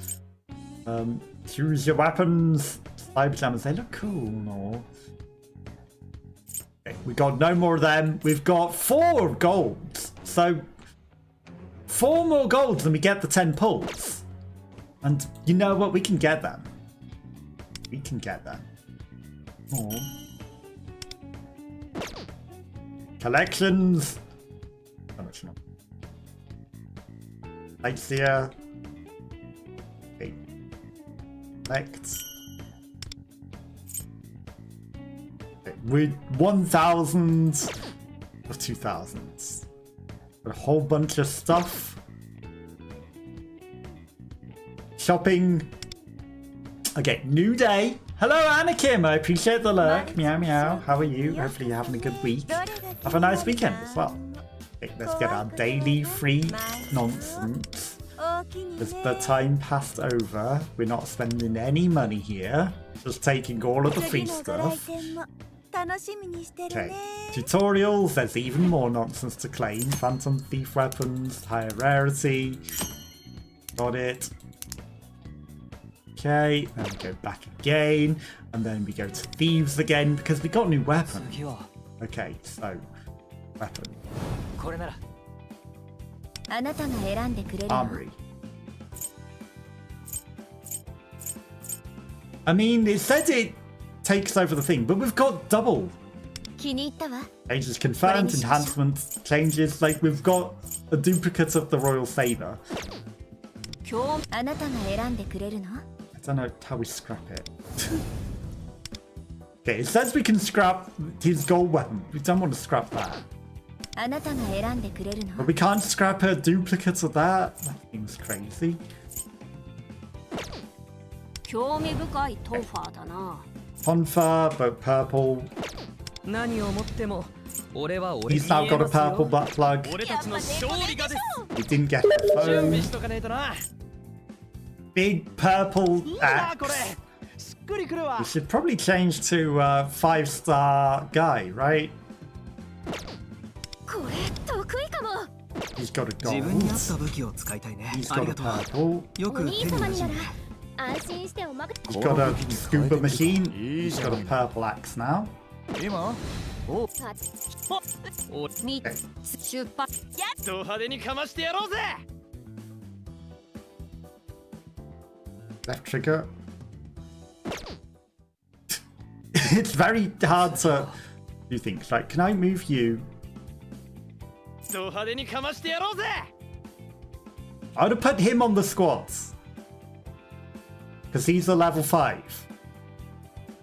Choose your weapons. Slide pajamas. They look cool. No. Okay, we got no more of them. We've got 4 golds. So 4 more golds and we get the 10 pulls. And you know what? We can get them. We can get them. More. Collections. How much more? Lightseer. Okay. Collect. Okay. With 1,000 or 2,000. A whole bunch of stuff. Shopping. Okay, new day. Hello, Anakim. I appreciate the lurk. Meow, meow. How are you? Hopefully you're having a good week. Have a nice weekend as well. Okay, let's get our daily free nonsense. As the time passed over, we're not spending any money here. Just taking all of the free stuff. Okay, tutorials. There's even more nonsense to claim. Phantom Thief weapons, higher rarity. Got it. Okay, then we go back again, and then we go to Thieves again because we got new weapon. Okay, so weapon. Armory. I mean, it said it takes over the thing, but we've got double. Changes confirmed, enhancements, changes, like we've got a duplicate of the Royal Saber. I don't know how we scrap it. Okay, it says we can scrap his gold weapon. We don't want to scrap that. But we can't scrap a duplicate of that? That seems crazy. Tonfa, but purple. 俺は俺 He's now got a purple butt plug. 俺たちの勝利がです We didn't get the 準備 phone. しとかねえとな Big purple いいなこれ axe. しっくりくるわ We should probably change to 5-star guy, right? これ得意かも。 He's got a 自分に合っ gold. た武器を使いたいね He's あり got が a とう purple. よおく手に馴兄様になら染んだ安心しておまけ。 He's got a scuba machine. He's got a いいじ purple axe now. 今おみ出発。ド派手にかましてやろうぜ Left trigger. It's very hard to do things. Like, can I move you? ド派手にかましてやろうぜ I would have put him on the squads. Because he's a level 5.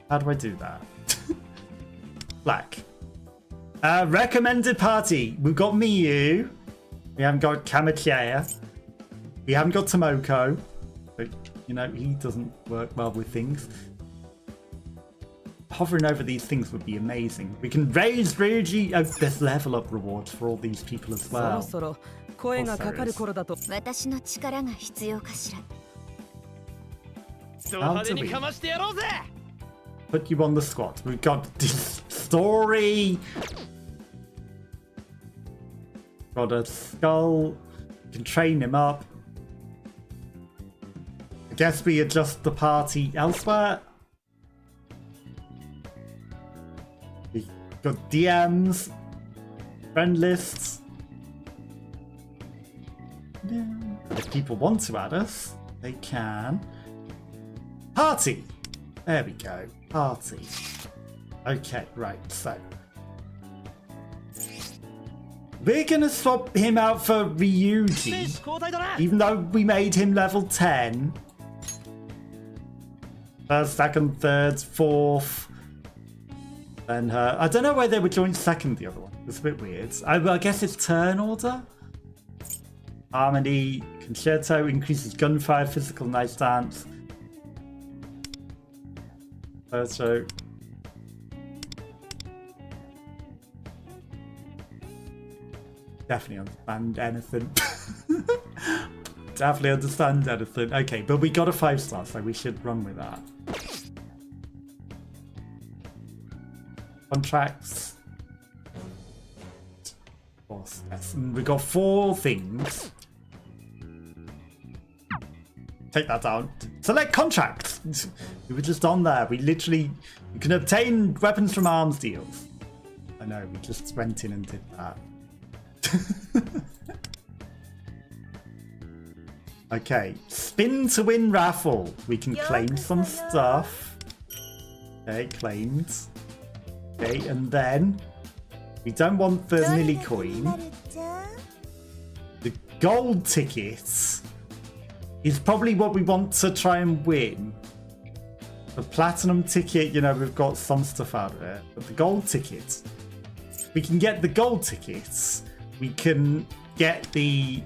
How do I do that? Black. Recommended party. We've got Miyu. We haven't got Kamachiya. We haven't got Tomoko. But, you know, he doesn't work well with things. Hovering over these things would be amazing. We can raise Ryuji. Oh, there's level up rewards for all these people as そろ well. そろ声がかかる頃だと私の力が必要かしら。ド派手にかましてやろうぜ Put you on the squad. We've got this story. Got a skull. We can train him up. I guess we adjust the party elsewhere. We got DMs. Friend lists. Yeah. If people want to add us, they can. Party! There we go. Party. Okay, right, so. We're gonna swap him out for 選 Ryuji, 手交代だな even though we made him level 10. First, second, third, fourth. Then her. I don't know why they were joined second, the other one. It's a bit weird. I guess it's turn order? Harmony, concerto, increases gunfire, physical night stance. So definitely understand anything. Definitely understand anything. Okay, but we got a 5-star, so we should run with that. Contracts. Of course, yes. And we got 4 things. Take that down. Select contracts. We were just on there. We literally, you can obtain weapons from arms deals. I know, we just went in and did that. Okay, spin to win raffle. We can claim some stuff. Okay, claimed. Okay, and then we don't want the milli coin. The gold tickets is probably what we want to try and win. The platinum ticket, you know, we've got some stuff out of it. But the gold tickets, we can get the gold tickets. We can get the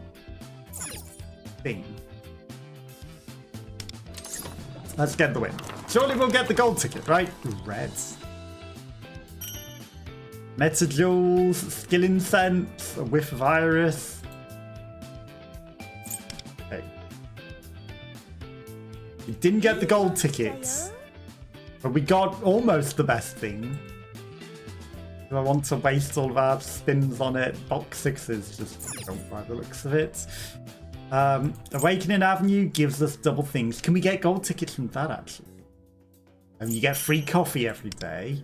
thing. Let's get the win. Surely we'll get the gold ticket, right? Reds. Meta Jewels, Skill Incense, a whiff of Iris. Okay. We didn't get the gold tickets, but we got almost the best thing. Do I want to waste all of our spins on it? Box 6s just don't by the looks of it. Awakening Avenue gives us double things. Can we get gold tickets from that actually? And you get free coffee every day.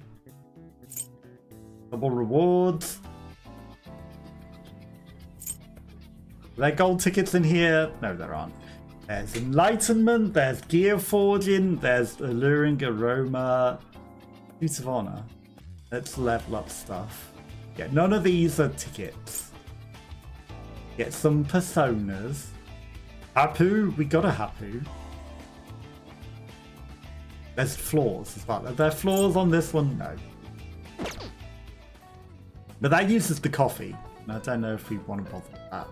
Double rewards. Are there gold tickets in here? No, there aren't. There's Enlightenment, there's Gear Forging, there's Alluring Aroma. Suits of Honor. Let's level up stuff. Yeah, none of these are tickets. Get some personas. Hapu, we got a Hapu. There's floors as well. Are there floors on this one? No. But that uses the coffee. And I don't know if we want to bother with that.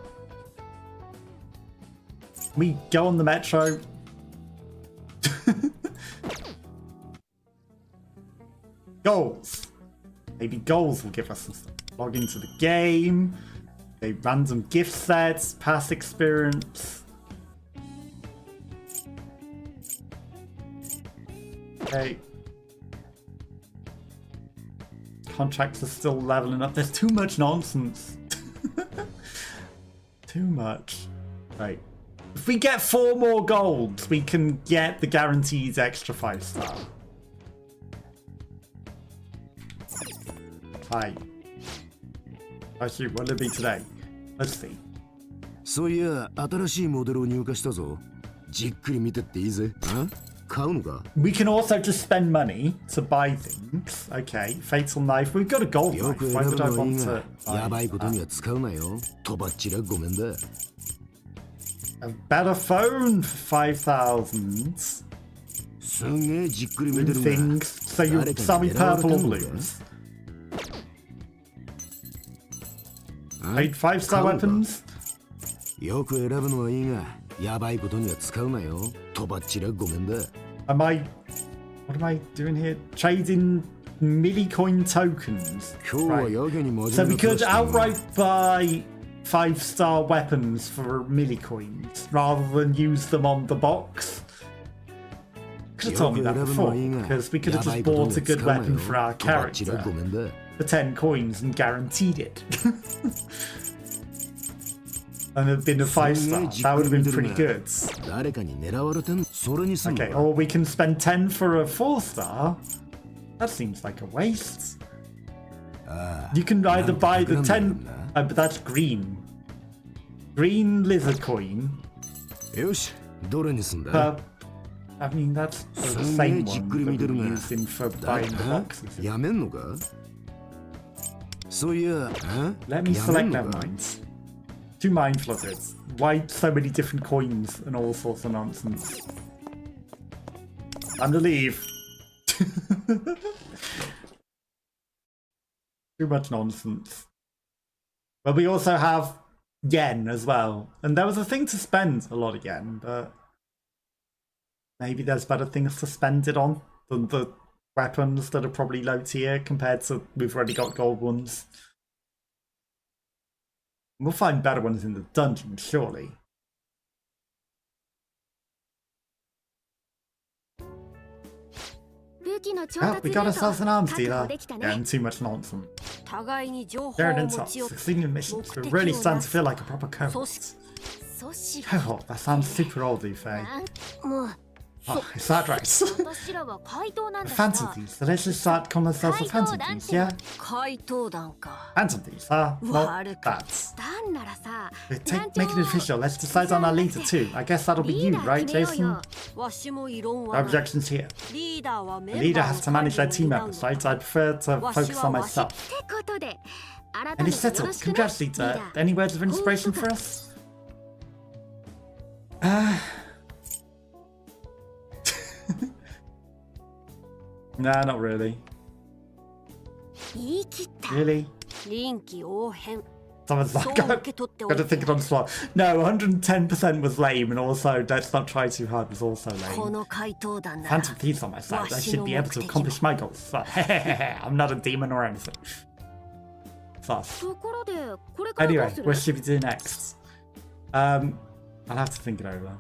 Can we go on the metro? Goals. Maybe goals will give us some stuff. Log into the game. Okay, random gift sets, past experience. Okay. Contracts are still leveling up. There's too much nonsense. Too much. Right. If we get 4 more golds, we can get the guaranteed extra 5-star. Hi. Actually, what will it be today? Let's see. そういや、新しいモデルを入荷したぞ。じっくり見てっていいぜ。買うのか? We can also just spend money to buy things. Okay, fatal knife. We've got a gold よ knife. く Why 選ぶ would I のはいい want が、 to やば buy いことには使うなよ。とばっちらごめんだ。a better phone for 5,000? すんげえじっくり見てる Things. が。 So you sell me purple or blues? 8 5-star weapons? よく選ぶのはいいが、やばいことには使うなよ。とばっちらごめんだ。What am I doing here? Trading millicoin tokens. 今日はやけに真面目 So な we could 顔してんな outright buy 5-star weapons for millicoins rather than use them on the box. Could have told me that before, because we could have just bought a good weapon for our character for 10 coins and guaranteed it. And it'd been a 5-star. That would have been pretty good. 誰かに狙われてんそれにすんの Okay, か or we can spend 10 for a 4-star. That seems like a waste. You can either buy the 10, but that's green. Green lizard coin. よし、どれにすんだ But I mean that's the same one that we're using for buying the boxes. やめんのかそういや、 Let me やめ select んの their か minds. Two mind flooders. Why so many different coins and all sorts of nonsense? Time to leave. Too much nonsense. But we also have yen as well. And there was a thing to spend a lot of yen, but maybe there's better things to spend it on than the weapons that are probably low tier compared to we've already got gold ones. We'll find better ones in the dungeon, surely. Oh, we got ourselves an arms dealer. Yeah, and too much nonsense. Jared and Top, succeeding in missions. We're really starting to feel like a proper cohort. Cohort? That sounds super old, Faye. Oh, is that right? Phantom Thieves. So let's just start calling ourselves the Phantom Thieves, yeah? Phantom Thieves, huh? Not bad. Make it official. Let's decide on our leader too. I guess that'll be you, right, Jason? No objections here. The leader has to manage their team members, right? I prefer to focus on myself. And it's settled. Congrats, leader. Any words of inspiration for us? Nah, not really. Really? Someone's like, gotta think it on the spot. No, 110% was lame, and also let's not try too hard was also lame. Phantom Thieves on my side. I should be able to accomplish my goals. But, I'm not a demon or anything. Sus. Anyway, what should we do next? I'll have to think it over.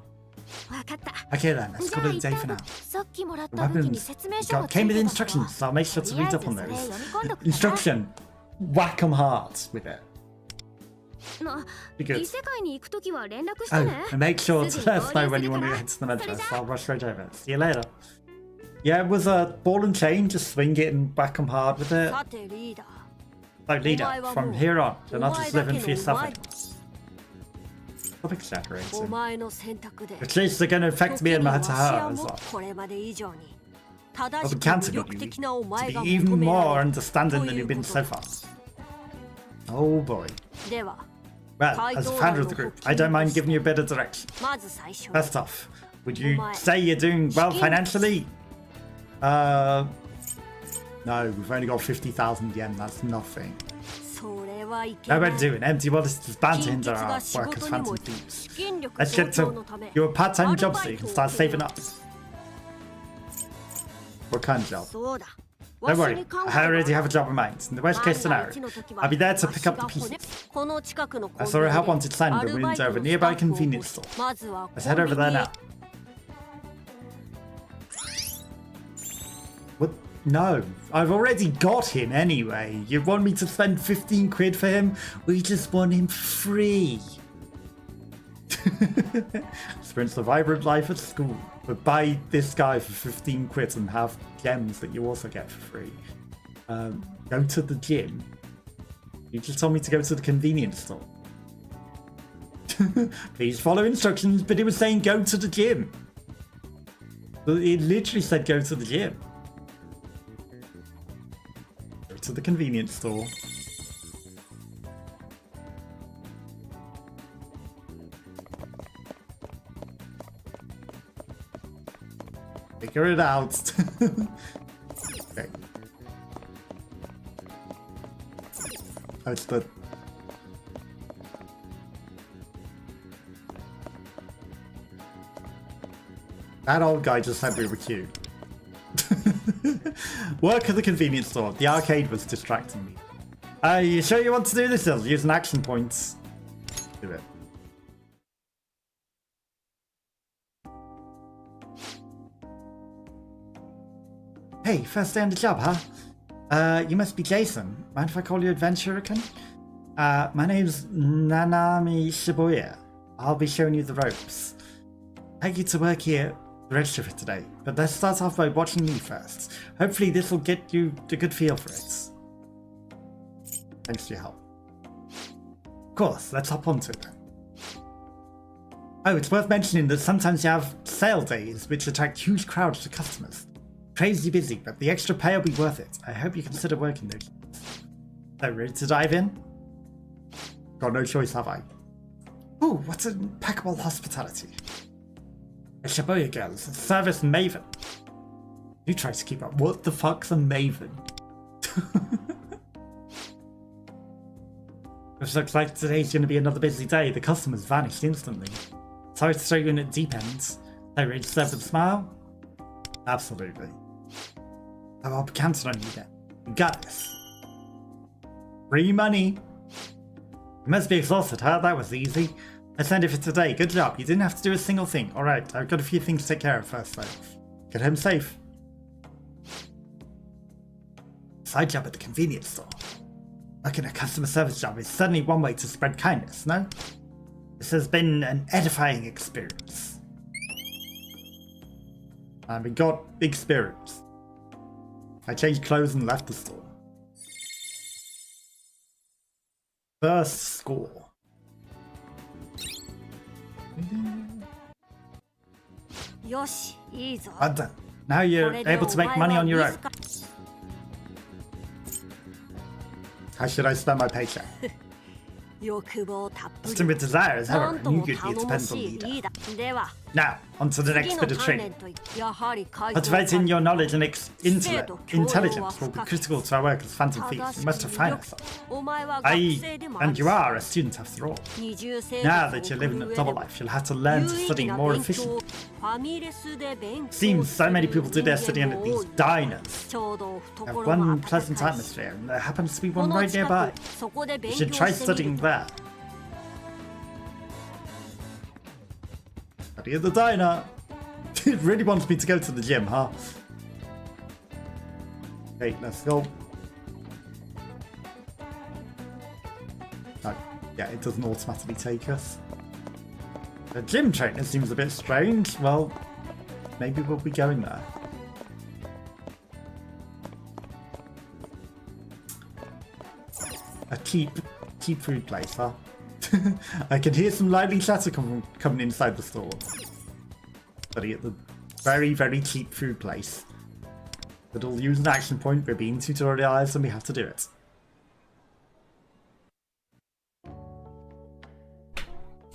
Okay then, let's call it a day for now. The weapons came with instructions, so I'll make sure to read up on those. Instruction: whack 'em hard with it. Be good. Oh, and make sure to let us know when you want to head to the Metaverse. I'll rush straight over. See you later. Yeah, it was a ball and chain, just swing it and whack 'em hard with it. So leader, from here on, you're not just living for yourself anymore. Stop exaggerating. The changes are going to affect me and her to her as well. I'll be counting on you to be even more understanding than you've been so far. Oh boy. Well, as a founder of the group, I don't mind giving you a bit of direction. First off, would you say you're doing well financially? No, we've only got 50,000 yen, that's nothing. No way to do it. Empty wallets is bound to hinder our work as Phantom Thieves. Let's get to your part-time job so you can start saving up. What kind of job? Don't worry, I already have a job in mind. In the worst case scenario, I'll be there to pick up the pieces. I saw a help-wanted sign in the windows over a nearby convenience store. Let's head over there now. What? No, I've already got him anyway. You want me to spend 15 quid for him? We just want him free. Experience the vibrant life at school, but buy this guy for 15 quid and have gems that you also get for free. Go to the gym. You just told me to go to the convenience store. Please follow instructions, but it was saying go to the gym. It literally said go to the gym. Go to the convenience store. Figure it out. Okay. Oh, it's the... That old guy just said we were cute. Work at the convenience store. The arcade was distracting me. Are you sure you want to do this? I'll use an action point. Do it. Hey, first day on the job, huh? You must be Jason. Mind if I call you Adventurican? My name's Nanami Shibuya. I'll be showing you the ropes. I get to work here to register for today, but let's start off by watching me first. Hopefully this will get you a good feel for it. Thanks for your help. Of course, let's hop onto it then. Oh, it's worth mentioning that sometimes you have sale days which attract huge crowds of customers. Crazy busy, but the extra pay will be worth it. I hope you consider working there. So, ready to dive in? Got no choice, have I? Ooh, what an impeccable hospitality. A Shibuya girl is a service maven. You try to keep up. What the fuck's a maven? It looks like today's going to be another busy day. The customers vanished instantly. Sorry to throw you in at deep ends. So, ready to serve with a smile? Absolutely. Oh, I'll be counting on you then. You got this. Free money. You must be exhausted, huh? That was easy. I sent it for today. Good job. You didn't have to do a single thing. Alright, I've got a few things to take care of first though. Get home safe. Side job at the convenience store. Working a customer service job is certainly one way to spread kindness, no? This has been an edifying experience. And we got experience. I changed clothes and left the store. First score. Well done. Now you're able to make money on your own. How should I spend my paycheck? System with desire is however a new good need depends on leader. Now, on to the next bit of training. Cultivating your knowledge and intelligence will be critical to our work as Phantom Thieves. We must refine ourselves. And you are a student after all. Now that you're living a double life, you'll have to learn to study more efficiently. Seems so many people do their studying at these diners. They have one pleasant atmosphere, and there happens to be one right nearby. You should try studying there. Study at the diner. It really wants me to go to the gym, huh? Okay, let's go. Oh, yeah, it doesn't automatically take us. The gym trainer seems a bit strange. Well, maybe we'll be going there. A cheap food place, huh? I can hear some lively chatter coming inside the store. Study at the very, very cheap food place. But we'll use an action point. We're being tutorialized and we have to do it.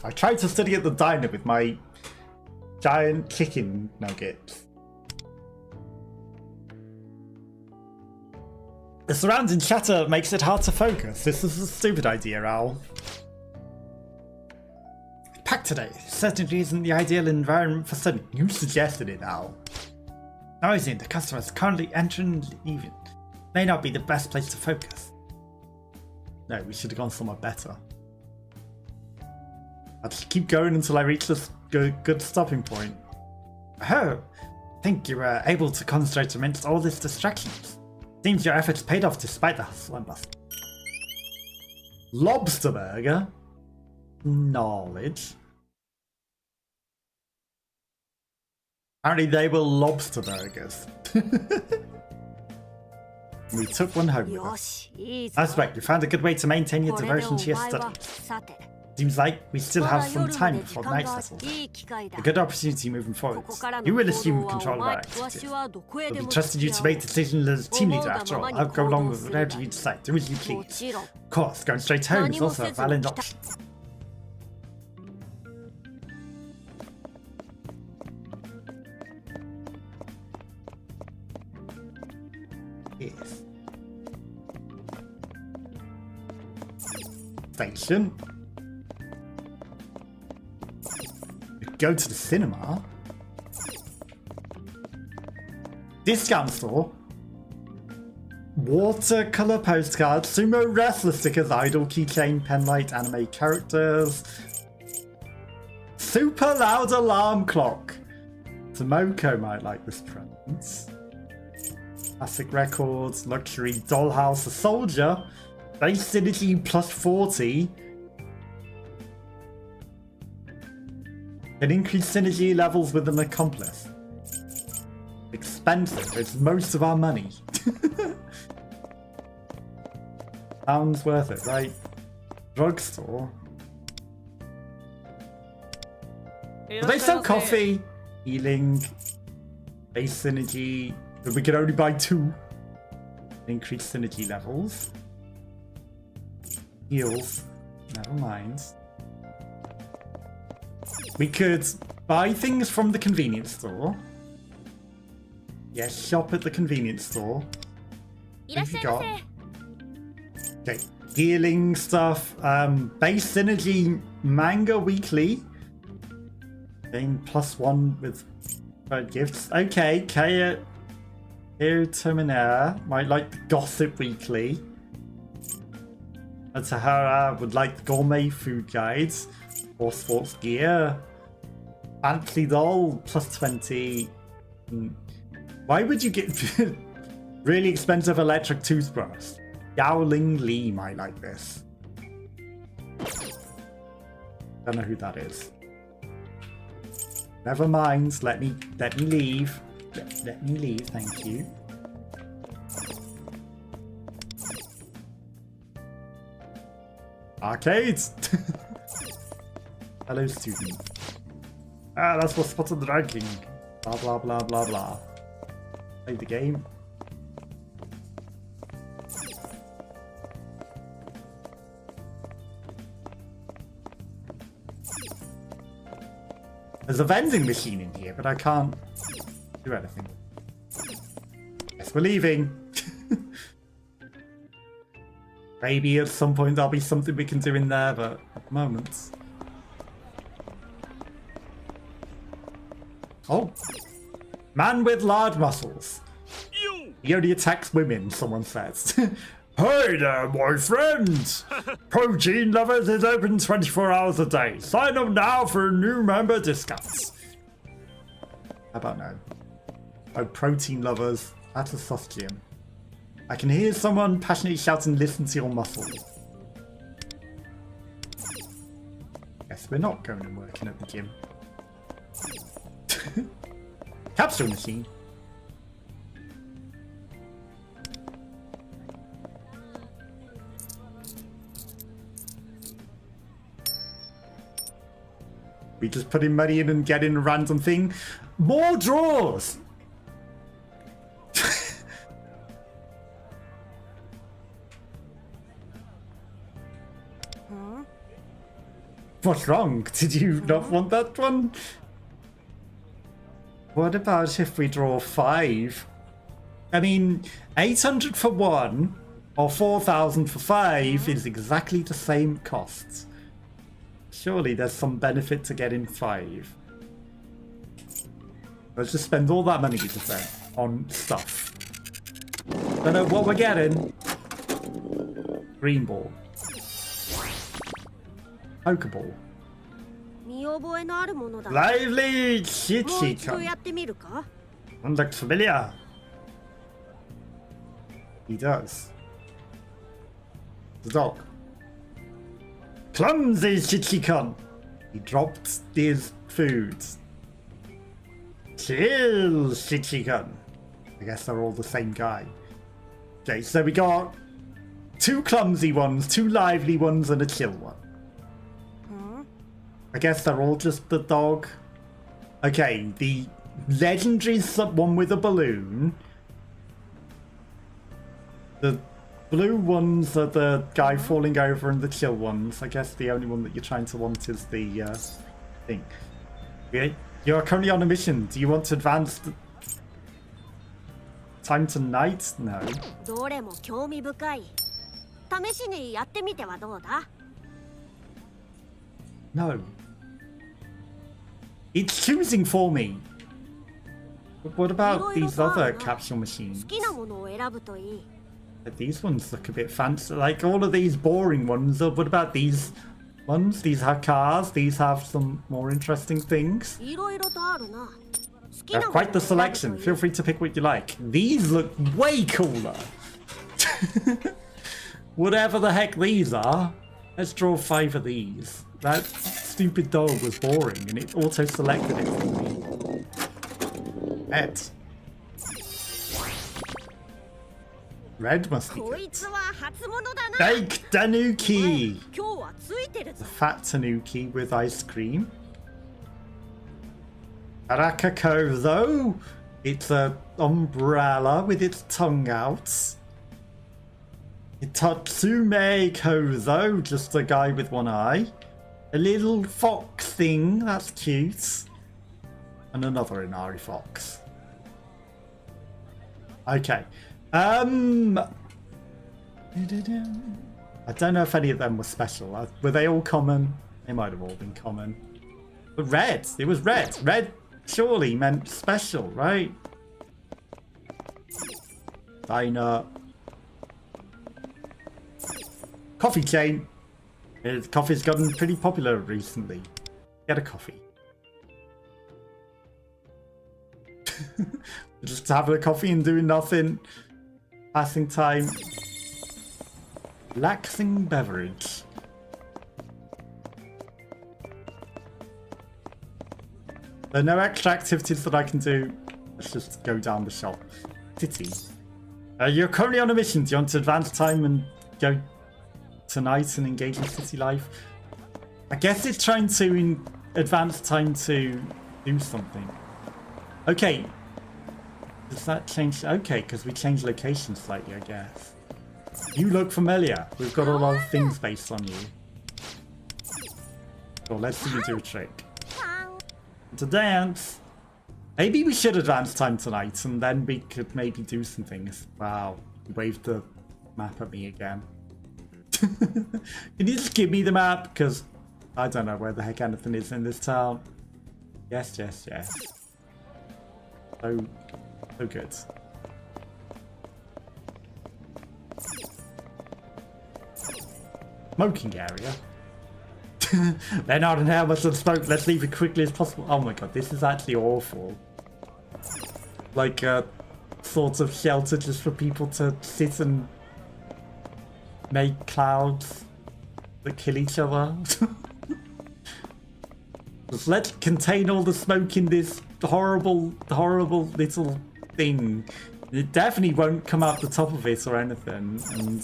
I tried to study at the diner with my giant chicken nuggets. The surrounding chatter makes it hard to focus. This is a stupid idea, Owl. Packed today. Certainly isn't the ideal environment for studying. You suggested it, Owl. Noisy, the customers currently entering and leaving. may not be the best place to focus. No, we should have gone somewhere better. I'll just keep going until I reach this good stopping point. Oh, I think you were able to concentrate amidst all these distractions. Seems your efforts paid off despite the hustle and bustle. Lobster burger? Knowledge. Apparently they were lobster burgers. We took one home with us. That's right, you found a good way to maintain your devotion to your studies. Seems like we still have some time before night settles. A good opportunity moving forward. You will assume control of our activities. We trusted you to make decisions as team leader after all. I'll go along with whatever you decide. Do as you please. Of course, going straight home is also a valid option. Yes. Station. Go to the cinema. Discount store. Watercolor postcards, sumo wrestler stickers, idol keychain, penlight, anime characters. Super loud alarm clock. Tomoko might like this trend. Classic records, luxury dollhouse, a soldier. Base synergy plus 40. Can increase synergy levels with an accomplice. Expensive. It's most of our money. Pounds worth it, right? Drugstore. Do they sell coffee? Healing. Base synergy. But we can only buy 2. Increase synergy levels. Heals. Never mind. We could buy things from the convenience store. Yes, shop at the convenience store. What have you got? Okay, healing stuff. Base synergy manga weekly. Gain +1 with gifts. Okay, Kaya Terminaire might like the gossip weekly. Tahara would like the gourmet food guides. Or sports gear. Fancy doll +20. Why would you get really expensive electric toothbrush? Yao Ling Li might like this. Don't know who that is. Never mind. Let me leave. Let me leave. Thank you. Arcades. Hello, student. Ah, that's what's spotted the ranking. Blah, blah, blah, blah, blah. Play the game. There's a vending machine in here, but I can't do anything. Yes, we're leaving. Maybe at some point there'll be something we can do in there, but at the moment... Oh. Man with large muscles. He only attacks women, someone says. Hey there, my friend! Protein Lovers is open 24 hours a day. Sign up now for new member discounts. How about now? Oh, Protein Lovers. That's a soft gym. I can hear someone passionately shouting, listen to your muscles. Yes, we're not going and working at the gym. Capsule machine. We just put in money in and get in a random thing. More drawers! What's wrong? Did you not want that one? What about if we draw 5? I mean, 800 for 1 or 4,000 for 5 is exactly the same costs. Surely there's some benefit to getting 5. Let's just spend all that money we just spent on stuff. Don't know what we're getting. Green ball. Pokeball. 見覚えのあるものだ。 Lively もう Chichi 一度やってみるか。 One looks familiar. He does. The dog. Clumsy Chichikon. He dropped his food. Chill Chichikon. I guess they're all the same guy. Okay, so we got 2 clumsy ones, 2 lively ones, and a chill one. I guess they're all just the dog. Okay, the legendary one with a balloon. The blue ones are the guy falling over, and the chill ones. I guess the only one that you're trying to want is the thing. Okay, you're currently on a mission. Do you want to advance the time to night? No. どれも興味深い。試しにやってみてはどうだ？ No. It's choosing for me. But what about these other capsule machines? 好きなものを選ぶといい。 These ones look a bit fancy. Like all of these boring ones. What about these ones? These have cars. These have some more interesting things. いろいろとあるな。好きな They're ものを quite the 選ぶとい selection. い。 Feel free to pick what you like. These look way cooler. Whatever the heck these are. Let's draw 5 of these. That stupid dog was boring and it auto-selected it for me. Ed. Red must be こ good. いつは初物だな。 Fake Tanuki! 今日はついてるぞ。 Fat Tanuki with ice cream. Arakako, though. It's a umbrella with its tongue out. Itatsume Kozo, just a guy with one eye. A little fox thing, that's cute. And another Inari fox. Okay. I don't know if any of them were special. Were they all common? They might have all been common. But red! It was red! Red surely meant special, right? Diner. Coffee chain. Coffee's gotten pretty popular recently. Get a coffee. Just having a coffee and doing nothing. Passing time. Relaxing beverage. There are no extra activities that I can do. Let's just go down the shop. City. You're currently on a mission. Do you want to advance time and go tonight and engage in city life? I guess it's trying to advance time to do something. Okay. Does that change? Okay, because we changed location slightly, I guess. You look familiar. We've got all our things based on you. Well, let's see you do a trick. To dance. Maybe we should advance time tonight and then we could maybe do some things. Wow. He waved the map at me again. Can you just give me the map? Because I don't know where the heck anything is in this town. Yes, yes, yes. So good. Smoking area. They're not in helmets and smoke. Let's leave it quickly as possible. Oh my god, this is actually awful. Like a sort of shelter just for people to sit and make clouds that kill each other. Just let's contain all the smoke in this horrible little thing. It definitely won't come out the top of it or anything, and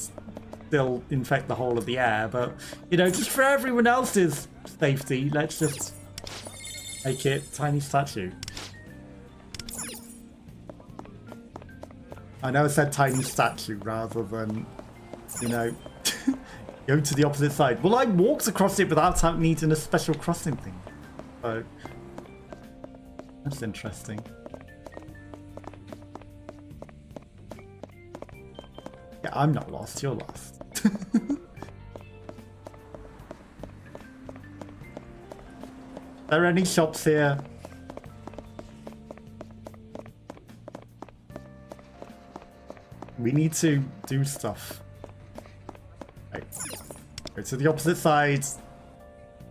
still infect the whole of the air. But you know, just for everyone else's safety, let's just make it tiny statue. I know I said tiny statue rather than, you know, go to the opposite side. Well, I walked across it without needing a special crossing thing. So that's interesting. Yeah, I'm not lost, you're lost. Are there any shops here? We need to do stuff. Right. Go to the opposite side.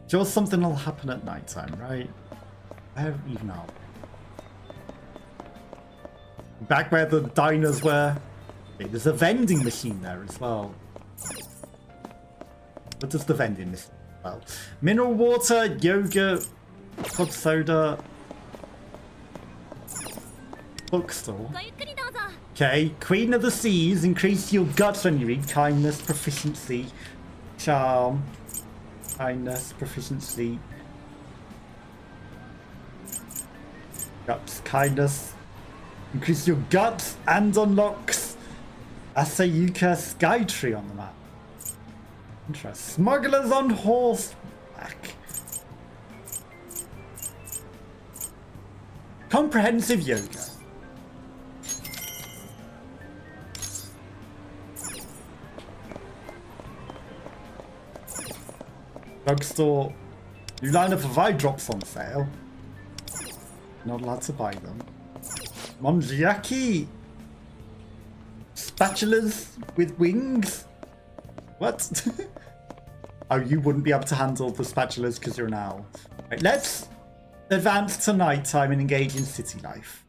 Sure, something will happen at night time, right? Where even now? Back where the diners were. Okay, there's a vending machine there as well. What does the vending machine? Well, mineral water, yogurt, club soda, bookstore. Okay, Queen of the Seas, increase your guts when you read. Kindness, proficiency, charm, kindness, proficiency, guts, kindness, increase your guts and unlocks Asayuka Skytree on the map. Interesting. Smugglers on horseback. Comprehensive yoga. Drugstore. New lineup of eye drops on sale. Not allowed to buy them. Monjiaki. Spatulas with wings. What? Oh, you wouldn't be able to handle the spatulas because you're an owl. Right, let's advance to nighttime and engage in city life.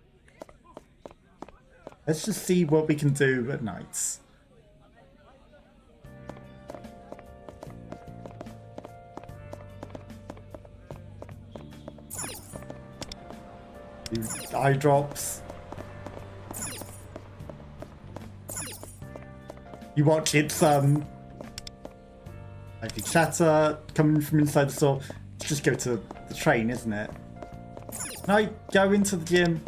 Let's just see what we can do at nights. Do eye drops. You watch its lively chatter coming from inside the store. Just go to the train, isn't it? Can I go into the gym?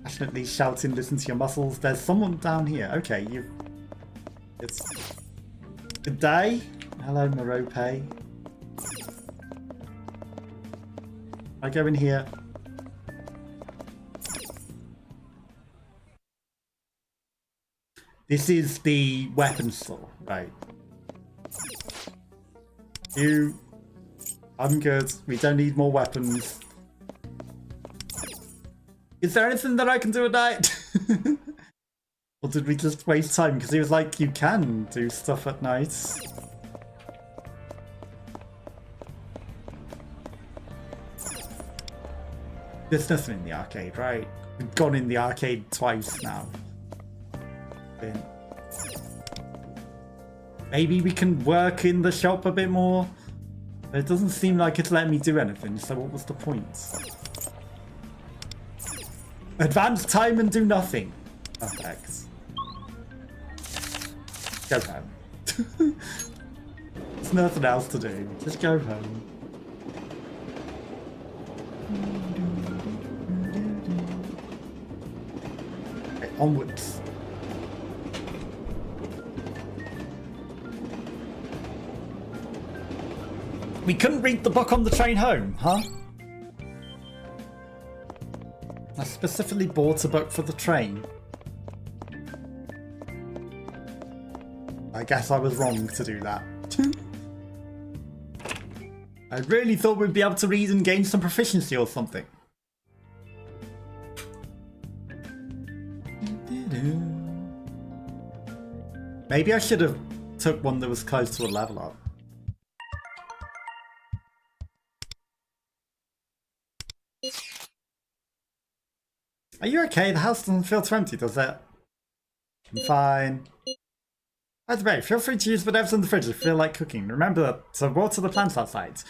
Passionately shouting, listen to your muscles. There's someone down here. Okay, you. It's good day. Hello, Merope. I go in here. This is the weapons store, right? I'm good. We don't need more weapons. Is there anything that I can do at night? Or did we just waste time? Because he was like, you can do stuff at night. There's nothing in the arcade, right? We've gone in the arcade twice now. Maybe we can work in the shop a bit more. But it doesn't seem like it's letting me do anything, so what was the point? Advance time and do nothing. Perfect. Go home. There's nothing else to do. Just go home. Okay, onwards. We couldn't read the book on the train home, huh? I specifically bought a book for the train. I guess I was wrong to do that. I really thought we'd be able to read and gain some proficiency or something. Maybe I should have took one that was close to a level up. Are you okay? The house doesn't feel too empty, does it? I'm fine. By the way, feel free to use whatever's in the fridge if you feel like cooking. Remember to water the plants outside.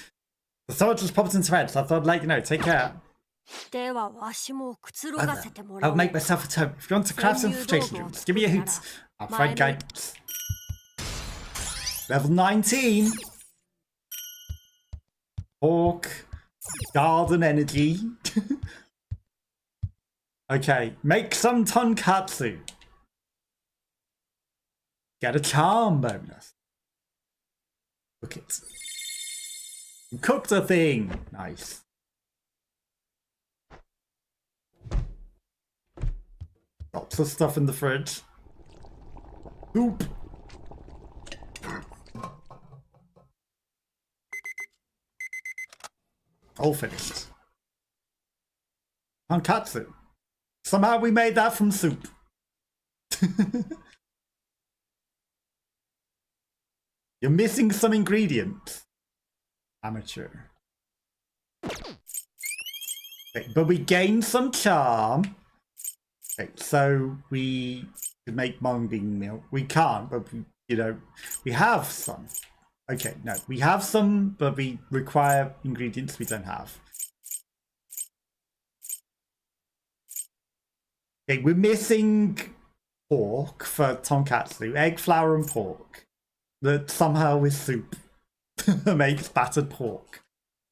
The thought just popped into my head, so I thought I'd let you know. Take care. I'll make myself at home. If you want to craft some infiltration drills, give me a hoot. I'll provide guidance. Level 19. Hawk. Garden energy. Okay, make some tonkatsu. Get a charm bonus. Cook it. You cooked a thing. Nice. Lots of stuff in the fridge. Soup. All finished. Tonkatsu. Somehow we made that from soup. You're missing some ingredients. Amateur. Okay, but we gained some charm. Okay, so we could make mung bean milk. We can't, but we, you know, we have some. Okay, no, we have some, but we require ingredients we don't have. Okay, we're missing pork for tonkatsu, egg, flour, and pork. That somehow is soup makes battered pork.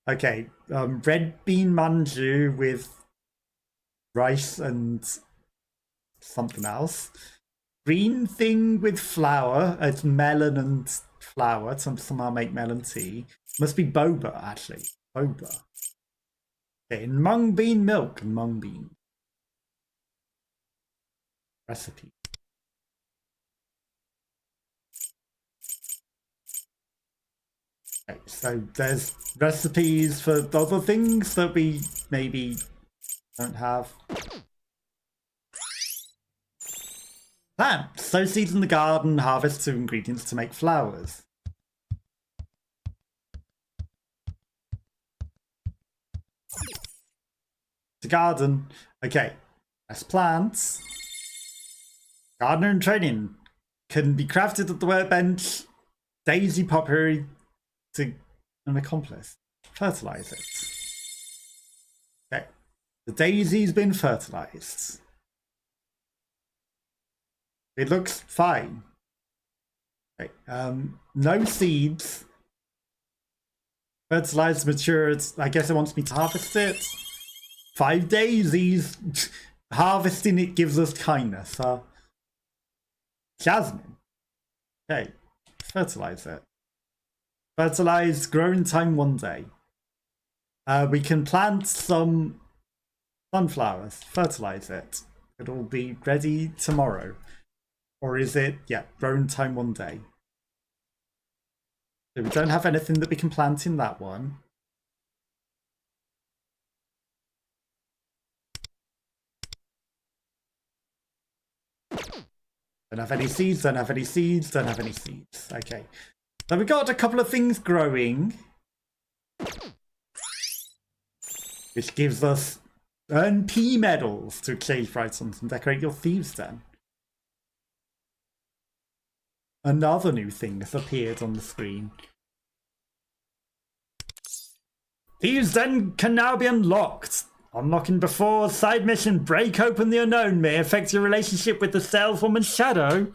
Okay, red bean manju with rice and something else. Green thing with flour. It's melon and flour. Somehow make melon tea. Must be boba, actually. Boba. Okay, and mung bean milk and mung bean. Recipe. Okay, so there's recipes for other things that we maybe don't have. Plants. Sow seeds in the garden, harvest 2 ingredients to make flowers. The garden. Okay, that's plants. Gardener in training can be crafted at the workbench. Daisy pottery to an accomplice. Fertilize it. Okay. The daisy's been fertilized. It looks fine. Okay. No seeds. Fertilized, matured. I guess it wants me to harvest it. 5 daisies. Harvesting it gives us kindness. Jasmine. Okay. Fertilize it. Fertilized, growing time 1 day. We can plant some sunflowers. Fertilize it. It'll be ready tomorrow. Or is it? Yeah, growing time 1 day. So we don't have anything that we can plant in that one. Don't have any seeds, don't have any seeds, don't have any seeds. Okay. So we got a couple of things growing. Which gives us earn P medals to exchange for items and decorate your thieves' den. Another new thing has appeared on the screen. Thieves' Den can now be unlocked. Unlocking before side mission Break Open the Unknown may affect your relationship with the saleswoman Shadow.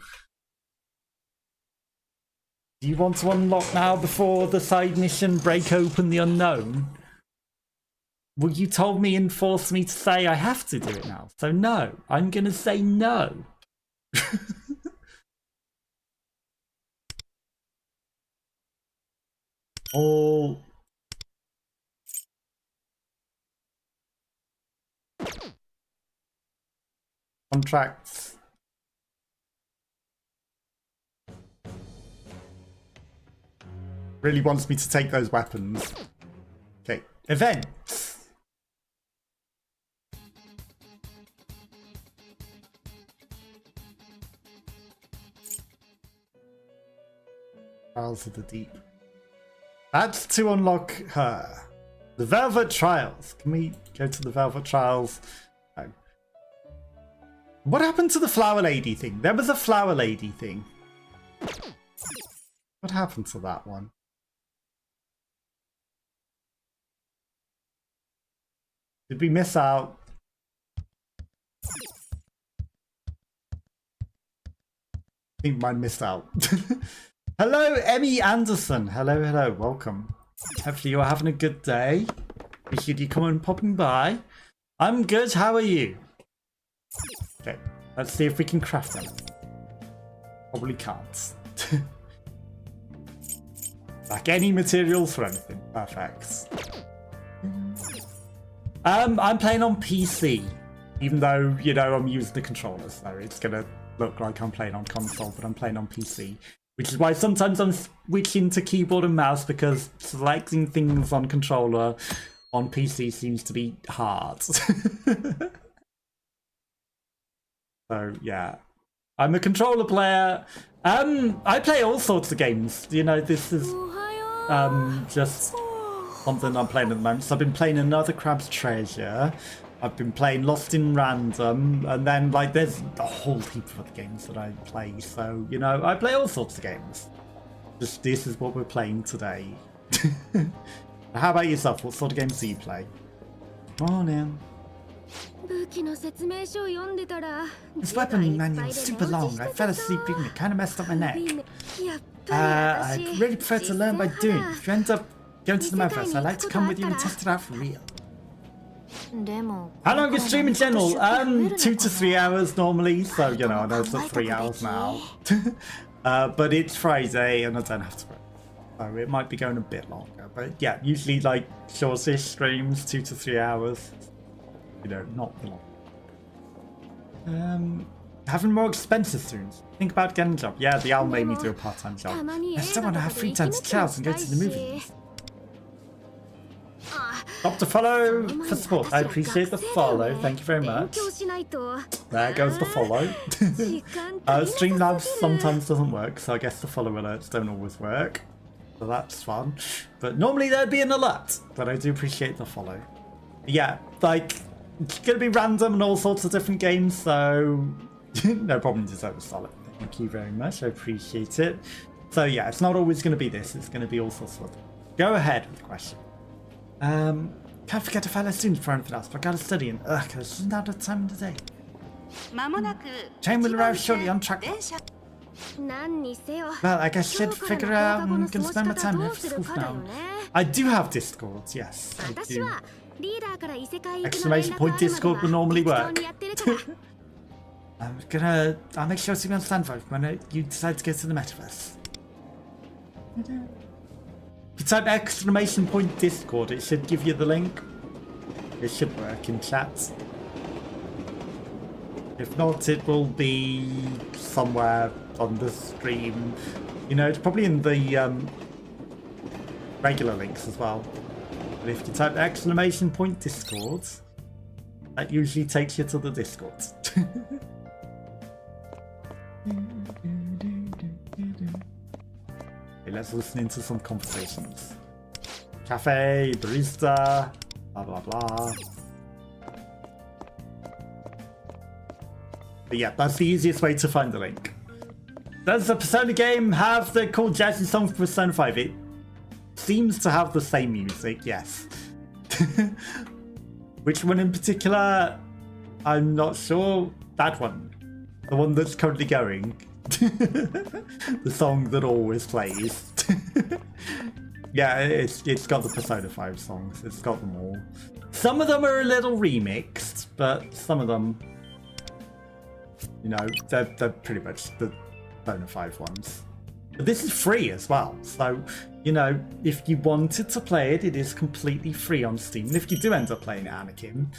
Do you want to unlock now before the side mission Break Open the Unknown? Well, you told me and forced me to say I have to do it now. So no, I'm going to say no. All contracts. Really wants me to take those weapons. Okay, events. Trials of the Deep. That's to unlock her. The Velvet Trials. Can we go to the Velvet Trials? No. What happened to the Flower Lady thing? There was a Flower Lady thing. What happened to that one? Did we miss out? I think mine missed out. Hello, Emmy Anderson. Hello, hello. Welcome. Hopefully you're having a good day. Appreciate you coming and popping by. I'm good. How are you? Okay. Let's see if we can craft them. Probably can't. Like any materials for anything. Perfect. I'm playing on PC. Even though, you know, I'm using the controller, so it's gonna look like I'm playing on console, but I'm playing on PC. Which is why sometimes I'm switching to keyboard and mouse, because selecting things on controller on PC seems to be hard. So, yeah. I'm a controller player. I play all sorts of games. You know, this is just something I'm playing at the moment. So I've been playing Another Crab's Treasure. I've been playing Lost in Random, and then like there's a whole heap of other games that I play. So you know, I play all sorts of games. Just this is what we're playing today. How about yourself? What sort of games do you play? Morning. This weapon manual is super long. I fell asleep reading it, kind of messed up my neck. I'd really prefer to learn by doing. If you end up going to the Metaverse, I'd like to come with you and test it out for real. How long is stream in general? 2 to 3 hours normally, so you know, I know it's not 3 hours now. But it's Friday and I don't have to work. So it might be going a bit longer. But yeah, usually like shortish streams, 2 to 3 hours. You know, not long. Having more expensive soon. Think about getting a job. Yeah, the owl made me do a part-time job. I still want to have free time to chill out and go to the movies. Stop to follow for support. I appreciate the follow. Thank you very much. There goes the follow. Streamlabs sometimes doesn't work, so I guess the follow alerts don't always work. So that's fun. But normally there'd be an alert. But I do appreciate the follow. Yeah, like, it's going to be random and all sorts of different games, so no problem, just solid. Thank you very much. I appreciate it. So yeah, it's not always going to be this. It's going to be all sorts of other. Go ahead with the question. Can't forget to follow students for anything else, but I gotta study and I just don't have time in the day. Train will arrive shortly on track. Well, I guess I should figure out I'm gonna spend my time here for school now. I do have Discord, yes. I do. Exclamation point Discord will normally work. I'll make sure to be on standby when you decide to go to the Metaverse. If you type exclamation point Discord, it should give you the link. It should work in chat. If not, it will be somewhere on the stream. You know, it's probably in the regular links as well. But if you type exclamation point Discord, that usually takes you to the Discord. Okay, let's listen into some conversations. Cafe, barista, blah blah blah. But yeah, that's the easiest way to find the link. Does the Persona game have the cool jazzy song for Persona 5? It seems to have the same music, yes. Which one in particular? I'm not sure. That one. The one that's currently going. The song that always plays. Yeah, it's got the Persona 5 songs. It's got them all. Some of them are a little remixed, but some of them, you know, they're pretty much the Persona 5 ones. But this is free as well, so, you know, if you wanted to play it, it is completely free on Steam. And if you do end up playing Anakin,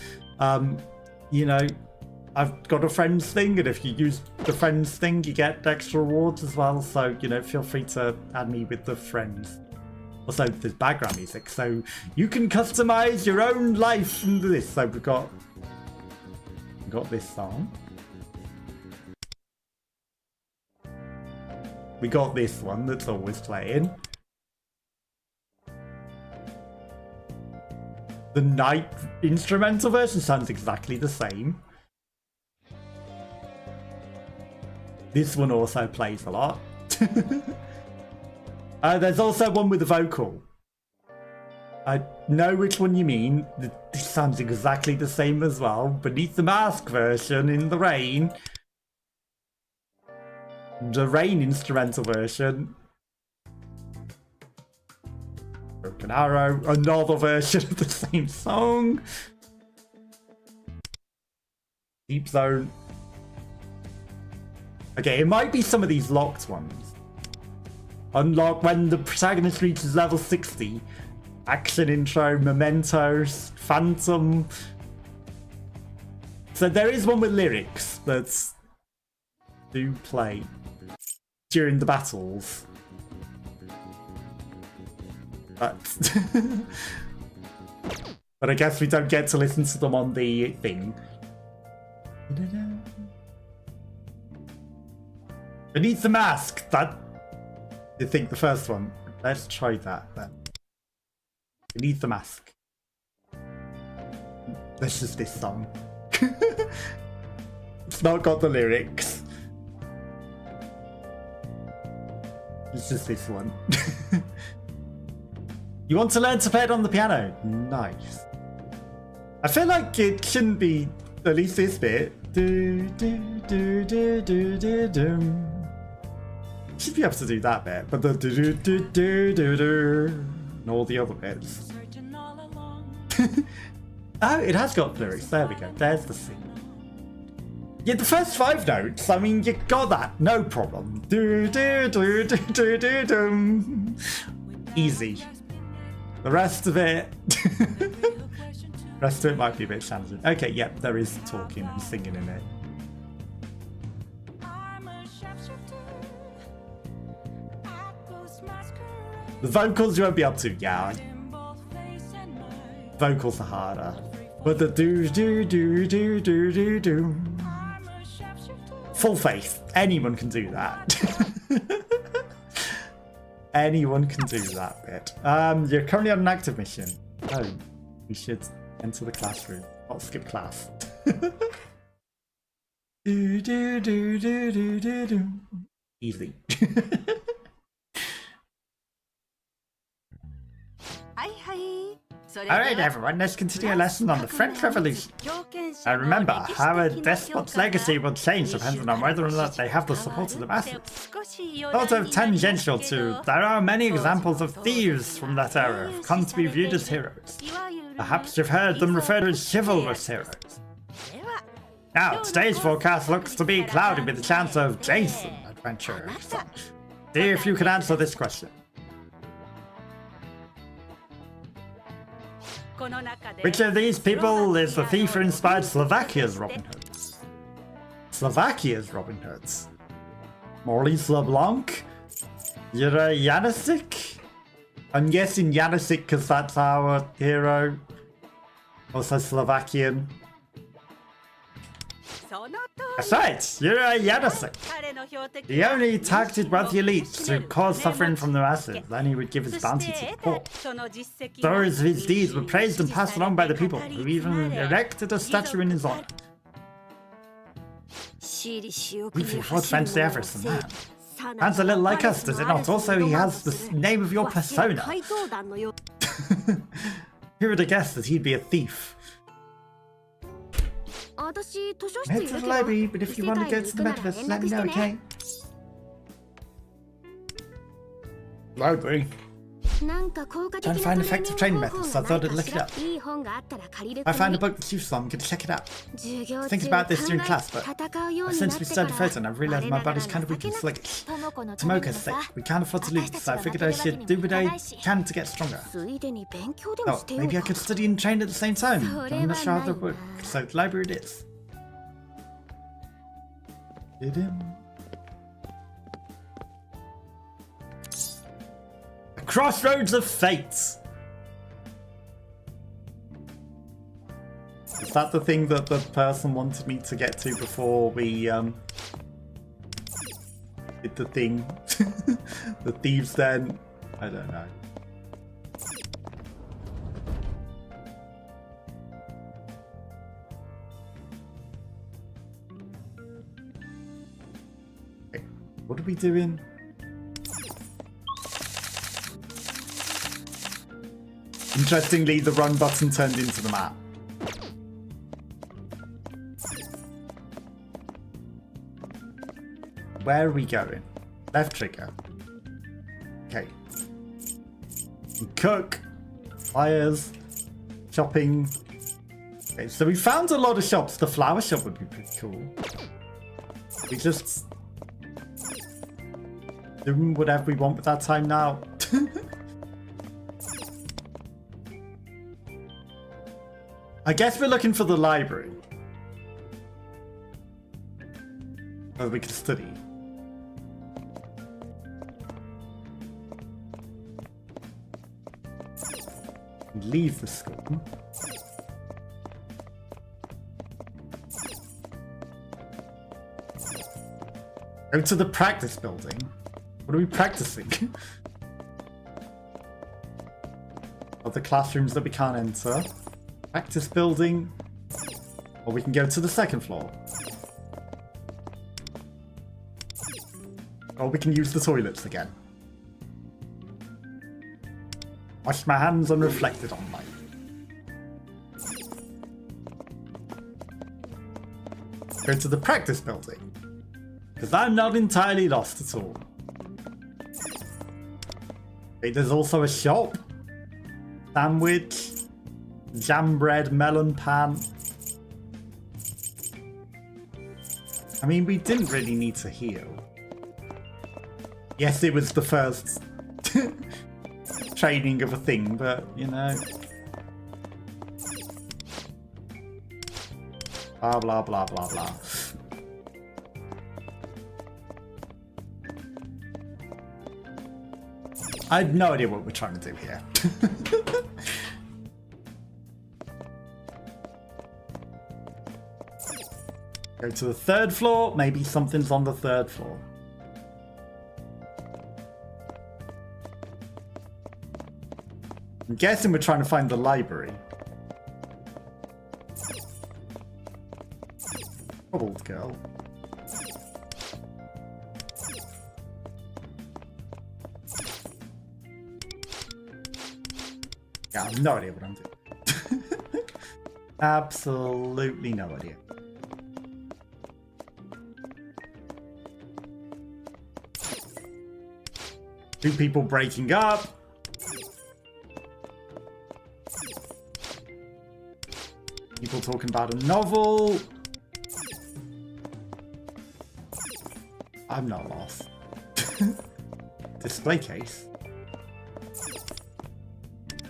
you know, I've got a friends thing, and if you use the friends thing, you get extra rewards as well. So, you know, feel free to add me with the friends. Also, there's background music, so you can customize your own life into this. So we've got this song. We got this one that's always playing. The night instrumental version sounds exactly the same. This one also plays a lot. There's also one with a vocal. I know which one you mean. This sounds exactly the same as well. Beneath the Mask version in the rain. The rain instrumental version. Broken Arrow, another version of the same song. Deep Zone. Okay, it might be some of these locked ones. Unlock when the protagonist reaches level 60. Action intro, Mementos, Phantom. So there is one with lyrics that do play during the battles. But I guess we don't get to listen to them on the thing. Beneath the mask. That. You think the first one? Let's try that then. Beneath the mask. This is this song. It's not got the lyrics. It's just this one. You want to learn to play it on the piano? Nice. I feel like it shouldn't be, at least this bit. Do, do, do, do, do, do, do. Should be able to do that bit, but the do, do, do, do, do, do, and all the other bits. Oh, it has got lyrics. There we go. There's the scene. Yeah, the first 5 notes, I mean, you got that. No problem. Do, do, do, do, do, do, do. Easy. The rest of it... rest of it might be a bit challenging. Okay, yep, there is talking and singing in it. The vocals you won't be able to. Yeah. Vocals are harder. But the do, do, do, do, do, do, do. Full faith. Anyone can do that. Anyone can do that bit. You're currently on an active mission. Oh, we should enter the classroom. Not skip class. Do, do, do, do, do, do, do. Easy. Alright everyone, let's continue a lesson on the French Revolution. Remember, how a despot's legacy will change depending on whether or not they have the support of the masses. Sort of tangential too, there are many examples of thieves from that era who've come to be viewed as heroes. Perhaps you've heard them referred to as chivalrous heroes. Now, today's forecast looks to be cloudy with the chance of Jason adventure. See if you can answer this question. Which of these people is the thief who inspired Slovakia's Robin Hoods? Slovakia's Robin Hoods? Maurice LeBlanc? Yura Yanisik? I'm guessing Yanisik because that's our hero. Also Slovakian. That's right, Yura Yanisik. He only targeted wealthy elites to cause suffering from the masses, then he would give his bounty to the poor. Stories of his deeds were praised and passed along by the people, who even erected a statue in his honor. We've fought French the Everest and that. Sounds a little like us, does it not? Also, he has the name of your persona. Who would have guessed that he'd be a thief? Head to the library, but if you want to go to the Metaverse, let me know, okay? Library. Trying to find effective training methods, so I thought I'd look it up. I found a book that's useful, I'm going to check it out. Thinking about this during class, but since we studied Photon, I've realised my body's kind of weak and sluggish. Tomoka's sick, we can't afford to lose, so I figured I should do what I can to get stronger. Oh, maybe I could study and train at the same time, but I'm not sure how that works, so the library it is. Crossroads of Fate. Is that the thing that the person wanted me to get to before we did the thing? The thieves then? I don't know. Okay, what are we doing? Interestingly, the run button turned into the map. Where are we going? Left trigger. Okay. Cook. Fires. Shopping. Okay, so we found a lot of shops. The flower shop would be pretty cool. We just do whatever we want with our time now. I guess we're looking for the library. Where we can study. Leave the school. Go to the practice building. What are we practicing? Other classrooms that we can't enter. Practice building. Or we can go to the second floor. Or we can use the toilets again. Wash my hands on reflected on light. Go to the practice building. Because I'm not entirely lost at all. Wait, there's also a shop. Sandwich. Jam bread, melon pan. I mean, we didn't really need to heal. Yes, it was the first training of a thing, but, you know. Blah, blah, blah, blah, blah. I have no idea what we're trying to do here. Go to the third floor. Maybe something's on the third floor. I'm guessing we're trying to find the library. Old girl. Yeah, I have no idea what I'm doing. Absolutely no idea. Two people breaking up. People talking about a novel. I'm not lost. Display case.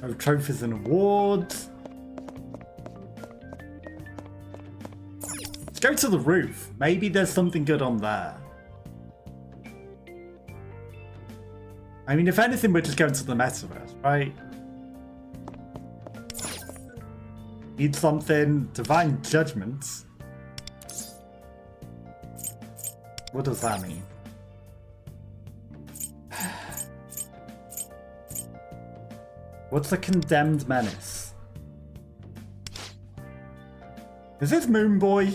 Oh, trophies and awards. Let's go to the roof. Maybe there's something good on there. I mean, if anything, we're just going to the Metaverse, right? Need something. Divine Judgments. What does that mean? What's a Condemned Menace? Is this Moon Boy?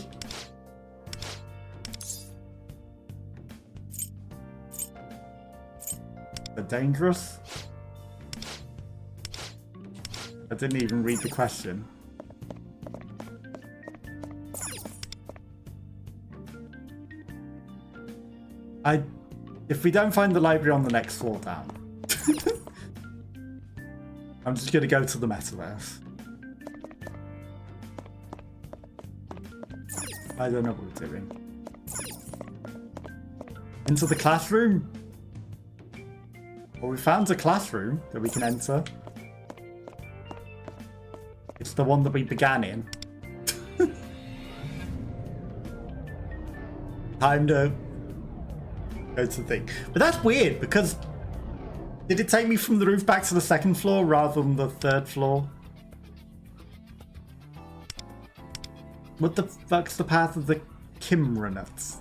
They're dangerous? I didn't even read the question. If we don't find the library on the next floor down, I'm just gonna go to the Metaverse. I don't know what we're doing. Into the classroom? Well, we found a classroom that we can enter. It's the one that we began in. Time to go to the thing. But that's weird, because did it take me from the roof back to the second floor rather than the third floor? What the fuck's the path of the Kimranuts?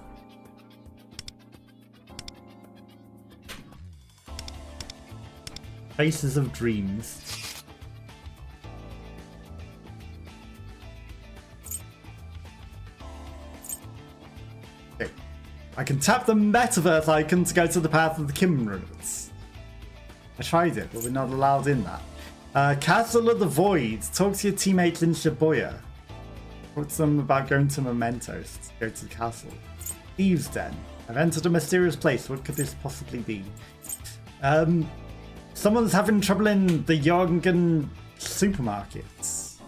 Faces of Dreams. Okay. I can tap the Metaverse icon to go to the path of the Kimranuts. I tried it, but we're not allowed in that. Castle of the Void. Talk to your teammates in Shibuya. Talk to them about going to Mementos to go to the castle. Thieves' Den. I've entered a mysterious place. What could this possibly be? Someone's having trouble in the Yongan supermarkets.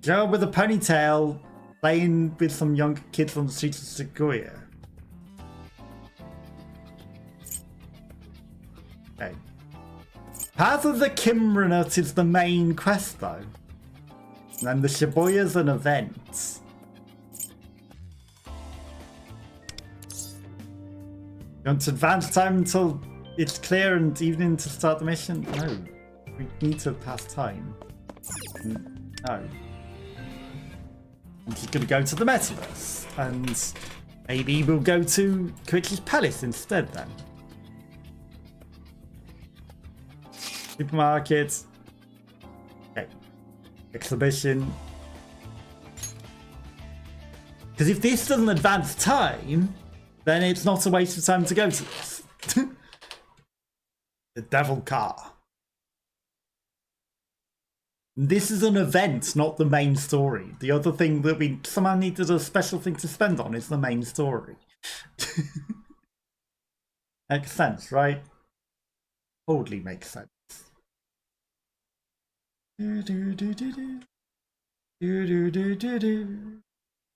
Girl with a ponytail playing with some young kids on the streets of Shibuya. Okay. Path of the Kimranut is the main quest though. And then the Shibuya's an event. You want to advance time until it's clear and evening to start the mission? No. We need to pass time. No. He's going to go to the Metaverse. And maybe we'll go to Koichi's Palace instead then. Supermarket. Okay. Exhibition. Because if this doesn't advance time, then it's not a waste of time to go to this. The Devil Car. This is an event, not the main story. The other thing that we somehow needed a special thing to spend on is the main story. Makes sense, right? Totally makes sense.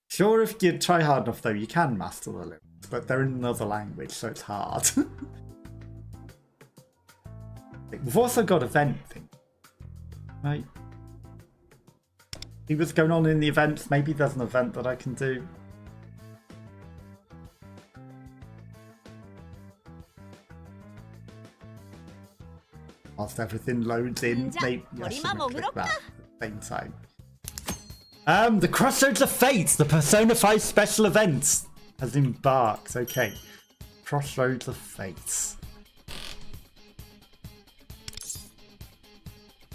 Sure, if you try hard enough though, you can master the lyrics, but they're in another language, so it's hard. We've also got event thing, right? See what's going on in the events. Maybe there's an event that I can do. Whilst everything loads in, maybe I shouldn't click that at the same time. The Crossroads of Fate, the Persona 5 special event has embarked. Okay, Crossroads of Fate.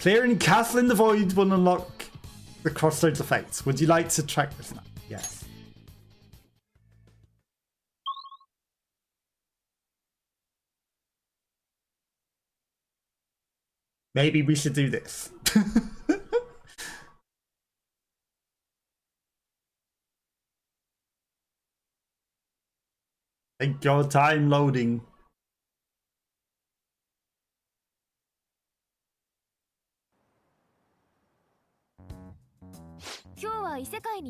Clearing Castle in the Void will unlock the Crossroads of Fate. Would you like to track this now? Yes. Maybe we should do this. Take your time loading.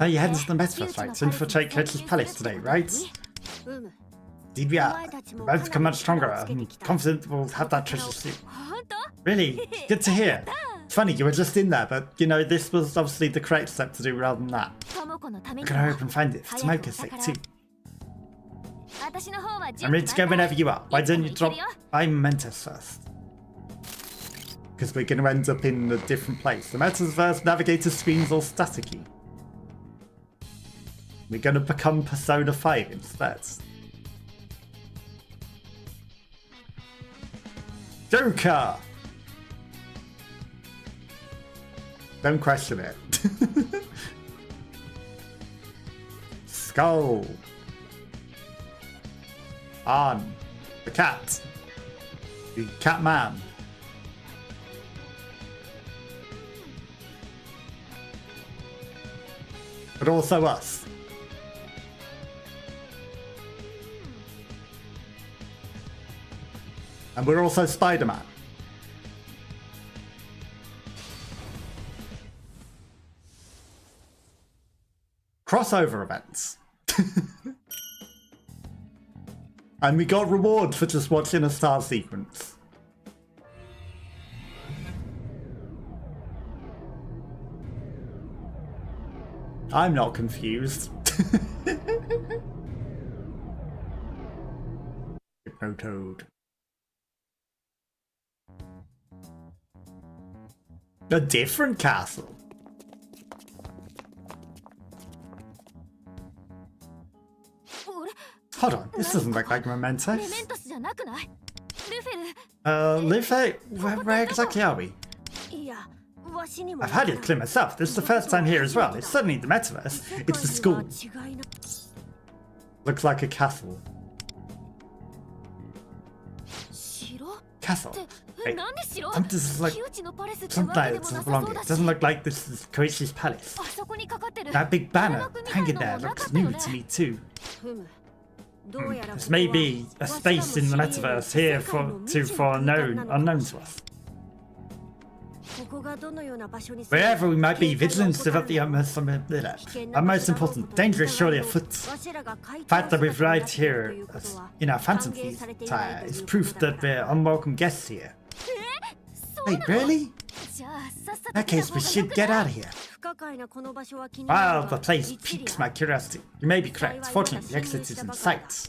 Oh, you headed to the Metaverse, right? To infiltrate Koichi's Palace today, right? Indeed we are. We're about to become much stronger. I'm confident we'll have that treasure soon. Really? Good to hear. It's funny, you were just in there, but, you know, this was obviously the correct step to do rather than that. I'm gonna hurry up and find it for Tomoko's sake, too. I'm ready to go whenever you are. Why don't you drop by Mementos first? Because we're going to end up in a different place. The Metaverse navigator screen's all staticky. We're going to become Persona 5 instead. Joker! Don't question it. Skull. On. The cat. The cat man. But also us. And we're also Spider-Man. Crossover events. And we got rewards for just watching a star sequence. I'm not confused. Hypnotoad. A different castle. Hold on, this doesn't look like Mementos. Luffy, where exactly are we? I've had it clear myself. This is the first time here as well. It's certainly the Metaverse. It's the school. Looks like a castle. Castle? Wait, something's like... Sometimes it's wrong. It doesn't look like this is Koichi's Palace. That big banner hanging there looks new to me too. This may be a space in the Metaverse here for unknown to us. Wherever we might be, vigilance about the utmost important. Danger is surely afoot. The fact that we've arrived here in our Phantom Thieves attire is proof that we're unwelcome guests here. Wait, really? In that case, we should get out of here. Wow, the place piques my curiosity. You may be correct. Fortunately, the exit is in sight.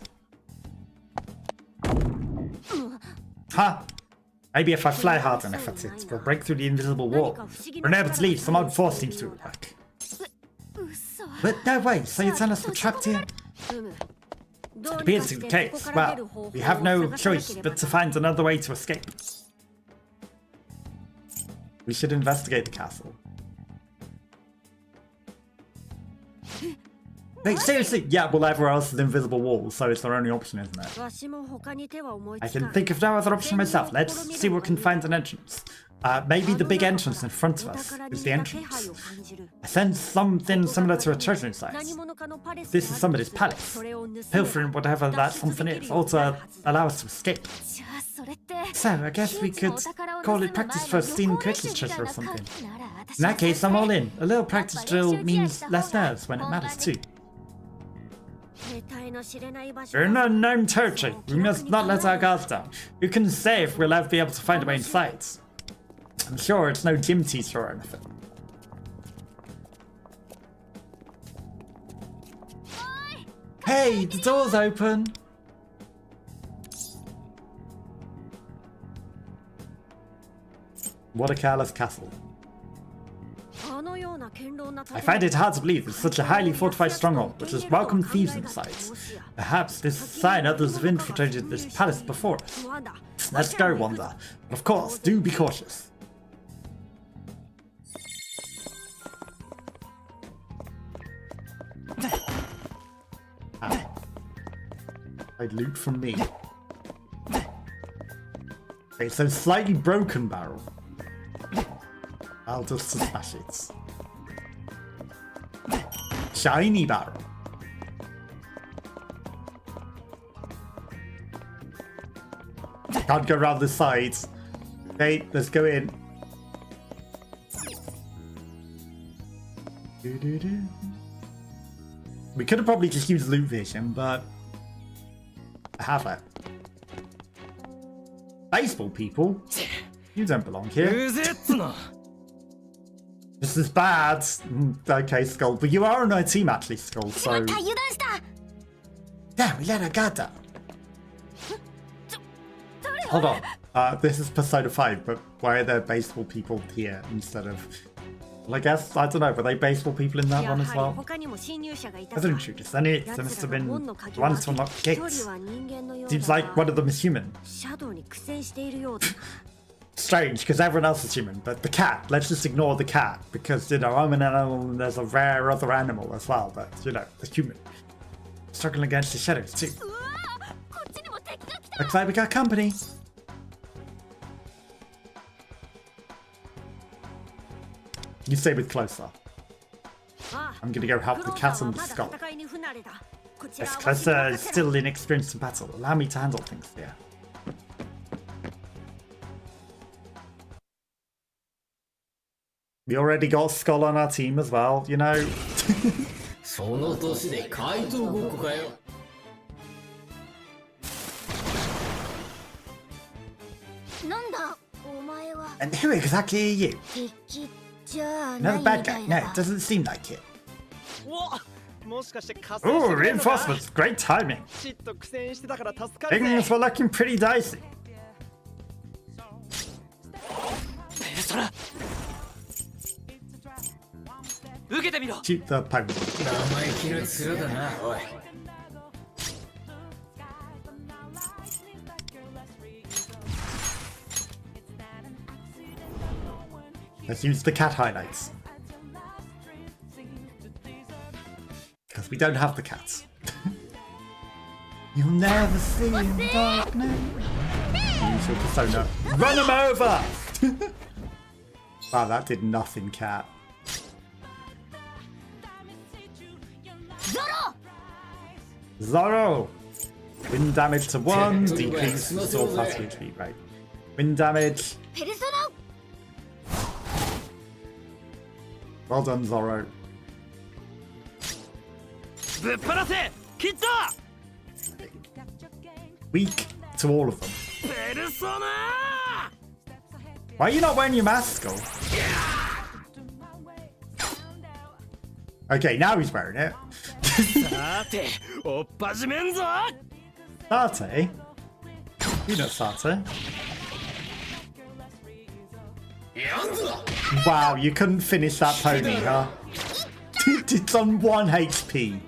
Huh? Maybe if I fly hard enough at it, we'll break through the invisible wall. We're unable to leave. Some odd force seems to attack. But no way, so you're telling us we're trapped here? It appears to be the case. Well, we have no choice but to find another way to escape. We should investigate the castle. Wait, seriously? Yeah, well, everywhere else is invisible walls, so it's our only option, isn't it? I can think of no other option myself. Let's see what can find an entrance. Maybe the big entrance in front of us is the entrance. I sense something similar to a treasury site. This is somebody's palace. Pilfering whatever that something is, or to allow us to escape. So, I guess we could call it practice for stealing Curtis' treasure or something. In that case, I'm all in. A little practice drill means less nerves when it matters too. We're in unknown territory. We must not let our guards down. Who can say if we'll ever be able to find a way inside? I'm sure it's no gym teacher or anything. Hey, the door's open. What a careless castle. I find it hard to believe that such a highly fortified stronghold, which has welcomed thieves inside. Perhaps this is a sign others have infiltrated this palace before us. Let's go, Wanda. But of course, do be cautious. I'd loot from me. Okay, so slightly broken barrel. I'll just smash it. Shiny barrel. Can't go around the sides. Okay, let's go in. We could have probably just used loot vision, but I have it. Baseball people? You don't belong here. This is bad. Okay, Skull. But you are on our team, actually, Skull, so... Damn, we let our guard down. Hold on. This is Persona 5, but why are there baseball people here instead of... Well, I guess, I don't know, were they baseball people in that one as well? Other intruders, then it must have been ones to unlock gates. Seems like one of them is human. Strange, because everyone else is human, but the cat, let's just ignore the cat, because, you know, I'm an animal and there's a rare other animal as well, but, you know, the human. Struggling against the shadows, too. Looks like we got company. You stay with closer. I'm gonna go help the cat and the skull. Yes, Closer is still inexperienced in battle. Allow me to handle things here. We already got Skull on our team as well, you know. And who exactly are you? Another bad guy? No, it doesn't seem like it. Ooh, reinforcements! Great timing. Things were looking pretty dicey. Shoot the pipe. Let's use the cat highlights. Because we don't have the cats. You'll never see in darkness. Use your persona. Run them over! Wow, that did nothing, cat. Zoro! Wind damage to 1, decrease restore plus HP, right. Wind damage. Well done, Zoro. Weak to all of them. Why are you not wearing your mask, Skull? Okay, now he's wearing it. Sate? You know Sate. Wow, you couldn't finish that pony, huh? It's on 1 HP.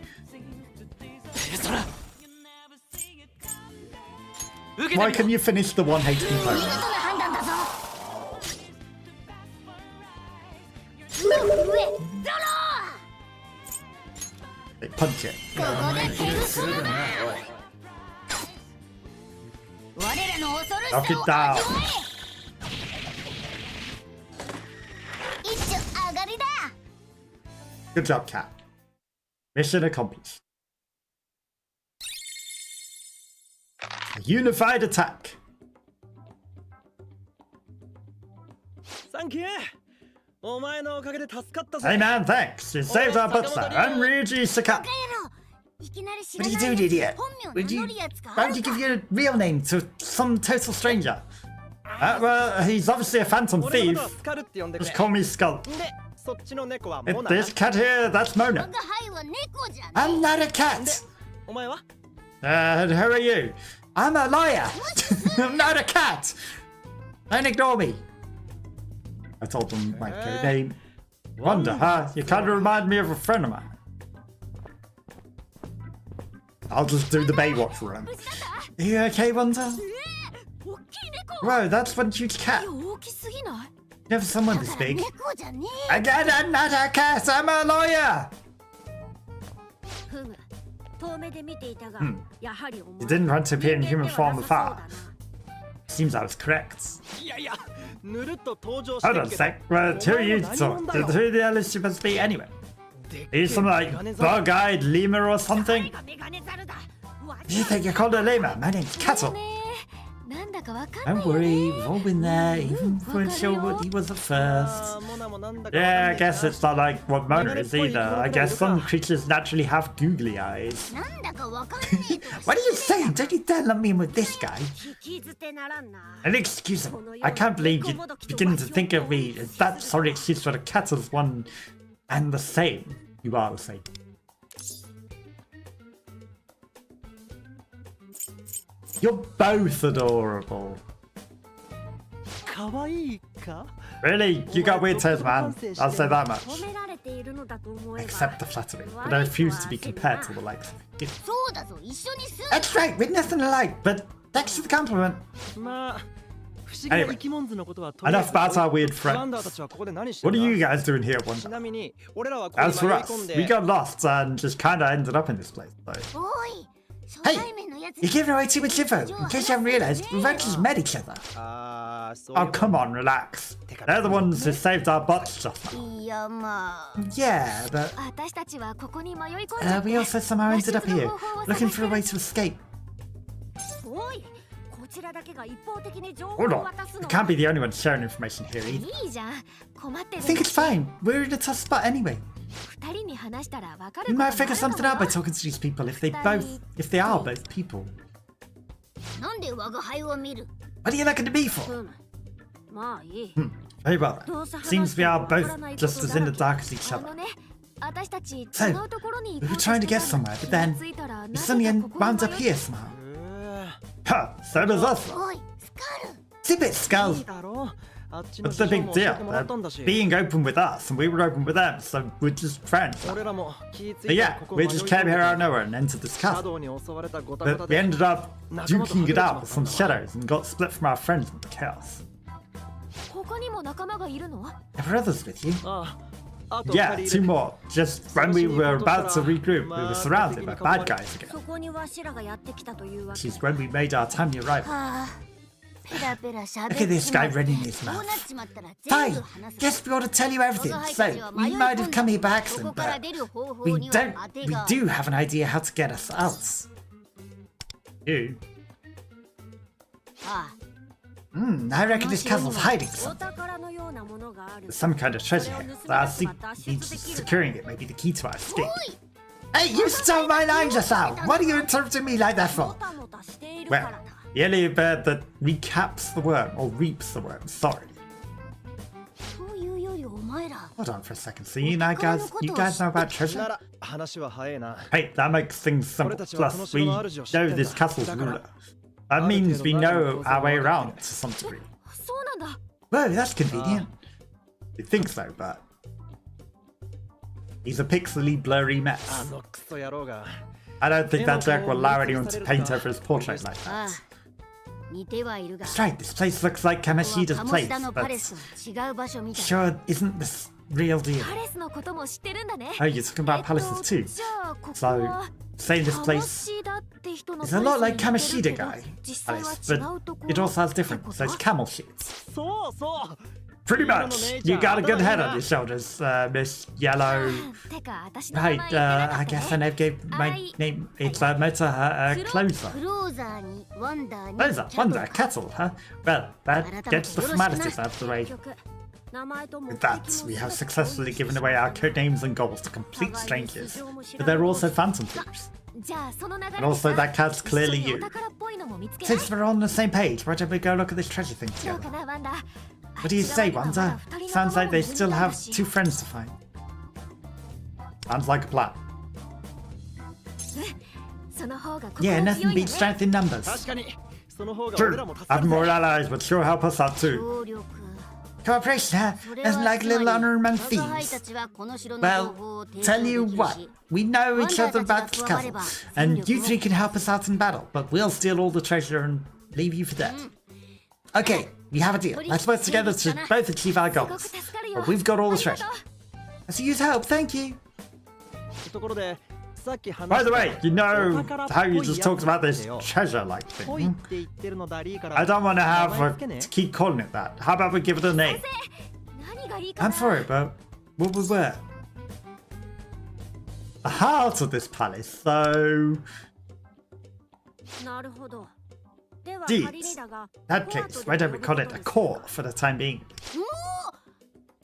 そら受けて Why みろ can you finish the 1 HP potion? 判断だぞ上ドロ They punch it. ここでペルソナだ我らの恐ろしさ Knock it を down. 味わえ一丁上がりだ Good job, cat. Mission accomplished. A unified attack. サンキューお前のおかげで助かったぜ Hey man, thanks. You saved our butts there. I'm Ryuji Saka. いきなり知 What ら are you ない doing, idiot? 本名 Would 名 you, 乗るやつか why would you give your real name to some total stranger? Well, he's obviously a Phantom 俺のこと Thief. はスカルって呼んでくれ Just call me Skull. でそっちの猫は And モナ this cat here, that's 我 Mona. が輩は猫じゃね I'm not a cat. お前は Who are you? I'm a liar. I'm not a cat. Don't ignore me. I told them my code name. Wonder, huh? You kind of remind me of a friend of mine. I'll just do the Baywatch run. Are you okay, Wonder? 大きい猫 Whoa, that's one huge cat. 大きすぎない Never someone だ this から big. 猫じゃね Again, I'm not a cat. I'm a lawyer. ふむ遠目で見ていたが、やはりお You 前 didn't want to appear in 人 human 間では form なさ afar. そうだな Seems I was correct. いやいやぬるっと登場して Hold on る a けど sec. Well, who are you to talk? Who the hell is supposed to be anyway? Are you some like bug-eyed lemur or something? メガネザルだわ Do you think you're called a lemur? My name's Cattle. ねなんだかわかんない Don't worry, we've all been there. Even if we weren't sure what he was at あ first. ーモナもなんだか Yeah, わ I かんねえ guess な it's not like what Mona is either. I guess some creatures naturally have googly eyes. なんだかわかんねえと What are you saying? Don't you dare lump me in with this guy. 引き捨てならんな And excuse me, I can't believe you begin to think of me as that sorry excuse for the cat as one and the same. You are the same. You're both adorable. かわいいか Really? You got weird taste, man. I'll say that much. 褒められているのだと思えば Accept the flattery, but I refuse to be compared to the likes of you. そうだぞ一緒に住ん That's right, we're nothing alike, but thanks for the compliment. まあ不思議な Anyway, 生き物図のことは enough about our weird ワンダー friends. たちはここで何してる What ん are だ you guys doing here, ち Wonder? なみに俺らはここに As for 迷い us, 込ん we で got lost and just kinda ended up in this place. So. おい初 Hey, 対面のやつ you're giving away too much info. In case you haven't realized, we've actually just met each other. あーそういう Oh, come on, relax. They're the ones who saved our butts just now. いやまあ Yeah, but 私たちはここに迷い込んじゃって we also somehow ended up here, looking for a way to escape. おいこちらだけが一方的に情報 Hold を on, 渡す we の can't be the only ones sharing information here either. いいじゃん困って I る think it's fine. We're in a tough spot anyway. 二人に話したらわか We ること might もあ figure る something か out by も talking to these people if they are both people. なんで我が輩を見る What are you looking at me for? ふむまあいい Very well then. どうせ話 Seems we are しても both わからない just こと as in the だら dark as each あ other. のね私たち違 So, うところに we 行こ were うと trying to して get たの somewhere, but 気 then がついたら we な suddenly ぜかここに wound 迷 up い here somehow. Huh, so does us. おいスカル Zip it, Skull. いいだろあっちの What's 事 the 情 big も教え deal? てもらったんだ They're し being open with us, and we were open with them, so we're just friends. 俺らも気ぃつ But いて yeah, ここ we 迷い just 込 came んで here out of nowhere and entered this シャ castle. ドウに襲われたゴタゴ But タ we で ended up 仲間と duking はぐれ it ちま out っ with たん some だわ shadows and got split from our friends in the chaos. 他にも仲間がいるの There were others with you? あああと Yeah, 二 two 人いる more. Just when we were about to regroup, we were surrounded by bad guys again. そこにわしらがやってきたというわ Which け is when we made our timely arrival. はあペラペラしゃべ Look at this guy running his こう mouth. なっちまったら全部 Fine. 話す Guess we ought to tell you everything. So, we might have come here by accident, but we do have an idea how to get us out. You? あ I reckon this castle's hiding お something. 宝のようなものがある There's some kind of treasure here. So our securing it may be the key to our escape. Hey, you stole my line just now! What are you interrupting me like that も for? たもたしているから Well, だ yellow bird that recaps the worm, or reaps the worm, sorry. というよりお前ら Hold on for a second. So you know guys know about な treasure? ら話は早いな Hey, that makes things simple. Plus, we know this castle's ruler. That means we know our way around to some degree. そうなんだ Whoa, that's convenient. You think so, but He's a pixely, blurry あ mess. のクソ野郎が I don't think that Jack will allow anyone to paint over his portrait like ああ that. 似てはいるが That's right, this place looks like Kamoshida's 鴨 place, 志田のパレス but とは違う場所みたい sure isn't this real deal? パレスのことも知ってるんだね Oh, you're talking about palaces too. じゃあここ So, は say this 鴨 place 志田って人の is a lot like パレスに似て Kamoshida るけど guy 実際は palace, 違 but うとこ it also has って different. こと So it's camel shits. そうそう Pretty much. You got a good head on your shoulders, Miss Yellow. てか私の名前 Right, 言ってなか I った guess I ね never gave my name. It's Meta Closer. クローザーにワンダーに Closer, Wonder, Kettle, huh? Well, that gets the formalities out of the way. 名前と目 With 的 that, も we have successfully given away our code names and goals to complete strangers. But they're also Phantom Thieves. じゃあその流れ And also, that cat's 一緒 clearly にお you. 宝っぽいのも見つけない Since we're on the same page, why don't we go look at this treasure thing どう together? かなワンダ What do you say, Wanda? Sounds like they still have 2 friends to find. Sounds like a plan. その方が心 Yeah, 強 nothing いよ beats ね strength in numbers. 確かにその方が俺 True, らも助かる having ぜ more allies would sure help us out too. 協力 Cooperation, huh? それ That's は like つま little り honor among 我が輩 thieves. たちはこの城の情 Well, 報を提供 tell you できる what, し we know each other about this Wanda castle, たちが and 加われば you three can help us out in battle, but we'll steal all the treasure and leave you for dead. Okay, we have a deal. Let's work together to both achieve our すごく goals. 助かるよ But we've got all the ありが treasure. とう Let's use help, thank you. ところでさっき話 By した the way, you know お宝っぽい how you just talked about this やつ treasure-like ぽいっ thing? て言ってるのだりーから I don't want to 名 have 前 a, つけね to keep calling it that. How about we give it a name? 何がいいか I'm な for it, but what was that? The heart of this palace, so なるほどでは Deeds. 仮にだが in that case, why don't we call it a core for the time being?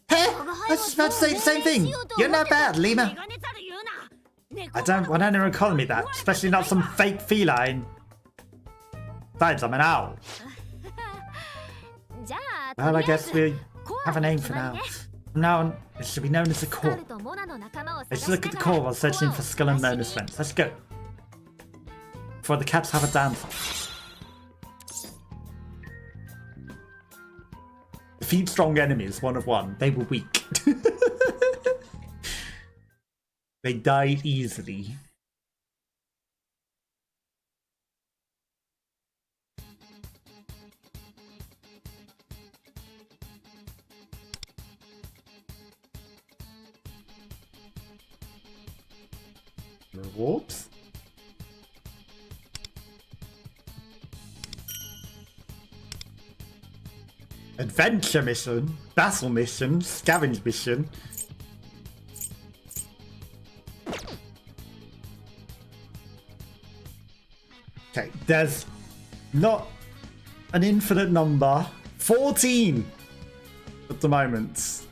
Hey, I was just about to say the same thing. You're not bad, Lima. メガネザル言うな I don't want anyone calling me that, especially not some fake feline. Besides, I'm an owl. じゃあ Well, と I りあえ guess ず we コア have a の name 決 for ま now. りね From now on, it should be known as a スカ core. ルとモナの仲間を探 Let's し look な at the が core ら while searching コア for を Skull and 探し Mona's に friends. Let's go. Before the cats have a dance off. Defeat strong enemies, 1 of 1. They were weak. They died easily. Rewards? Adventure mission, battle mission, scavenge mission. Okay, there's not an infinite number. 14 at the moment.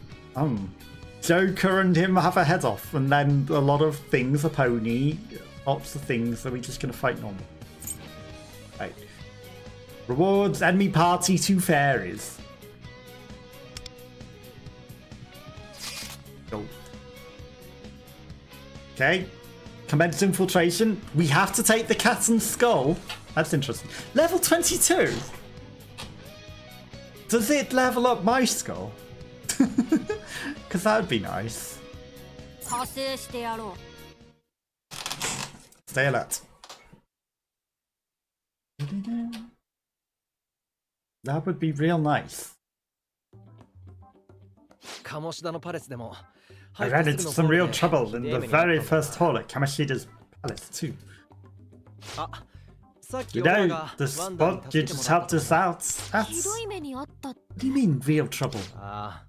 Joker and him have a head off, and then a lot of things, a pony, lots of things that we're just gonna fight normal. Right. Rewards, enemy party, 2 fairies. Go. Okay. Commence infiltration. We have to take the cat and skull. That's interesting. Level 22. Does it level up my skull? Because that would be nice. 加勢してやろう Stay alert. That would be real nice. 鴨志田のパレスでも I ran into some real trouble in the very first hall at Kamoshida's palace too. あさっき You 俺ら know, が the ワンダに spot you 助けても just らっ helped た us out. ひ That's... どい目にあった What do you mean, real trouble? ああ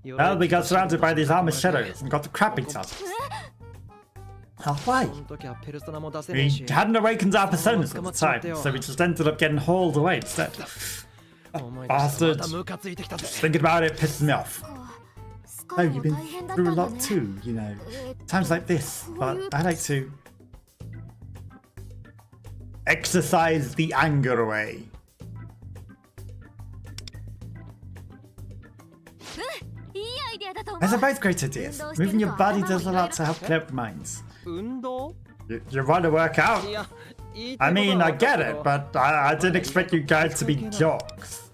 Well, we got surrounded by these armored shadows and got the crap beat out of us. Oh, why? その時はペルソナも出せねえ We し hadn't awakened our personas at the time, so we just ended up getting hauled away instead. 思い出したらまた Bastards. ムカついてきたぜ Thinking about it pisses me off. スカ Oh, ル you've も been 大変だっ through た a んだ lot ね too, you know. Times like this, but I like to exercise the anger away. いいアイデアだと思う Those are both great ideas. Moving your body does a lot to help clear up minds. 運動 You want to work out? いや言い I たいこと mean, は I 分か get るけ it, ど but I didn't expect you guys to be jocks.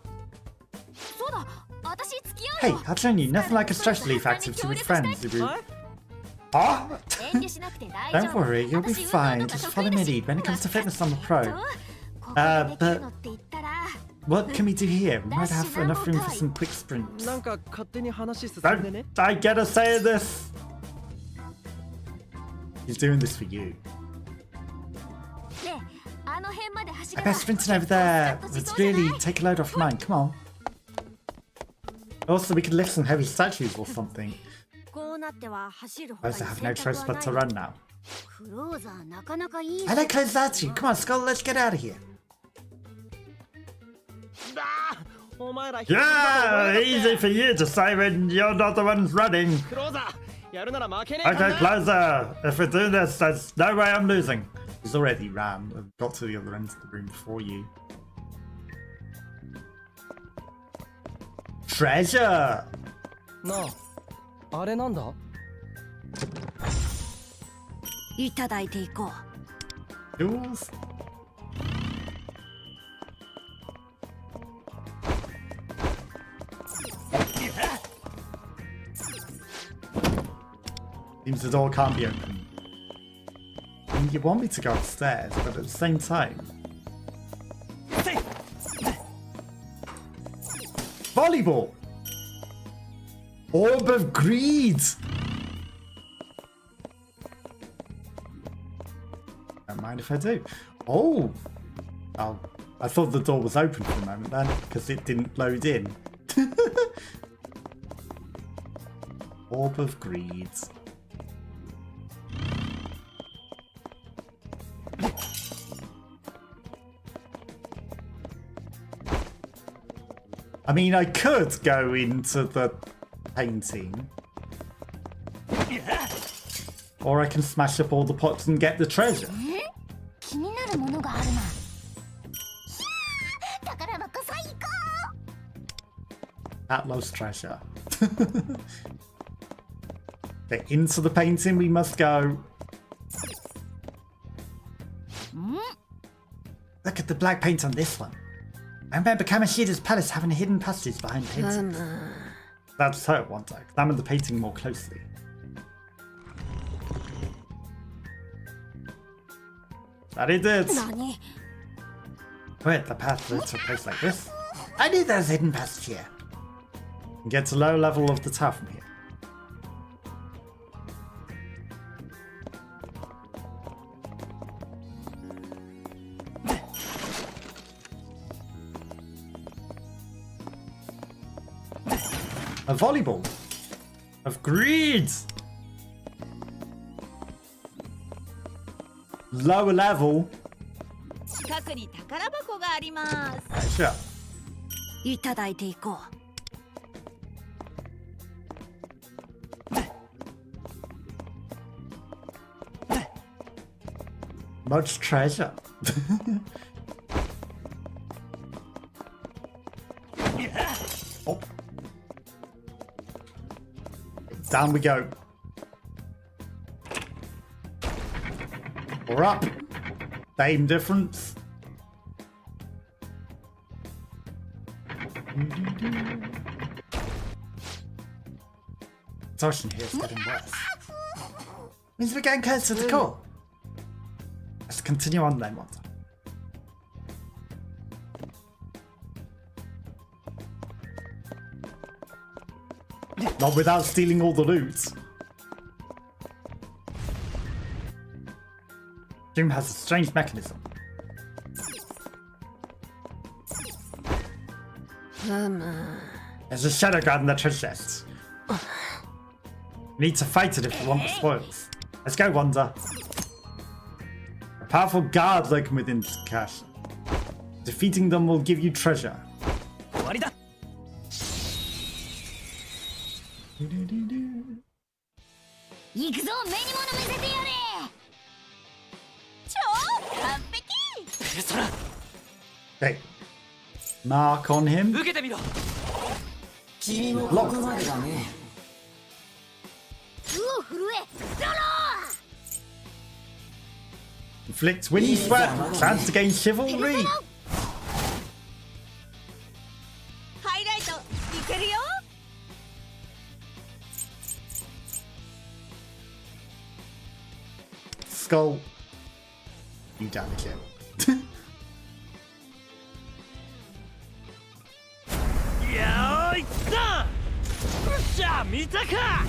そうだ私付き合う Hey, よ I'll show you nothing like a stress relief activity with friends if you... Huh? 遠慮しなくて大丈 Don't 夫。 worry, you'll be 私 fine. 運動とか Just 得 follow 意だ me し lead when it comes to fitness on the pro. ここでできるのって言ったら What can we do here? We might have enough room for some quick sprints. なんか勝手に話進んでね Don't I get a say in this? He's doing this for you. ねあの辺まで走 I れば bet sprinting over there would really take a load off your mind. Come on. Also, we could lift some heavy statues or something. こうなっては走る I 他 also に have no 選 choice 択 but to はない run now. クローザーなかなかいい I like close statue. Come on, Skull, let's get out of here. お前ら Yeah, easy for you to say when you're not the ones running. クローザーやるなら負けねえか Okay, な closer. If we do this, there's no way I'm losing. He's already ran and got to the other end of the room before you. Treasure! なああれなんだいただいていこう。 Jewels? Seems the door can't be opened. I mean, you want me to go upstairs, but at the same time... Volleyball! Orb of Greed! Don't mind if I do. Oh! Oh, I thought the door was open for a moment then, because it didn't load in. Orb of Greed. I mean, I could go into the painting. Or I can smash up all the pots and get the treasure. 気になるものがあるな宝箱最高 At lost treasure. Okay, into the painting we must go. Look at the black paint on this one. I remember Kamoshida's palace having a hidden passage behind paintings. That's so I want to examine the painting more closely. That it did. 何 Wait, the path leads to a place like this? I knew there was a hidden passage here. Get to low level of the tower from here. A volleyball of greed. Lower level. 近くに宝箱があります Sure. いただいていこう。 Much treasure. Oh. Down we go. We're up. Same difference. Torsion here is getting worse. Means we're getting close to the core. Let's continue on then, Walter. Not without stealing all the loot. Doom has a strange mechanism. There's a shadow guard in the treasure chest. We need to fight it if we want the spoils. Let's go, Wanda. A powerful guard lurking within this cache. Defeating them will give you treasure. 終わりだ 行くぞ目に物見せてやれ超完璧そら Okay. Mark on him. 受けてみろ君もここまでだね。うお震えロロ Inflict windy sweat. Chance to gain chivalry. ハイライトいけるよ Skull. You damage it. やーいったじゃあ見たか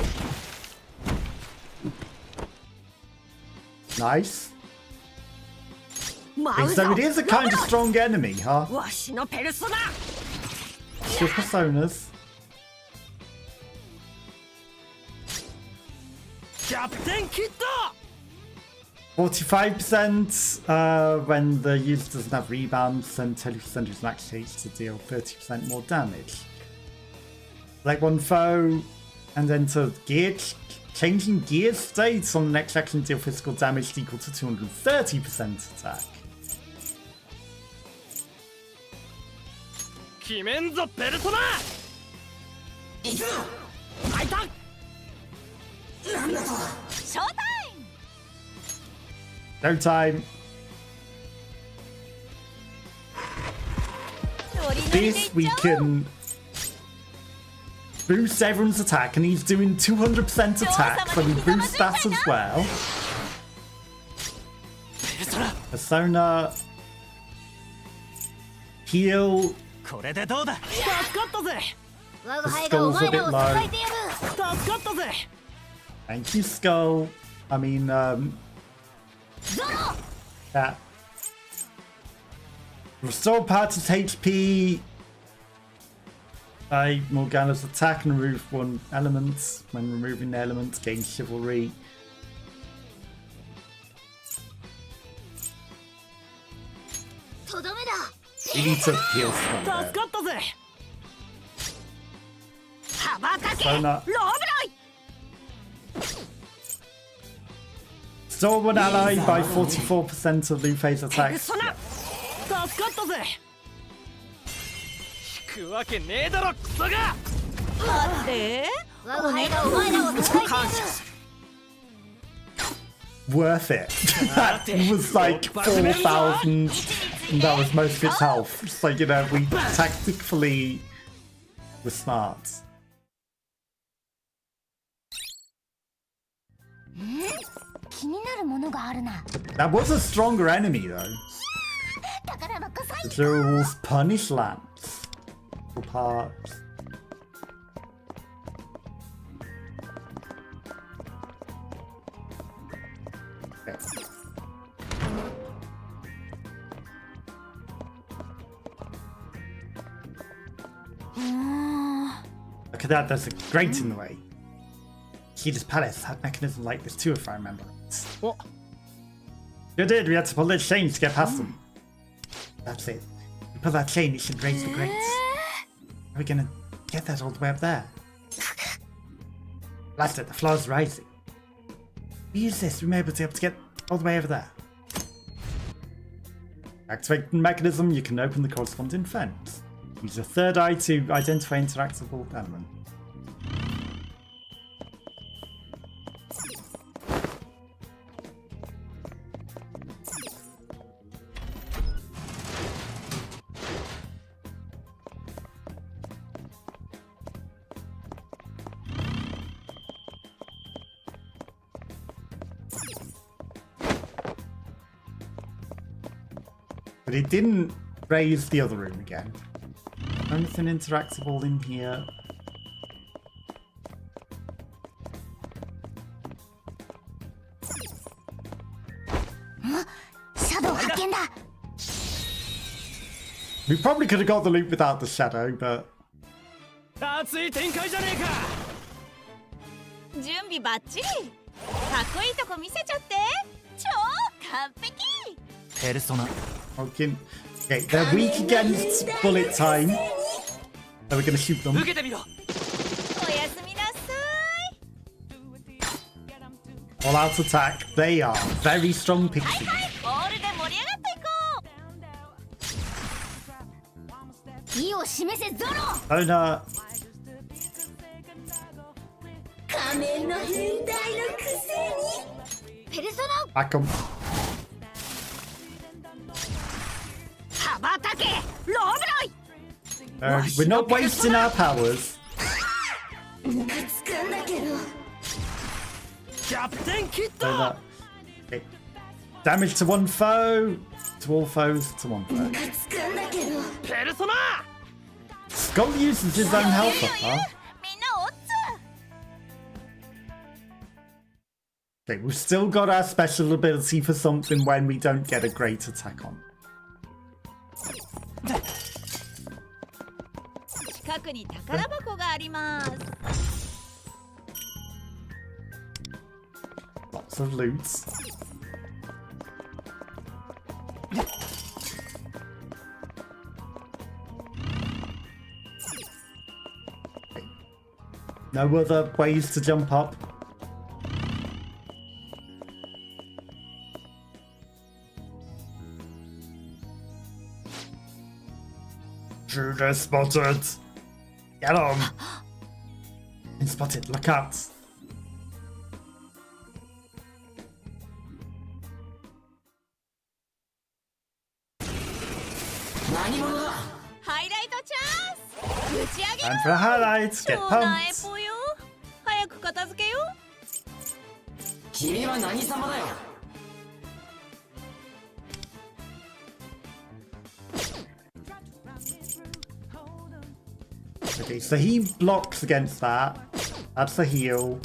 Nice. マウザ So it is a kind of strong enemy, huh? わしのペルソナ Your personas. キャプテンキッド 45% when the user doesn't have rebounds, and 20% is max stage to deal 30% more damage. Like one foe, and then to gear changing gear states on the next action deal physical damage equal to 230% attack. 決めんぞペルソナ開いたショータイム No time. ノリノリでい This っ we ちゃおう can boost everyone's attack, and he's doing 200% attack, so we boost that as well. ペルソナ Persona heal. これでどうだ助かったぜ我 The が輩がお skull's a 前 bit らを low. 支えてやる 助かったぜ Thank you, Skull. I mean, yeah. Restore party's HP. Morgana's attack and remove one element. When removing the element, gain chivalry. We need to heal 助 some か there. ったぜ羽ばたけロ Persona. ーブロイ Restore one ally by 44% of Luffy's ペル attacks. ソナ 助かったぜ引くわけねえだろクソが待って我が輩がお前らを支えてやる Worth it. That was like 4,000. And that was most of its health. It's like, you know, we tactically were smart. 気になるものがあるな That was a stronger enemy though. 宝箱さ The Jewels punish lamps. For parts. Okay. Look at that, there's a grate in the way. Kida's palace had mechanism like this too, if I remember. Oh. You did, we had to pull that chain to get past them. That's it. We pull that chain, it should raise the grates. How are we gonna get that all the way up there? Blast it, the floor's rising. We use this, we may be able to get all the way over there. Activate the mechanism, you can open the corresponding fence. Use a third eye to identify interactable element. But it didn't raise the other room again. Anything interactable in here? We probably could have got the loot without the shadow, but 熱い展開じゃねえか準備バッチリかっこいいとこ見せちゃって超完璧ペルソナ okay, they're weak against bullet time. So we're gonna shoot them. 受けてみろおやすみなさい All out attack. They are very strong pixies. ボールで盛り上がっていこう意を示せゾロ Owner. 仮面の変態のくせにペルソナ Back 'em. 羽ばたけローブロイ We're not wasting our powers. ムカつくんだけどキャプテンキッド So that, okay. Damage to one foe. To all foes, to one foe. ペルソナ Skull uses his own health up, huh? みんなオッツ Okay, we've still got our special ability for something when we don't get a great attack on. 近くに宝箱があります Lots of loots. No other ways to jump up. Intruder spotted. Get on. Been spotted. Look out. ハイライトチャンス打ち上げ Time for a highlight. Get 超なえ pumped. ぽよ早く片付けよ君は何様だよ Okay, so he blocks against that. That's the heal.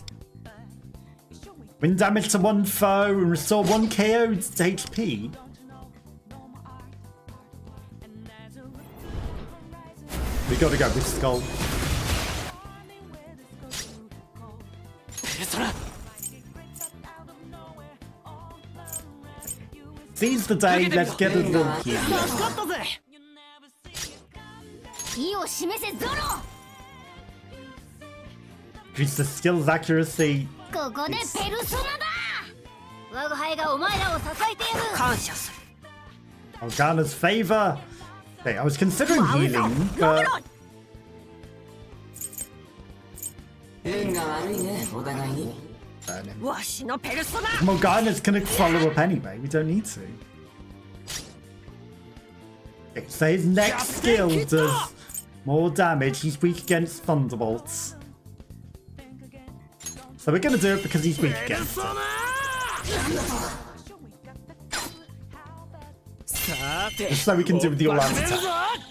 Win damage to one foe and restore one KO to HP. We gotta go with Skull. ペルソナ Seize the day, let's get a little heal. 助かったぜ 意を示せゾロ Increase the skill's accuracy. ここでペルソナだ我が輩がお前らを支えてやる感謝する Morgana's favor. Okay, I was considering healing, but 運が悪いねお互いに わしのペルソナ Morgana's gonna follow up anyway. We don't need to. Okay, so his next skill does more damage. He's weak against thunderbolts. So we're gonna do it because he's weak ペル against ソ it. ナさて Just so we can do the all-out attack.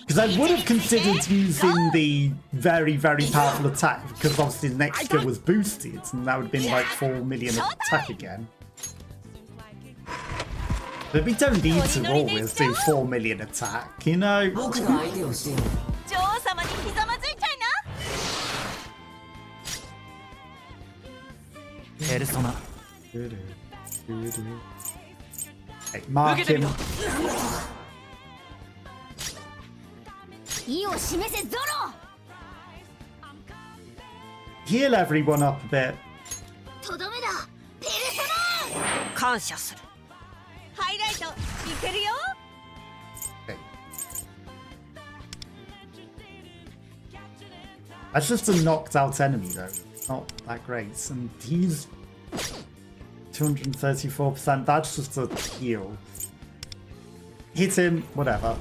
Because I would have considered using the very, very powerful attack, because obviously the next skill was boosted, and that would have been like 4 million attack again. But we don't need to always do 4 million attack, you know? 僕が相手をしている女王様にひざまずいたいなペルソナ Okay, mark him. 意を示せゾロ Heal everyone up a bit. とどめだペルソナ感謝するハイライトいけるよ Okay. That's just a knocked out enemy though. Not that great. And he's 234%. That's just a heal. Hit him, whatever.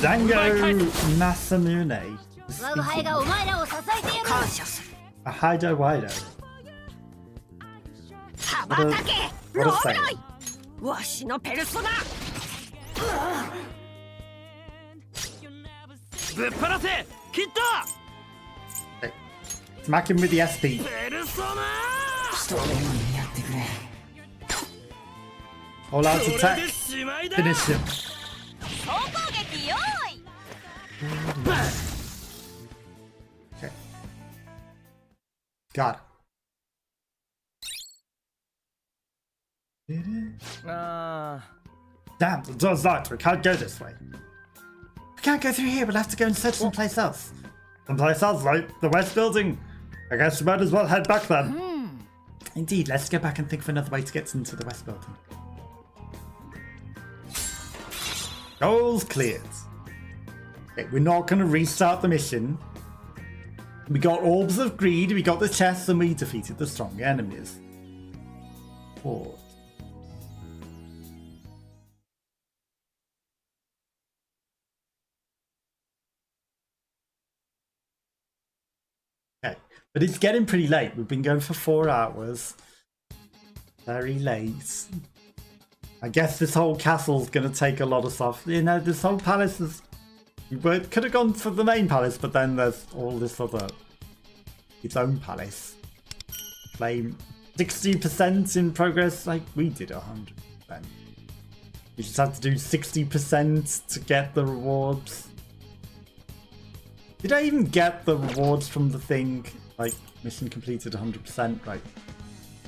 Dango Masamune. 我が輩がお前らを支えてやる感謝する A Hido Wido. 羽ばたけ What a save. わしのペルソナぶっ放せ切った Okay. Smack him with the SP. ペルソナ一人にやってくれ All out これ attack. でしまいだ Finish him. 総攻撃よーい Okay. Got it. あ Damn, the door's locked. We can't go this way. We can't go through here. We'll have to go and search someplace else. Someplace else, like the west building. I guess we might as well head back then. Indeed, let's go back and think of another way to get into the west building. Goals cleared. Okay, we're not going to restart the mission. We got Orbs of Greed, we got the chests, and we defeated the strong enemies. Port. Okay, but it's getting pretty late. We've been going for 4 hours. Very late. I guess this whole castle's gonna take a lot of stuff. You know, this whole palace is... We could have gone for the main palace, but then there's all this other... its own palace. Claim 60% in progress, like we did 100%. You just have to do 60% to get the rewards. Did I even get the rewards from the thing? Like, mission completed 100%, right?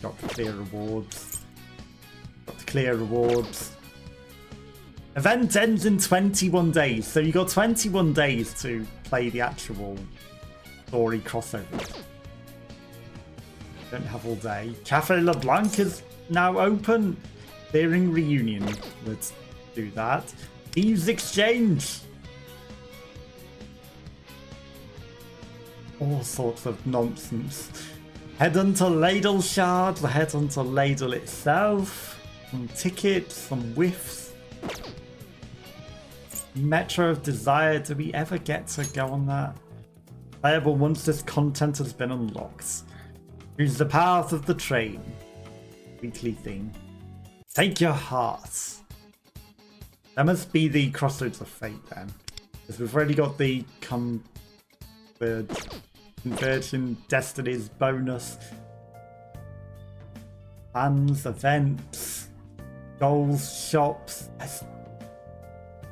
Got to clear rewards. Got to clear rewards. Event ends in 21 days, so you got 21 days to play the actual story crossover. Don't have all day. Cafe LeBlanc is now open. Clearing reunion. Let's do that. Thieves Exchange. All sorts of nonsense. Headhunter Ladle Shard. The Headhunter Ladle itself. Some tickets. Some whiffs. Metro of Desire. Do we ever get to go on that? Playable once this content has been unlocked. Choose the path of the train. Weekly thing. Take your heart. That must be the Crossroads of Fate then. Because we've already got the Converging Destinies bonus. Plans, events, goals, shops. That's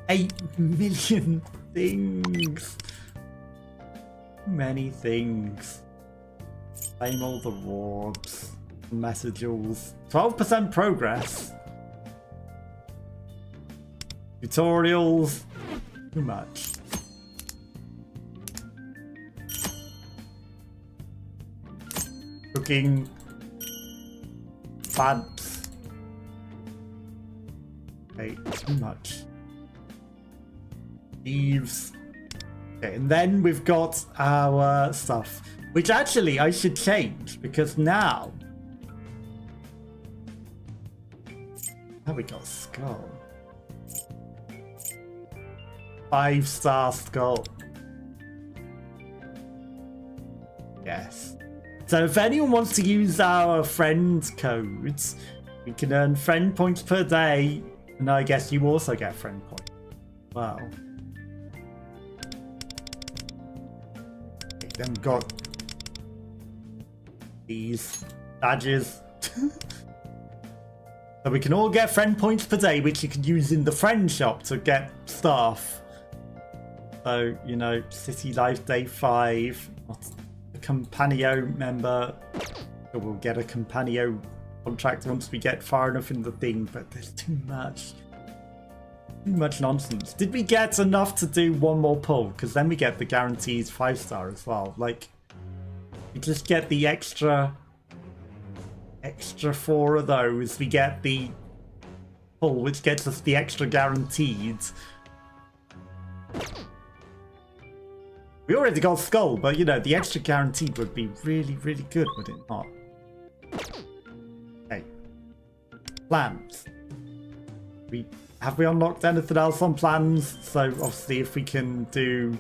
8 million things. Many things. Claim all the rewards. Messages. 12% progress. Tutorials. Too much. Cooking. Plants. Okay, too much. Thieves. Okay, and then we've got our stuff. Which actually I should change, because now we got skull. 5-star skull. Yes. So if anyone wants to use our friend codes, we can earn friend points per day. And I guess you also get friend points. Wow. Okay, then we've got these badges. So we can all get friend points per day, which you can use in the friend shop to get stuff. So, you know, City Life Day 5, a Campanio member. So we'll get a Campanio contract once we get far enough in the thing, but there's too much nonsense. Did we get enough to do one more pull? Because then we get the guaranteed 5-star as well. Like, we just get the extra 4 of those. We get the pull, which gets us the extra guaranteed. We already got skull, but you know, the extra guaranteed would be really, really good, would it not? Okay. Plans. Have we unlocked anything else on plans? So obviously if we can do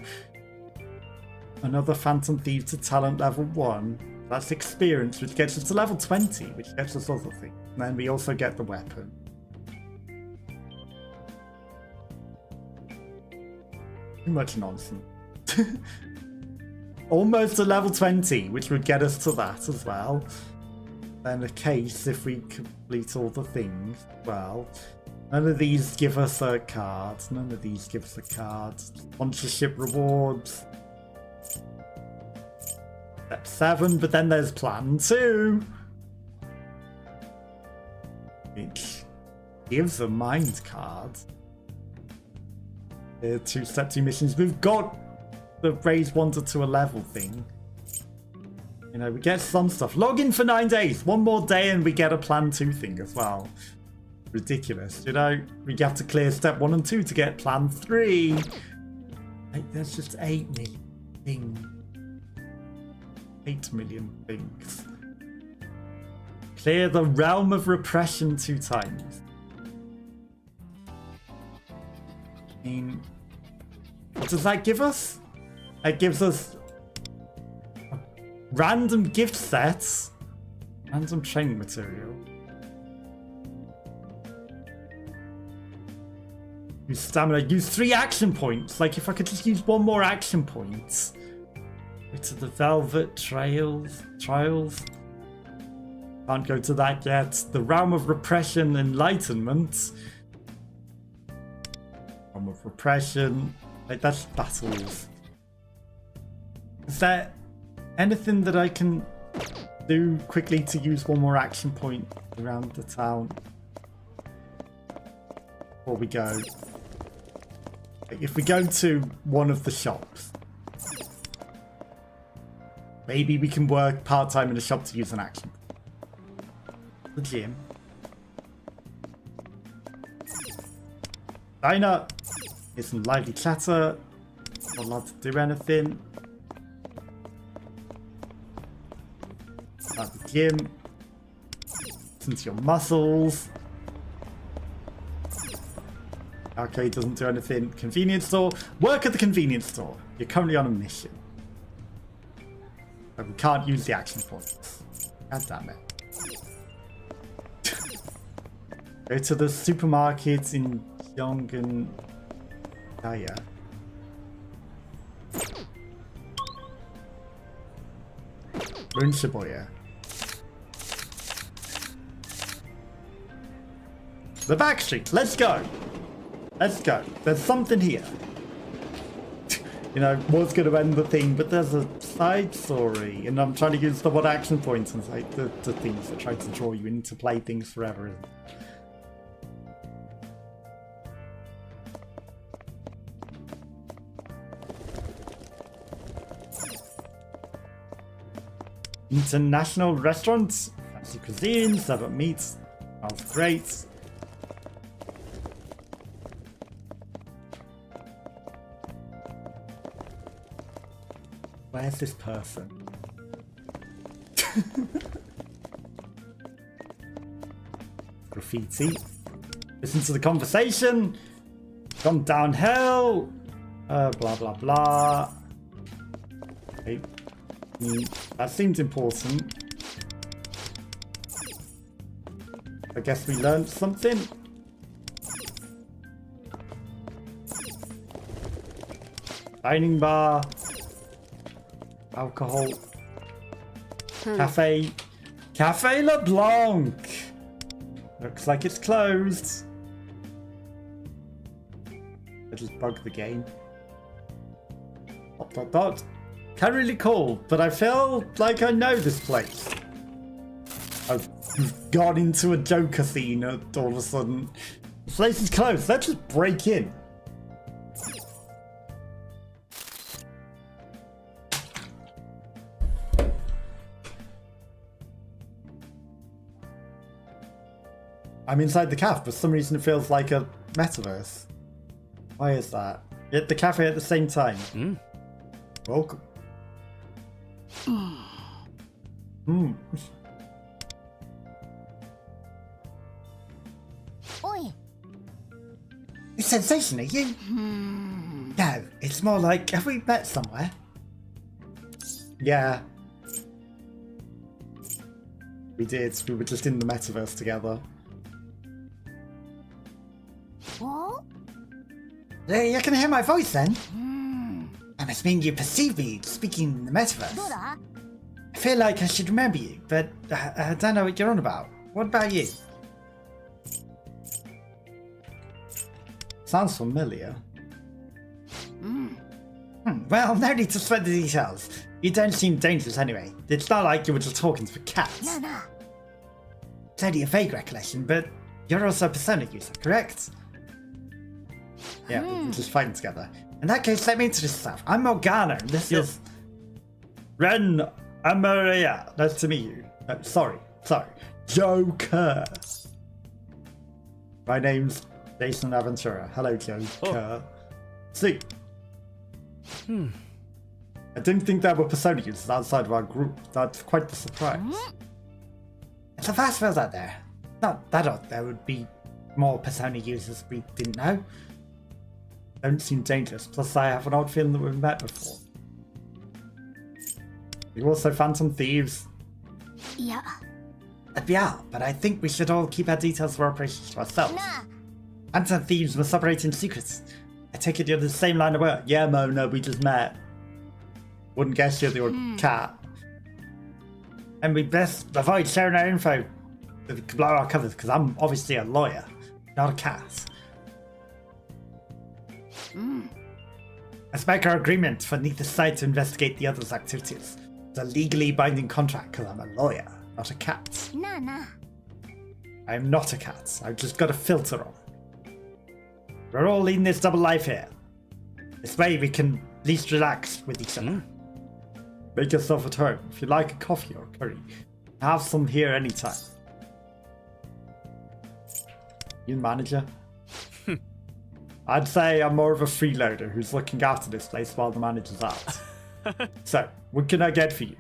another Phantom Thieves to talent level 1, that's experience, which gets us to level 20, which gets us other things. And then we also get the weapon. Too much nonsense. Almost a level 20, which would get us to that as well. Then a case if we complete all the things. Well, none of these give us a card. None of these give us a card. Sponsorship rewards. Step 7, but then there's plan 2. Which gives a mind card. Step 2 missions. We've got the raise wonder to a level thing. You know, we get some stuff. Log in for 9 days. One more day and we get a plan 2 thing as well. Ridiculous. You know, we have to clear step 1 and 2 to get plan 3. Like, that's just 8 million things. 8 million things. Clear the realm of repression 2 times. I mean, what does that give us? It gives us Random gift sets. Random training material. Use stamina. Use 3 action points. Like if I could just use 1 more action point. Go to the Velvet Trials. Can't go to that yet. The Realm of Repression Enlightenment. Realm of Repression. Like that's battles. Is there anything that I can do quickly to use 1 more action point around the town before we go? Like if we go to one of the shops, maybe we can work part-time in the shop to use an action. The gym. Diner. Here's some lively chatter. Not allowed to do anything. At the gym. Listen to your muscles. Arcade doesn't do anything. Convenience store. Work at the convenience store. You're currently on a mission. But we can't use the action points. God damn it. Go to the supermarket in Yongan. Gacha. We're in Shibuya. The back street. Let's go. Let's go. There's something here. You know, was going to end the thing, but there's a side story, and I'm trying to use the 1 action points and like the things that try to draw you into play things forever. International restaurants, fancy cuisine, serve up meats, smells great. Where's this person? Graffiti. Listen to the conversation. Gone downhill. Blah blah blah. Okay. That seems important. I guess we learned something. Dining bar. Alcohol. Cafe. Cafe LeBlanc. Looks like it's closed. I just bugged the game. ... Can't really call, but I feel like I know this place. I've gone into a Joker scene all of a sudden. This place is closed. Let's just break in. I'm inside the cafe, but for some reason it feels like a metaverse. Why is that? At the cafe at the same time. Welcome. Oi. It's sensation, are you? No, it's more like, have we met somewhere? Yeah. We did. We were just in the metaverse together. What? Hey, you can hear my voice then? I must mean you perceive me speaking in the metaverse. I feel like I should remember you, but I don't know what you're on about. What about you? Sounds familiar. Well, no need to spread the details. You don't seem dangerous anyway. It's not like you were just talking to cats. No. It's only a vague recollection, but you're also a Persona user, correct? Yeah, we're just fighting together. In that case, let me introduce myself. I'm Morgana, and this is Ren Amaria. Nice to meet you. Sorry. Joker. My name's Jason Aventura. Hello, Joker. See. I didn't think there were Persona users outside of our group. That's quite the surprise. It's a vast world out there. Not that odd there would be more Persona users we didn't know. Don't seem dangerous. Plus, I have an odd feeling that we've met before. You're also Phantom Thieves. いや Yeah, but I think we should all keep our details of our operations to ourselves. なあ Phantom Thieves must operate in secrets. I take it you're the same line of work. Yeah, Mona, we just met. Wouldn't guess you're the cat. And we best avoid sharing our info to blow our covers, because I'm obviously a lawyer, not a cat. Let's make our agreement for neither side to investigate the other's activities. It's a legally binding contract because I'm a lawyer, not a cat. なあなあ I am not a cat. I've just got a filter on. We're all leading this double life here. This way we can at least relax with each other. Make yourself at home. If you like a coffee or a curry, have some here anytime. You manager? I'd say I'm more of a freeloader who's looking after this place while the manager's out. So, what can I get for you?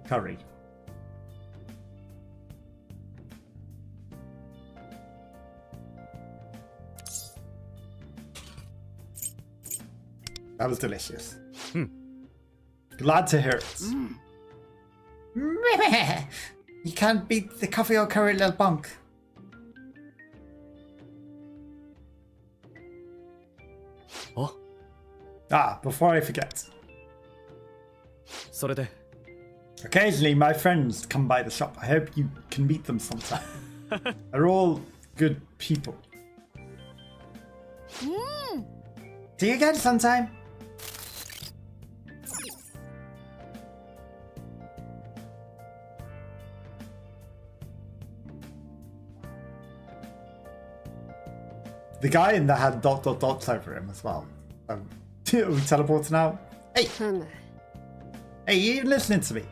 Curry. That was delicious. Glad to hear it. You can't beat the coffee or curry, little bunk. Oh? Ah, before I forget. それで Occasionally, my friends come by the shop. I hope you can meet them sometime. They're all good people. See you again sometime. The guy in there had dots over him as well. Are we teleporting out? Hey! Hey, you listening to me?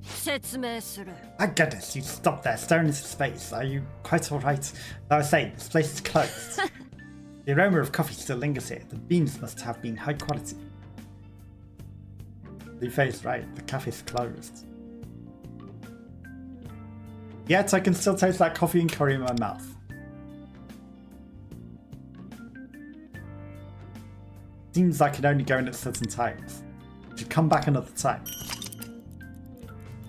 説明する My goodness, you stop there staring into space. Are you quite alright? As I was saying, this place is closed. The aroma of coffee still lingers here. The beans must have been high quality. The face right, the cafe's closed. Yet I can still taste that coffee and curry in my mouth. Seems I can only go in at certain times. Should come back another time.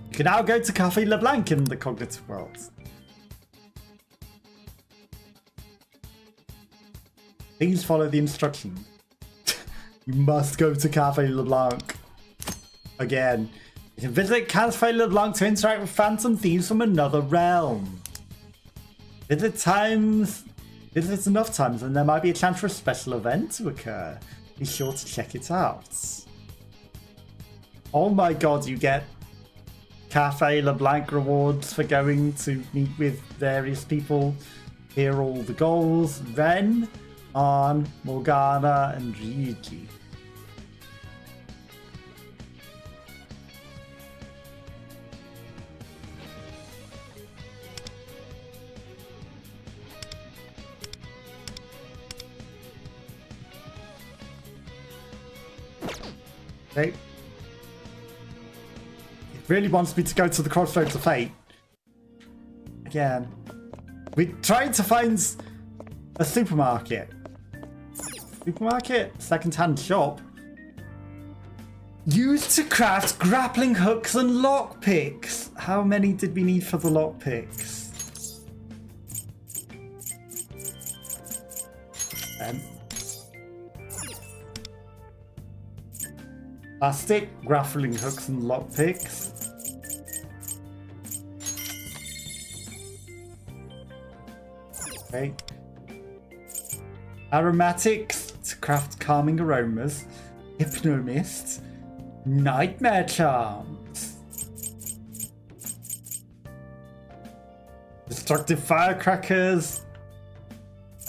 You can now go to Cafe LeBlanc in the cognitive world. Please follow the instructions. You must go to Cafe LeBlanc. Again. You can visit Cafe LeBlanc to interact with Phantom Thieves from another realm. Visit enough times and there might be a chance for a special event to occur. Be sure to check it out. Oh my god, you get Cafe LeBlanc rewards for going to meet with various people. Here are all the goals. Ren, Arn, Morgana, and Ryuji. Okay. It really wants me to go to the Crossroads of Fate. Again. We're trying to find a supermarket. Supermarket? Second-hand shop. Used to craft grappling hooks and lockpicks. How many did we need for the lockpicks? Plastic, grappling hooks and lockpicks. Okay. Aromatics to craft calming aromas. Hypnomist. Nightmare charms. Destructive firecrackers.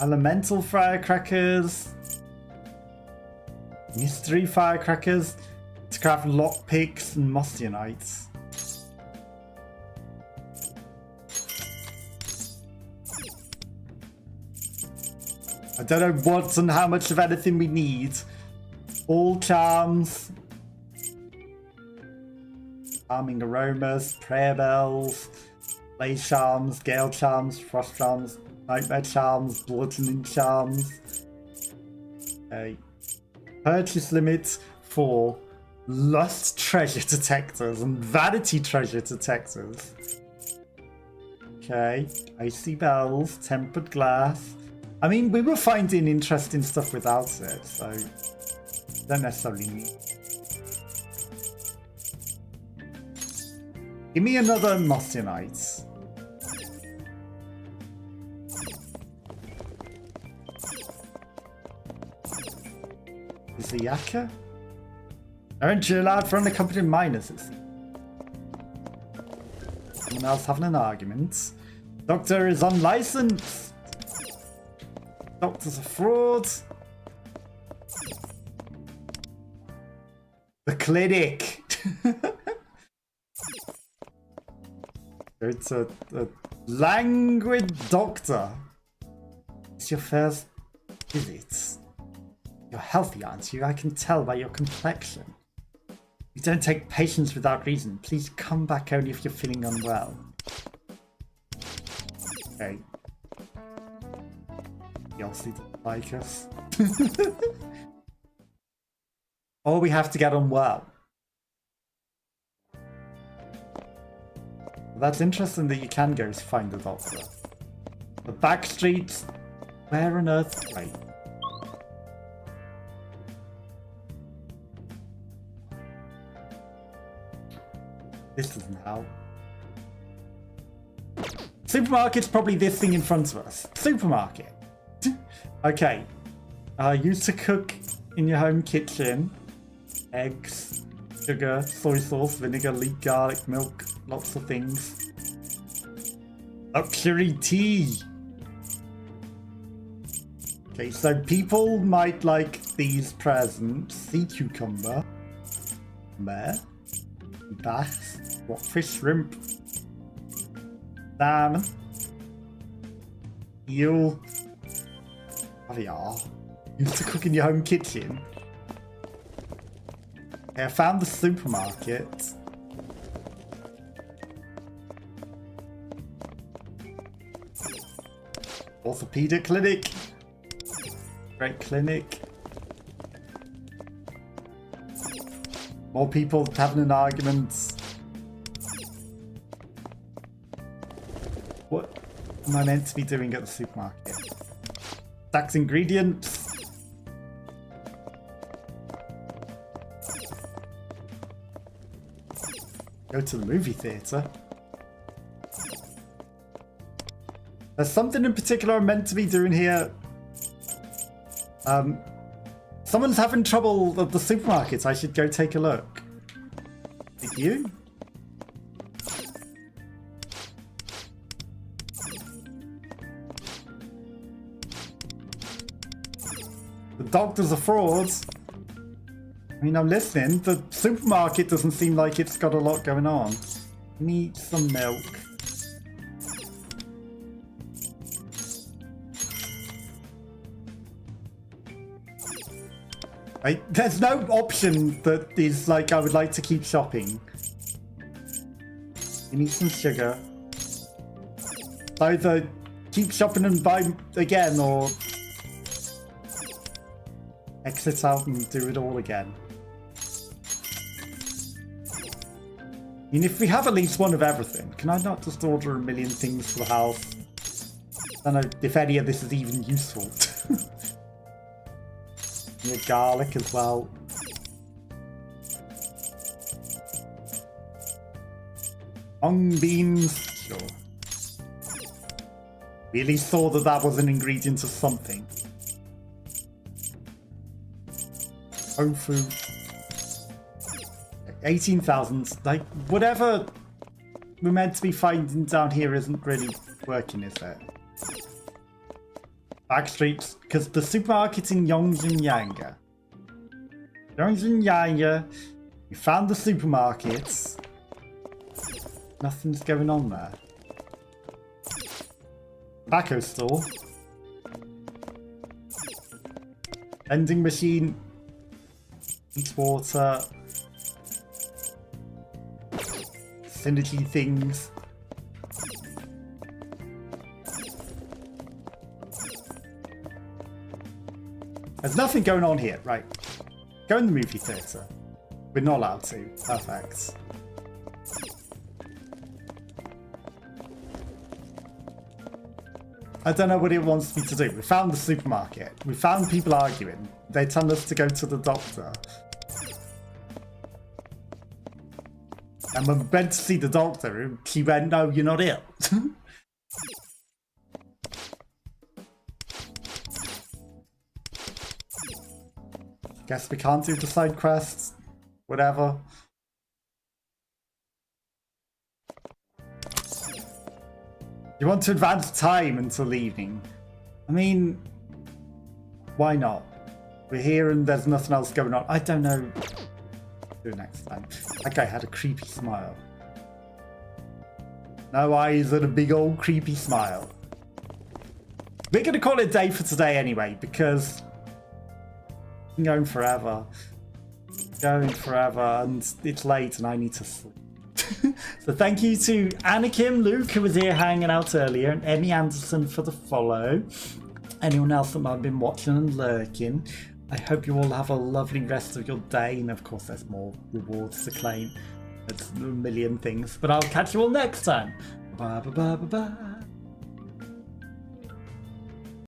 Elemental firecrackers. Mystery firecrackers. To craft lockpicks and mostionites. I don't know what and how much of anything we need. All charms. Calming aromas, prayer bells, blaze charms, gale charms, frost charms, nightmare charms, bludgeoning charms. Okay. Purchase limit for lust treasure detectors and vanity treasure detectors. Okay, icy bells, tempered glass. I mean, we were finding interesting stuff without it, so don't necessarily need. Give me another Motionite. Is the Yaka? Aren't you allowed for unaccompanied minors? Someone else having an argument. Doctor is unlicensed. Doctor's a fraud. The clinic. It's a languid doctor. It's your first visit. You're healthy, aren't you? I can tell by your complexion. You don't take patients without reason. Please come back only if you're feeling unwell. Okay. He obviously doesn't like us. Or we have to get unwell. Well, that's interesting that you can go to find the doctor. The back streets? Where on earth? Wait. This doesn't help. Supermarket's probably this thing in front of us. Supermarket. Okay. Used to cook in your home kitchen. Eggs, sugar, soy sauce, vinegar, leek, garlic, milk, lots of things. Luxury tea. Okay, so people might like these presents. Sea cucumber. Bear. Bass. Rockfish, shrimp. Salmon. Eel. Caviar. Used to cook in your home kitchen. Okay, I found the supermarket. Orthopedic clinic. Great clinic. More people having an argument. What am I meant to be doing at the supermarket? Stacks ingredients. Go to the movie theatre. There's something in particular I'm meant to be doing here. Someone's having trouble at the supermarket. I should go take a look. Did you? The doctor's a fraud. I mean, I'm listening. The supermarket doesn't seem like it's got a lot going on. Need some milk. There's no option that is like, I would like to keep shopping. You need some sugar. Either keep shopping and buy again, or exit out and do it all again. I mean, if we have at least one of everything, can I not just order a million things for the house? I don't know if any of this is even useful. Need garlic as well. Mung beans, sure. Really saw that that was an ingredient of something. Tofu. 18,000. Like, whatever we're meant to be finding down here isn't really working, is it? Back streets, because the supermarket's in Yongjinyanga. Yongjinyanga. We found the supermarkets. Nothing's going on there. Tobacco store. Vending machine. Eat water. Synergy things. There's nothing going on here, right? Go in the movie theatre. We're not allowed to. Perfect. I don't know what it wants me to do. We found the supermarket. We found people arguing. They tell us to go to the doctor. And when we went to see the doctor, he went, no, you're not ill. Guess we can't do the side quests. Whatever. You want to advance time until evening? I mean, why not? We're here and there's nothing else going on. I don't know. Do it next time. That guy had a creepy smile. No eyes and a big old creepy smile. We're going to call it a day for today anyway, because I'm going forever. Going forever, and it's late and I need to sleep. So thank you to Anakim, Luke, who was here hanging out earlier, and Emmy Anderson for the follow. Anyone else that might have been watching and lurking. I hope you all have a lovely rest of your day, and of course there's more rewards to claim. There's a million things, but I'll catch you all next time. Bye bye bye bye bye.